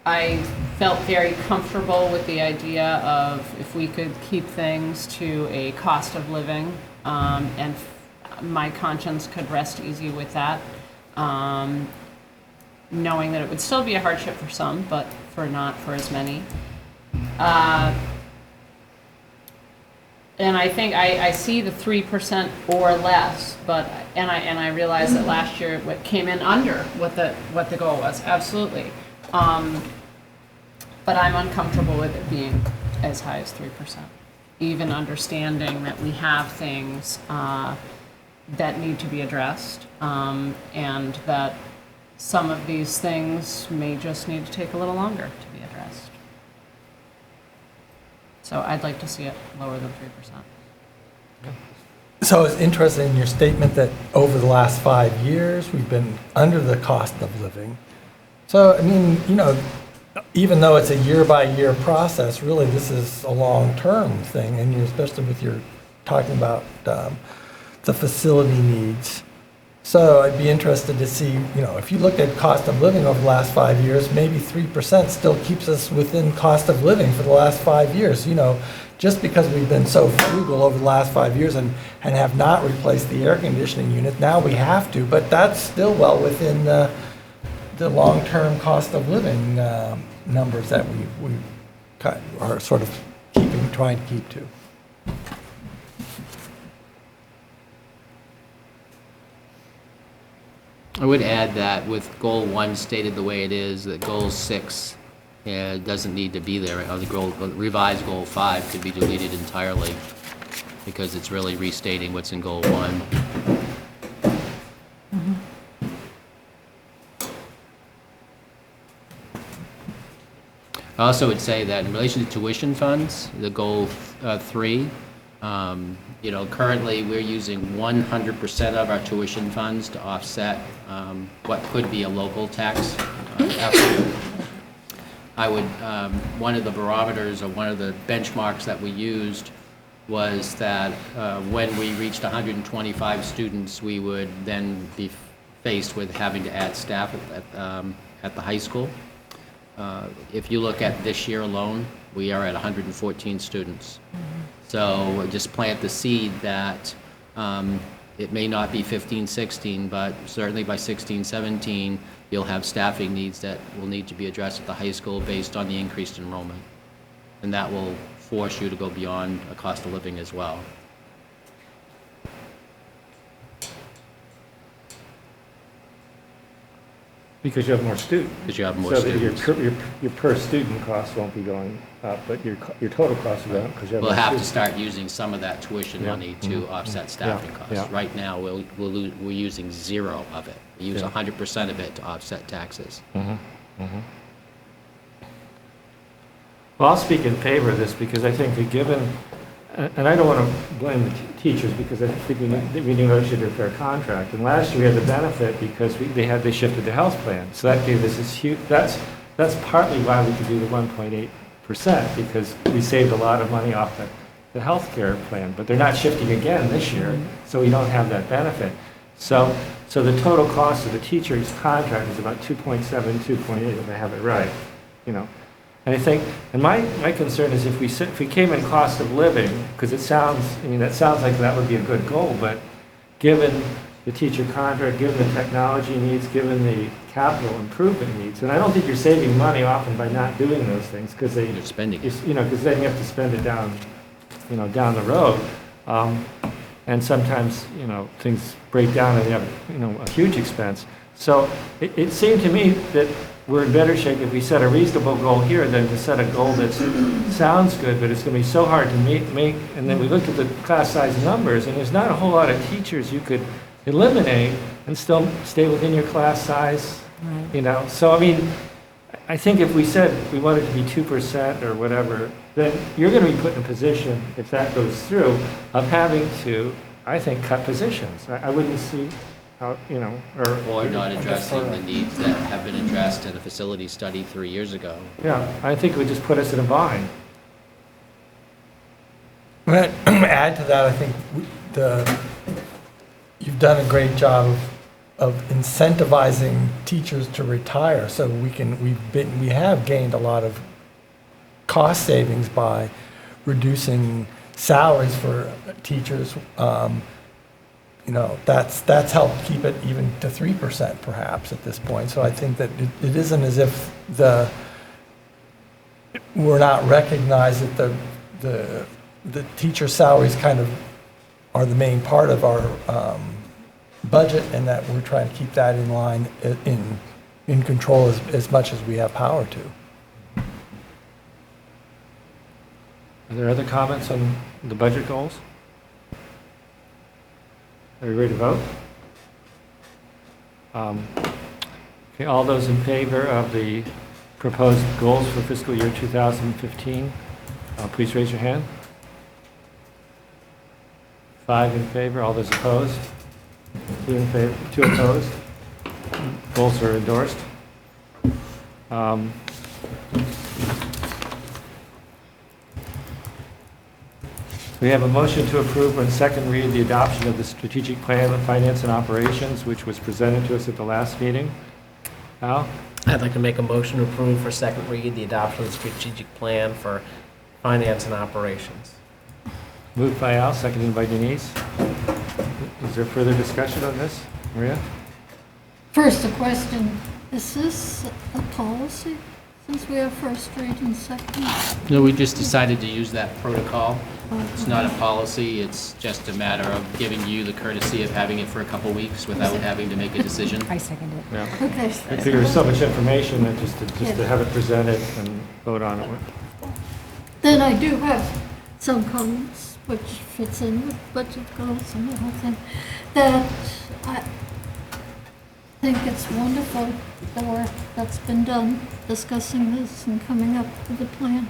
I felt very comfortable with the idea of if we could keep things to a cost of living, and my conscience could rest easy with that, knowing that it would still be a hardship for some, but not for as many. And I think I see the 3% or less, and I realize that last year it came in under what the goal was, absolutely. But I'm uncomfortable with it being as high as 3%, even understanding that we have things that need to be addressed, and that some of these things may just need to take a little longer to be addressed. So I'd like to see it lower than 3%. So it's interesting in your statement that over the last 5 years, we've been under the cost of living. So, I mean, even though it's a year-by-year process, really this is a long-term thing, and especially with your talking about the facility needs. So I'd be interested to see, if you look at cost of living over the last 5 years, maybe 3% still keeps us within cost of living for the last 5 years. Just because we've been so frugal over the last 5 years and have not replaced the air conditioning unit, now we have to, but that's still well within the long-term cost of living numbers that we are sort of trying to keep to. I would add that with Goal 1 stated the way it is, that Goal 6 doesn't need to be there. The revised Goal 5 could be deleted entirely because it's really restating what's in Goal 1. I also would say that in relation to tuition funds, the Goal 3, currently we're using 100% of our tuition funds to offset what could be a local tax effort. One of the barometers or one of the benchmarks that we used was that when we reached 125 students, we would then be faced with having to add staff at the high school. If you look at this year alone, we are at 114 students. So just plant the seed that it may not be 15, 16, but certainly by 16, 17, you'll have staffing needs that will need to be addressed at the high school based on the increased enrollment. And that will force you to go beyond a cost of living as well. Because you have more students. Because you have more students. So your per student cost won't be going up, but your total cost will go up because you have We'll more have to students. start using some of that tuition money to offset staffing costs. Right now, we're using zero of it. We use 100% of it to offset taxes. Well, I'll speak in favor of this because I think that given, and I don't want to blame the teachers because I think we negotiated a fair contract. And last year we had the benefit because they shifted the health plan. So that gave us this huge, that's partly why we could do the 1.8% because we saved a lot of money off the health care plan. But they're not shifting again this year, so we don't have that benefit. So the total cost of the teacher's contract is about 2.7, 2.8 if I have it right, And I think, and my concern is if we came in cost of living, because that sounds like that would be a good goal, but given the teacher contract, given the technology needs, given the capital improvement needs, and I don't think you're saving money often by not doing those things, because you're spending it. Because then you have to spend it down the road, and sometimes things break down and you have a huge expense. So it seemed to me that we're in better shape if we set a reasonable goal here than to set a goal that sounds good, but it's going to be so hard to make. And then we looked at the class size numbers, and there's not a whole lot of teachers you could eliminate and still stay within your class size. Right. So I I think if we said we want it to be 2% or whatever, then you're going to be put in a position, if that goes through, of having to, I think, cut positions. I wouldn't see how, Or not addressing the needs that have been addressed in a facility study 3 years ago. Yeah, I think it would just put us in a bind. But add to that, I think you've done a great job of incentivizing teachers to retire. So we have gained a lot of cost savings by reducing salaries for teachers. That's helped keep it even to 3% perhaps at this point. So I think that it isn't as if we're not recognized that the teacher salaries kind of are the main part of our budget, and that we're trying to keep that in line, in control as much as we have power to. Are there other comments on the budget goals? Are we ready to vote? Okay, all those in favor of the proposed goals for fiscal year 2015, please raise your hand. 5 in favor, all those opposed? 2 in favor, 2 opposed? Goals are endorsed. We have a motion to approve on second read the adoption of the strategic plan of finance and operations, which was presented to us at the last meeting. Al? I'd like to make a motion to approve for second read the adoption of the strategic plan for finance and operations. Moved by Al, seconded by Denise. Is there further discussion on this? Maria? First, a question. Is this a policy, since we have first read and second? No, we just decided to use that protocol. It's not a policy, it's just a matter of giving you the courtesy of having it for a couple weeks without having to make a decision. I second it. Yeah. Okay. I figure there's so much information that just to have it presented and vote on it. Then I do have some comments, which fits in with budget goals and the whole thing, that I think it's wonderful, the work that's been done discussing this and coming up with a plan.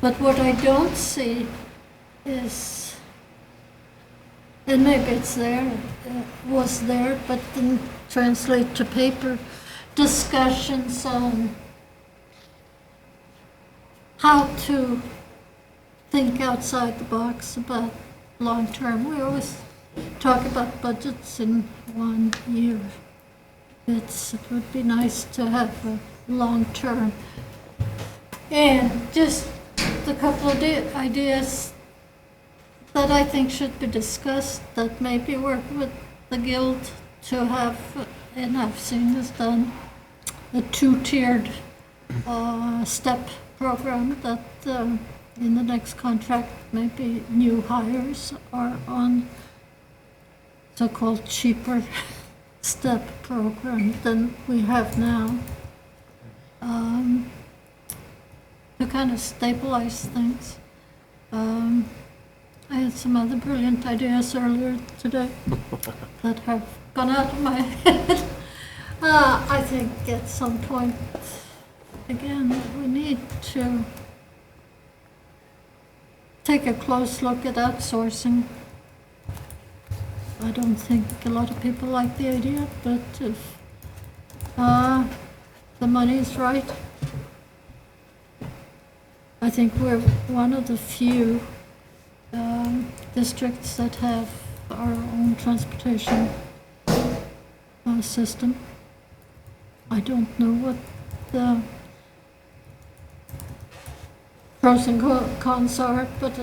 But what I don't see is, and maybe it's there, was there, but didn't translate to paper, discussions on how to think outside the box about long-term. We always talk about budgets in 1 year. It would be nice to have a long-term. And just a couple of ideas that I think should be discussed, that maybe work with the guild to have, and I've seen this done, a 2-tiered step program that in the next contract, maybe new hires are on so-called cheaper step program than we have now, to kind of stabilize things. I had some other brilliant ideas earlier today that have gone out of my head. I think at some point, again, we need to take a close look at outsourcing. I don't think a lot of people like the idea, but if the money is right, I think we're one of the few districts that have our own transportation system. I don't know what the pros and cons are, but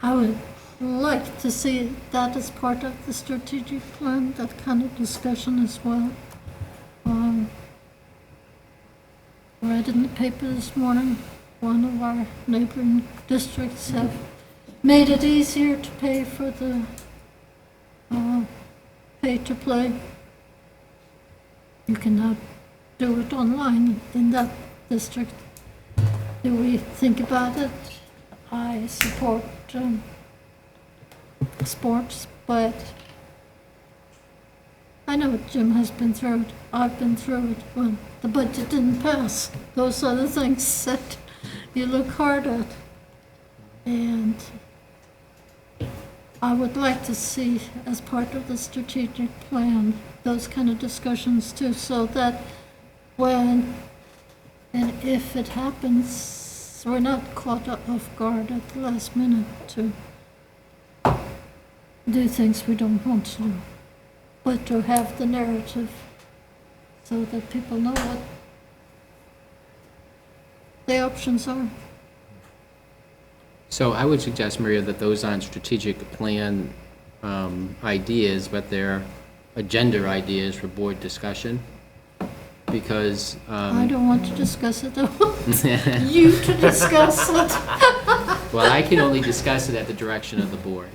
I would like to see that as part of the strategic plan, that kind of discussion as well. Read in the paper this morning, one of our neighboring districts have made it easier to pay for the pay-to-play. You can now do it online in that district. Do we think about it? I support sports, but I know Jim has been through it. I've been through it when the budget didn't pass. Those are the things that you look hard at. And I would like to see, as part of the strategic plan, those kind of discussions too, so that when and if it happens, we're not caught off guard at the last minute to do things we don't want to do, but to have the narrative so that people know what the options are. So I would suggest, Maria, that those aren't strategic plan ideas, but they're agenda ideas for board discussion, because... I don't want to discuss it. I want you to discuss it. Well, I can only discuss it at the direction of the board.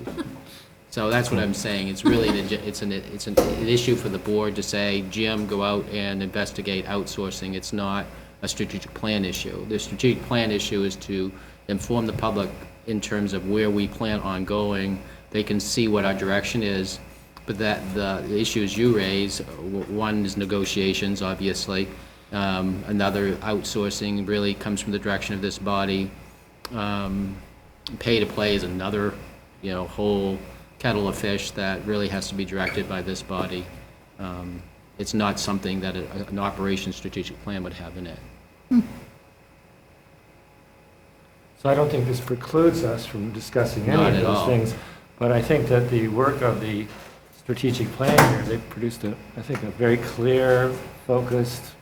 So that's what I'm saying. It's really, it's an issue for the board to say, Jim, go out and investigate outsourcing. It's not a strategic plan issue. The strategic plan issue is to inform the public in terms of where we plan on going. They can see what our direction is, but that the issues you raise, one is negotiations, obviously. Another, outsourcing, really comes from the direction of this body. Pay to play is another, whole kettle of fish that really has to be directed by this body. It's not something that an operations strategic plan would have in it. So I don't think this precludes us from discussing any Not of at those all. things, but I think that the work of the strategic plan here, they produced a very clear, focused,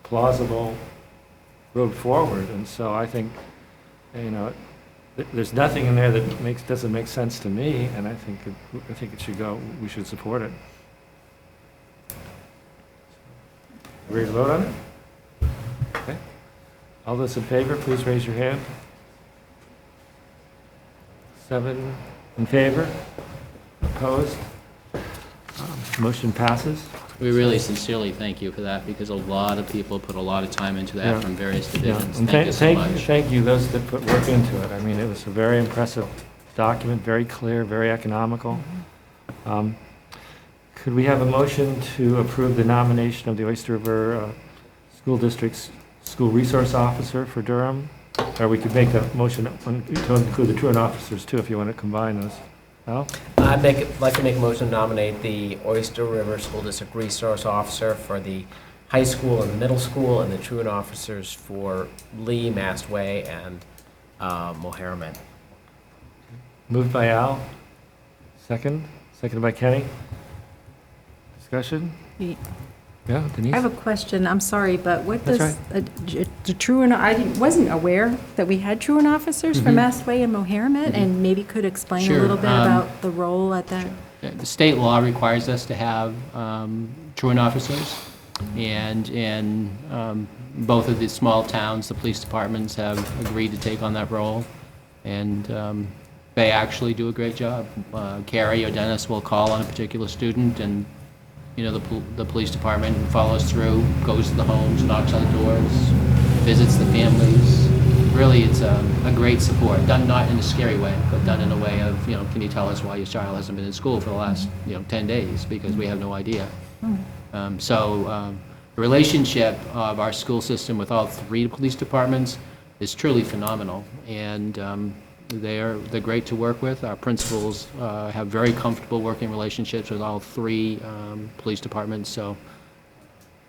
plausible road forward, and so I think, there's nothing in there that doesn't make sense to me, and I think it should go. We should support it. Ready to vote on it? Okay. All those in favor, please raise your hand. 7 in favor. Opposed? Motion passes. We really sincerely thank you for that, because a lot of people put a lot of time into that Yeah. from various Yeah. divisions. And Thank you so much. Thank you, those that put work into it. I mean, it was a very impressive document, very clear, very economical. Could we have a motion to approve the nomination of the Oyster River School District's School Resource Officer for Durham? Or we could make the motion to include the truant officers too, if you want to combine those. Al? I'd like to make a motion to nominate the Oyster River School District Resource Officer for the high school and the middle school, and the truant officers for Lee, Mastway, and Moharriman. Moved by Al. Seconded by Kenny. Discussion? Yeah, Denise? I have a question, I'm sorry, but what That's does the truant, wasn't aware that we had truant officers for Mastway and Moharriman, and maybe could explain a Sure, little bit about the role at that? The state law requires us to have truant officers, and in both of the small towns, the police departments have agreed to take on that role, and they actually do a great job. Carrie or Dennis will call on a particular student, and the police department follows through, goes to the homes, knocks on the doors, visits the families. Really, it's a great support, done not in a scary way, but done in a way of, can you tell us why your child hasn't been in school for the last, 10 days, because we have no idea. The relationship of our school system with all 3 police departments is truly phenomenal, and they're great to work with. Our principals have very comfortable working relationships with all 3 police departments, so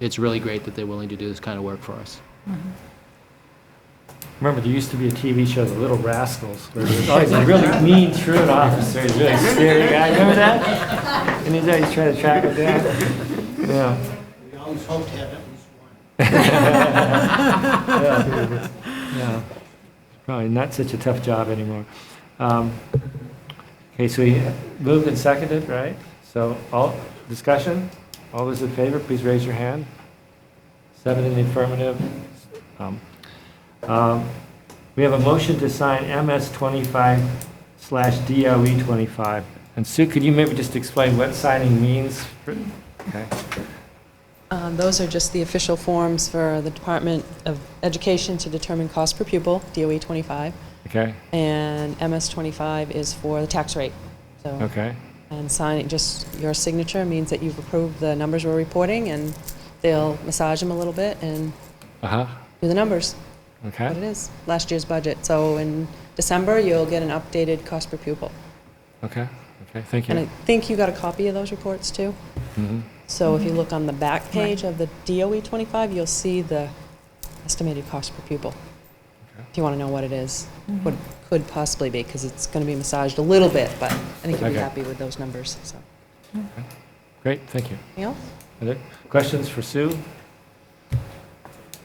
it's really great that they're willing to do this kind of work for us. Remember, there used to be a TV show, The Little Rascals, where there was always a really mean truant officer, he's a really scary guy. Remember that? And he's trying to track him down. Yeah. We always hope to have at least one. Yeah. Probably not such a tough job anymore. Okay, so we moved and seconded, right? So all discussion? All those in favor, please raise your hand. 7 in the affirmative. We have a motion to sign MS 25/DOE 25. And Sue, could you maybe just explain what signing means? Okay. Those are just the official forms for the Department of Education to determine cost per pupil, DOE 25. Okay. And MS 25 is for the tax rate. So Okay. And signing, just your signature means that you've approved the numbers we're reporting, and they'll massage them a little bit and do the numbers. Okay. What it is, last year's budget. So in December, you'll get an updated cost per pupil. Okay, thank you. And I think you got a copy of those reports too. Mhm. So if you look on the back page of the DOE 25, you'll see the estimated cost per pupil. If you want to know what it is, what it could possibly be, because it's going to be massaged a little bit, but I think you'll be Okay. happy with those numbers, so. Great, thank you. Anything else? Other questions for Sue?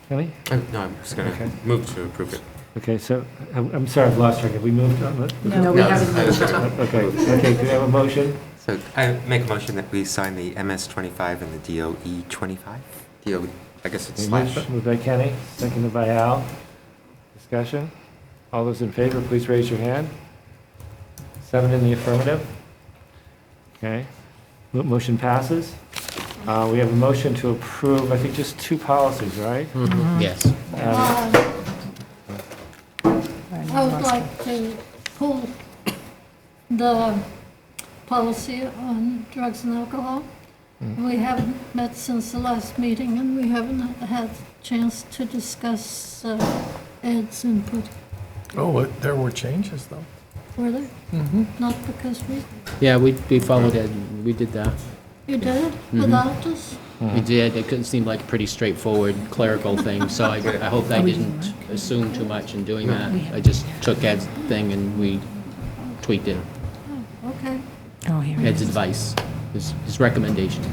Kelly? No, I'm just going to move to approve it. Okay, so, I'm sorry, I've lost track. Have we moved on? No, we haven't moved. Okay, can we have a motion? So I make a motion that we sign the MS-25 and the DOE-25. DOE, I guess it's slash. Moved by Kenny, seconded by Al. Discussion? All those in favor, please raise your hand. 7 in the affirmative. Okay. Motion passes. We have a motion to approve, I think, just 2 policies, right? Yes. I would like to pull the policy on drugs and alcohol. We haven't met since the last meeting, and we haven't had a chance to discuss Ed's input. Oh, there were changes, though. Were there? Mm-hmm. Not because we, Yeah, we followed it, we did that. you did it without us? We did, it couldn't seem like a pretty straightforward clerical thing, so I hope I didn't assume too much in doing that. I just took Ed's thing and we tweaked it, Okay. Oh, here it Ed's is. advice, his recommendations.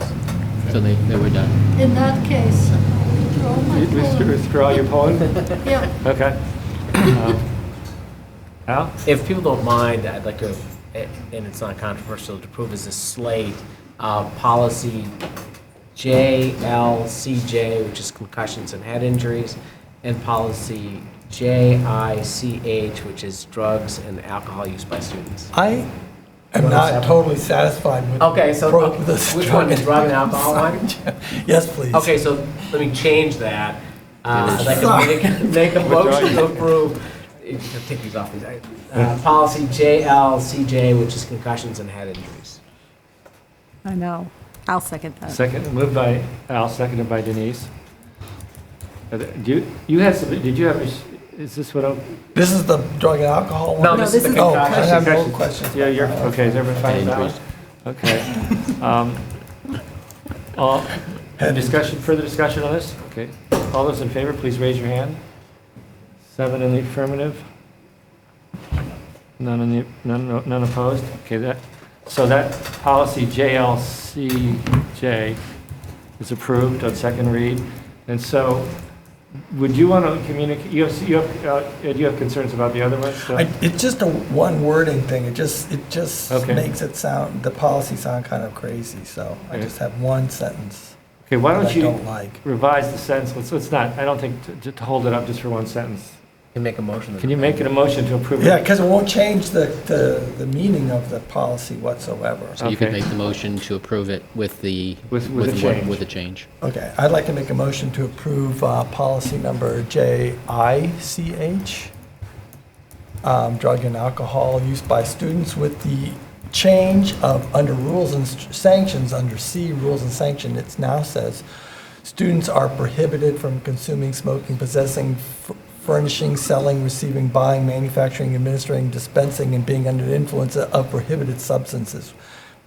So they were done. In that case, I withdraw my poll. Withdraw your poll? Yeah. Okay. Al? If people don't mind, I'd like to, and it's not controversial, to approve as a slate, policy JLCJ, which is concussions and head injuries, and policy JICH, which is drugs and alcohol use by students. I am not totally satisfied with. Okay, so this which one, the drug and alcohol one? Yes, please. Okay, so let me change that. I'd like to make a motion to approve, take these off, policy JLCJ, which is concussions and head injuries. I know. I'll second that. Second, moved by Al, seconded by Denise. You had some, did you have, is this what? This is the drug and alcohol one? No, this is the Oh, I concussion. have no questions. Yeah, you're, okay, is everybody fine with that one? Okay. Further discussion on this? Okay. All those in favor, please raise your hand. 7 in the affirmative. None opposed? Okay, so that policy JLCJ is approved on second read. And so, would you want to communicate, you have concerns about the other ones? So- It's just a one wording thing. It just Okay. makes it sound, the policy sound kind of crazy, so I Okay. just have one sentence. Okay, why that don't I you don't like. revise the sentence? Let's not, I don't think to hold it up just for one sentence. Can make a motion. Can you make it a motion to approve it? Yeah, because it won't change the meaning of the policy whatsoever. So you could Okay. make the motion to approve it with the, With a change. with a change. Okay, I'd like to make a motion to approve policy number JICH, drug and alcohol use by students, with the change of under rules and sanctions, under C, rules and sanction, it now says, students are prohibited from consuming, smoking, possessing, furnishing, selling, receiving, buying, manufacturing, administering, dispensing, and being under the influence of prohibited substances.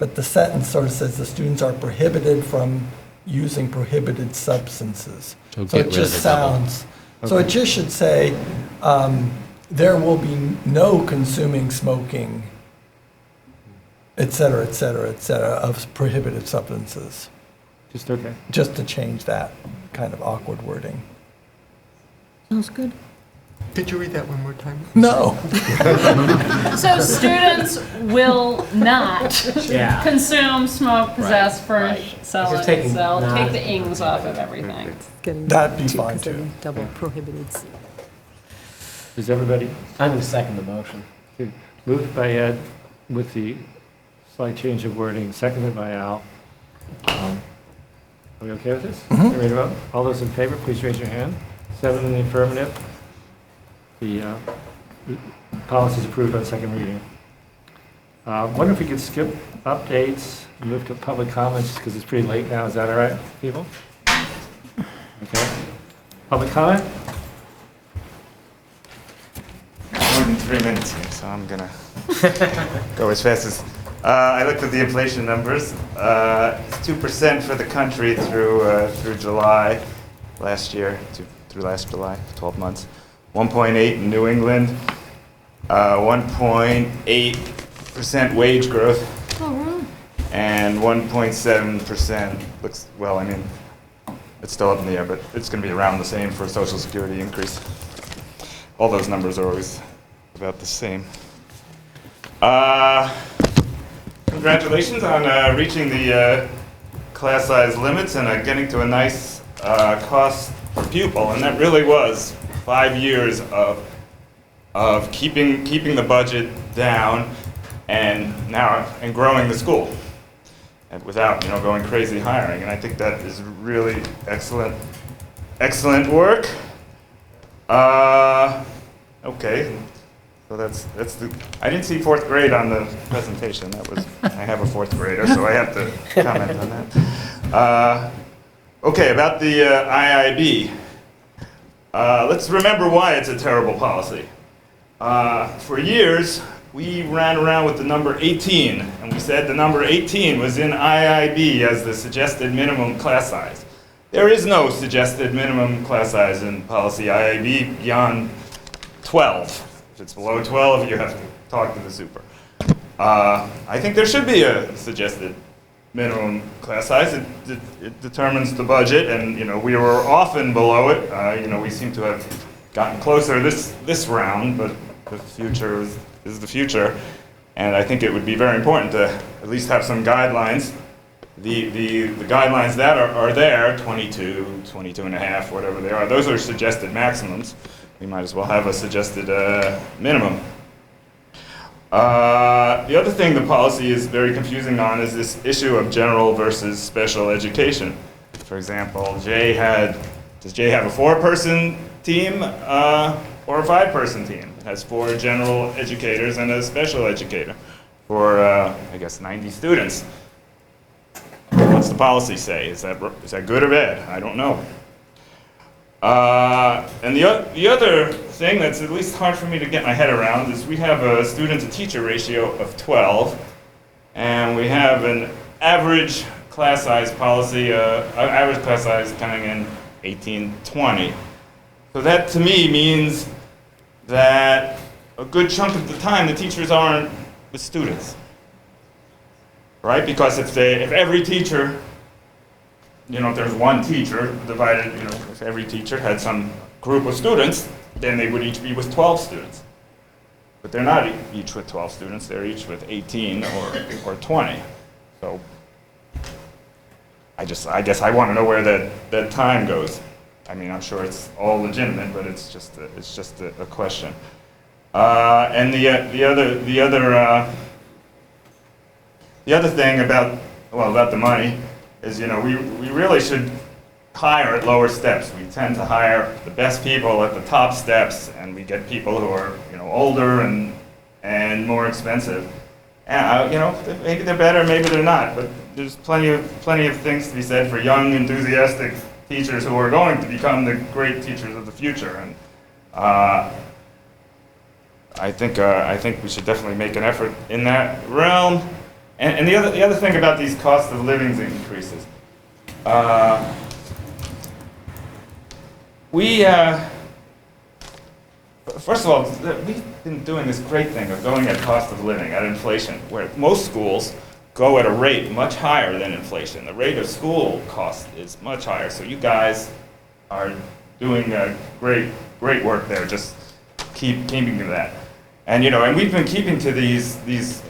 But the sentence sort of says the students are prohibited from using prohibited substances. So So get it rid of just the double. sounds, so it just should say, there will be no consuming, smoking, et cetera, et cetera, et cetera, of prohibited substances. Just okay. Just to change that kind of awkward wording. Sounds good. Did you read that one more time? No. So students will not Yeah. consume, smoke, possess, furnish, sell, It's just taking sell, non- take the ings off of everything. Getting That'd be too fine, concerning, too. Double prohibited. Does everybody, I'm going to second the motion. moved by Ed with the slight change of wording, seconded by Al. Are we okay with this? Mhm. You ready to vote? All those in favor, please raise your hand. 7 in the affirmative. The policy is approved on second reading. Wonder if we could skip updates, move to public comments, because it's pretty late now. Is that all right, people? Okay. Public comment? More than 3 minutes here, so I'm gonna go as fast as. I looked at the inflation numbers. It's 2% for the country through July last year, through last July, 12 months. 1.8 in New England. 1.8% wage growth. Oh, really? And 1.7% looks, well, I mean, it's still up in the air, but it's going to be around the same for a Social Security increase. All those numbers are always about the same. Congratulations on reaching the class size limits and getting to a nice cost per pupil, and that really was 5 years of keeping the budget down and growing the school, and without going crazy hiring. And I think that is really excellent work. Okay, so that's the. I didn't see 4th grade on the presentation. I have a 4th grader, so I have to comment on that. Okay, about the IIB. Let's remember why it's a terrible policy. For years, we ran around with the number 18, and we said the number 18 was in IIB as the suggested minimum class size. There is no suggested minimum class size in policy IIB beyond 12. If it's below 12, you have to talk to the super. I think there should be a suggested minimum class size. It determines the budget, and we were often below it. We seem to have gotten closer this round, but the future is the future, and I think it would be very important to at least have some guidelines. The guidelines that are there, 22, 22 and a half, whatever they are, those are suggested maximums. We might as well have a suggested minimum. The other thing the policy is very confusing on is this issue of general versus special education. For example, does Jay have a 4-person team or a 5-person team? It has 4 general educators and a special educator for, I guess, 90 students. What's the policy say? Is that good or bad? I don't know. And the other thing that's at least hard for me to get my head around is we have a student-to-teacher ratio of 12, and we have an average class size policy, average class size coming in 18-20. So that to me means that a good chunk of the time the teachers aren't with students, right? Because if every teacher, if there's one teacher divided, if every teacher had some group of students, then they would each be with 12 students. But they're not each with 12 students, they're each with 18 or 20. So I guess I want to know where that time goes. I mean, I'm sure it's all legitimate, but it's just a question. And the other thing about the money is, we really should hire at lower steps. We tend to hire the best people at the top steps, and we get people who are, older and more expensive. And maybe they're better, maybe they're not. But there's plenty of things to be said for young, enthusiastic teachers who are going to become the great teachers of the future. And I think we should definitely make an effort in that realm. And the other thing about these cost of living increases, first of all, we've been doing this great thing of going at cost of living, at inflation, where most schools go at a rate much higher than inflation. The rate of school cost is much higher. So you guys are doing great work there. Just keeping to that. And and we've been keeping to these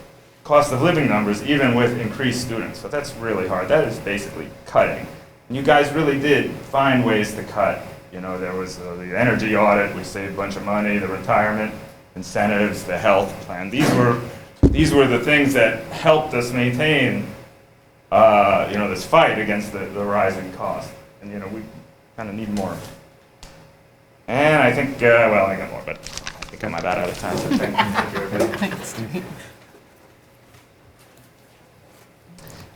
cost of living numbers even with increased students. So that's really hard. That is basically cutting. And you guys really did find ways to cut. There was the energy audit, we saved a bunch of money, the retirement incentives, the health plan. These were the things that helped us maintain this fight against the rising cost. And we kind of need more. And I think, I got more, but I think I'm about out of time, so thank you everybody.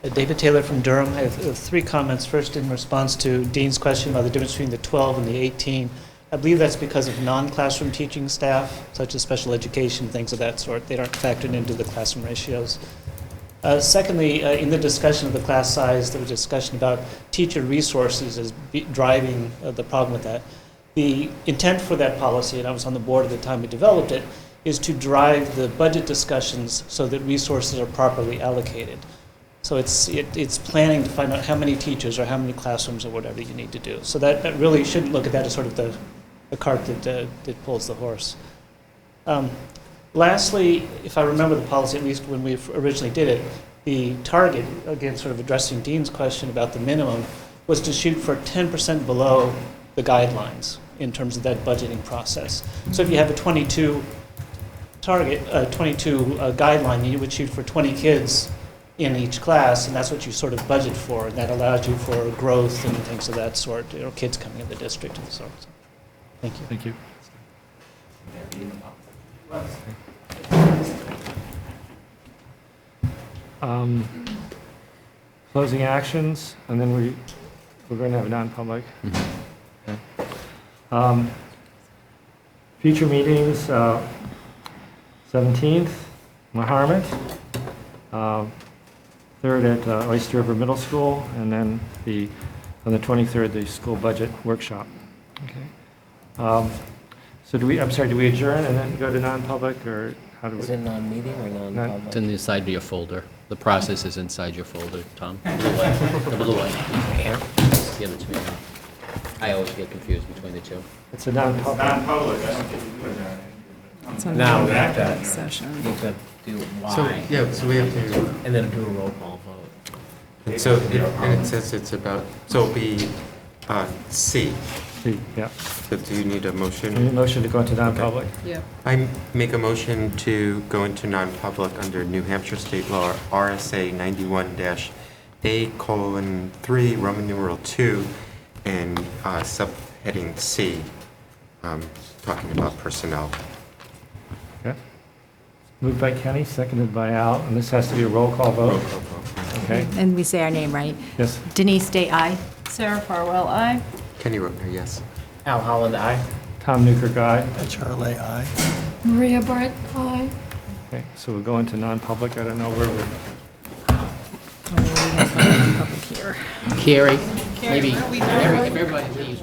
David Taylor from Durham. I have three comments. First, in response to Dean's question about the difference between the 12 and the 18. I believe that's because of non-classroom teaching staff, such as special education, things of that sort. They aren't factored into the classroom ratios. Secondly, in the discussion of the class size, there was a discussion about teacher resources as driving the problem with that. The intent for that policy, and I was on the board at the time we developed it, is to drive the budget discussions so that resources are properly allocated. So it's planning to find out how many teachers or how many classrooms or whatever you need to do. So that really shouldn't look at that as sort of the cart that pulls the horse. Lastly, if I remember the policy, at least when we originally did it, the target, again, sort of addressing Dean's question about the minimum, was to shoot for 10% below the guidelines in terms of that budgeting process. So if you have a 22 target, 22 guideline, you would shoot for 20 kids in each class, and that's what you sort of budget for, and that allows you for growth and things of that sort, kids coming in the district and so on. Thank you. Thank you. Closing actions, and then we're going to have a non-public. Okay. Future meetings, 17th, Maharmet, 3rd at Oyster River Middle School, and then on the 23rd, the school budget workshop. Okay. So do we adjourn and then go to non-public, or how do we? Is it non-meeting or non-public? It's inside your folder. The process is inside your folder, Tom. The blue one. Here? Give it to me. I always get confused between the two. It's a non-public. Non-public, I don't think you do adjourn. It's a Now we have to non-public session. We have to do why. So we have to, And then do a roll call vote. so it says it's about, so it'll be C. C, yeah. So do you need a motion? Any motion to go into non-public? Yeah. I make a motion to go into non-public under New Hampshire State Law RSA 91-A:3, Roman numeral 2, and subheading C, talking about personnel. Okay. Moved by Kenny, seconded by Al, and this has to be a roll call vote. Okay. And we say our name, right? Yes. Denise Day, aye. Sarah Farwell, aye. Kenny Rotner, yes. Al Holland, aye. Tom Newkirk, aye. Charlie, aye. Maria Bright, aye. Okay, so we'll go into non-public. I don't know where we're. Oh, we have non-public here. Carrie, Carrie, maybe where are we going? everybody leaves.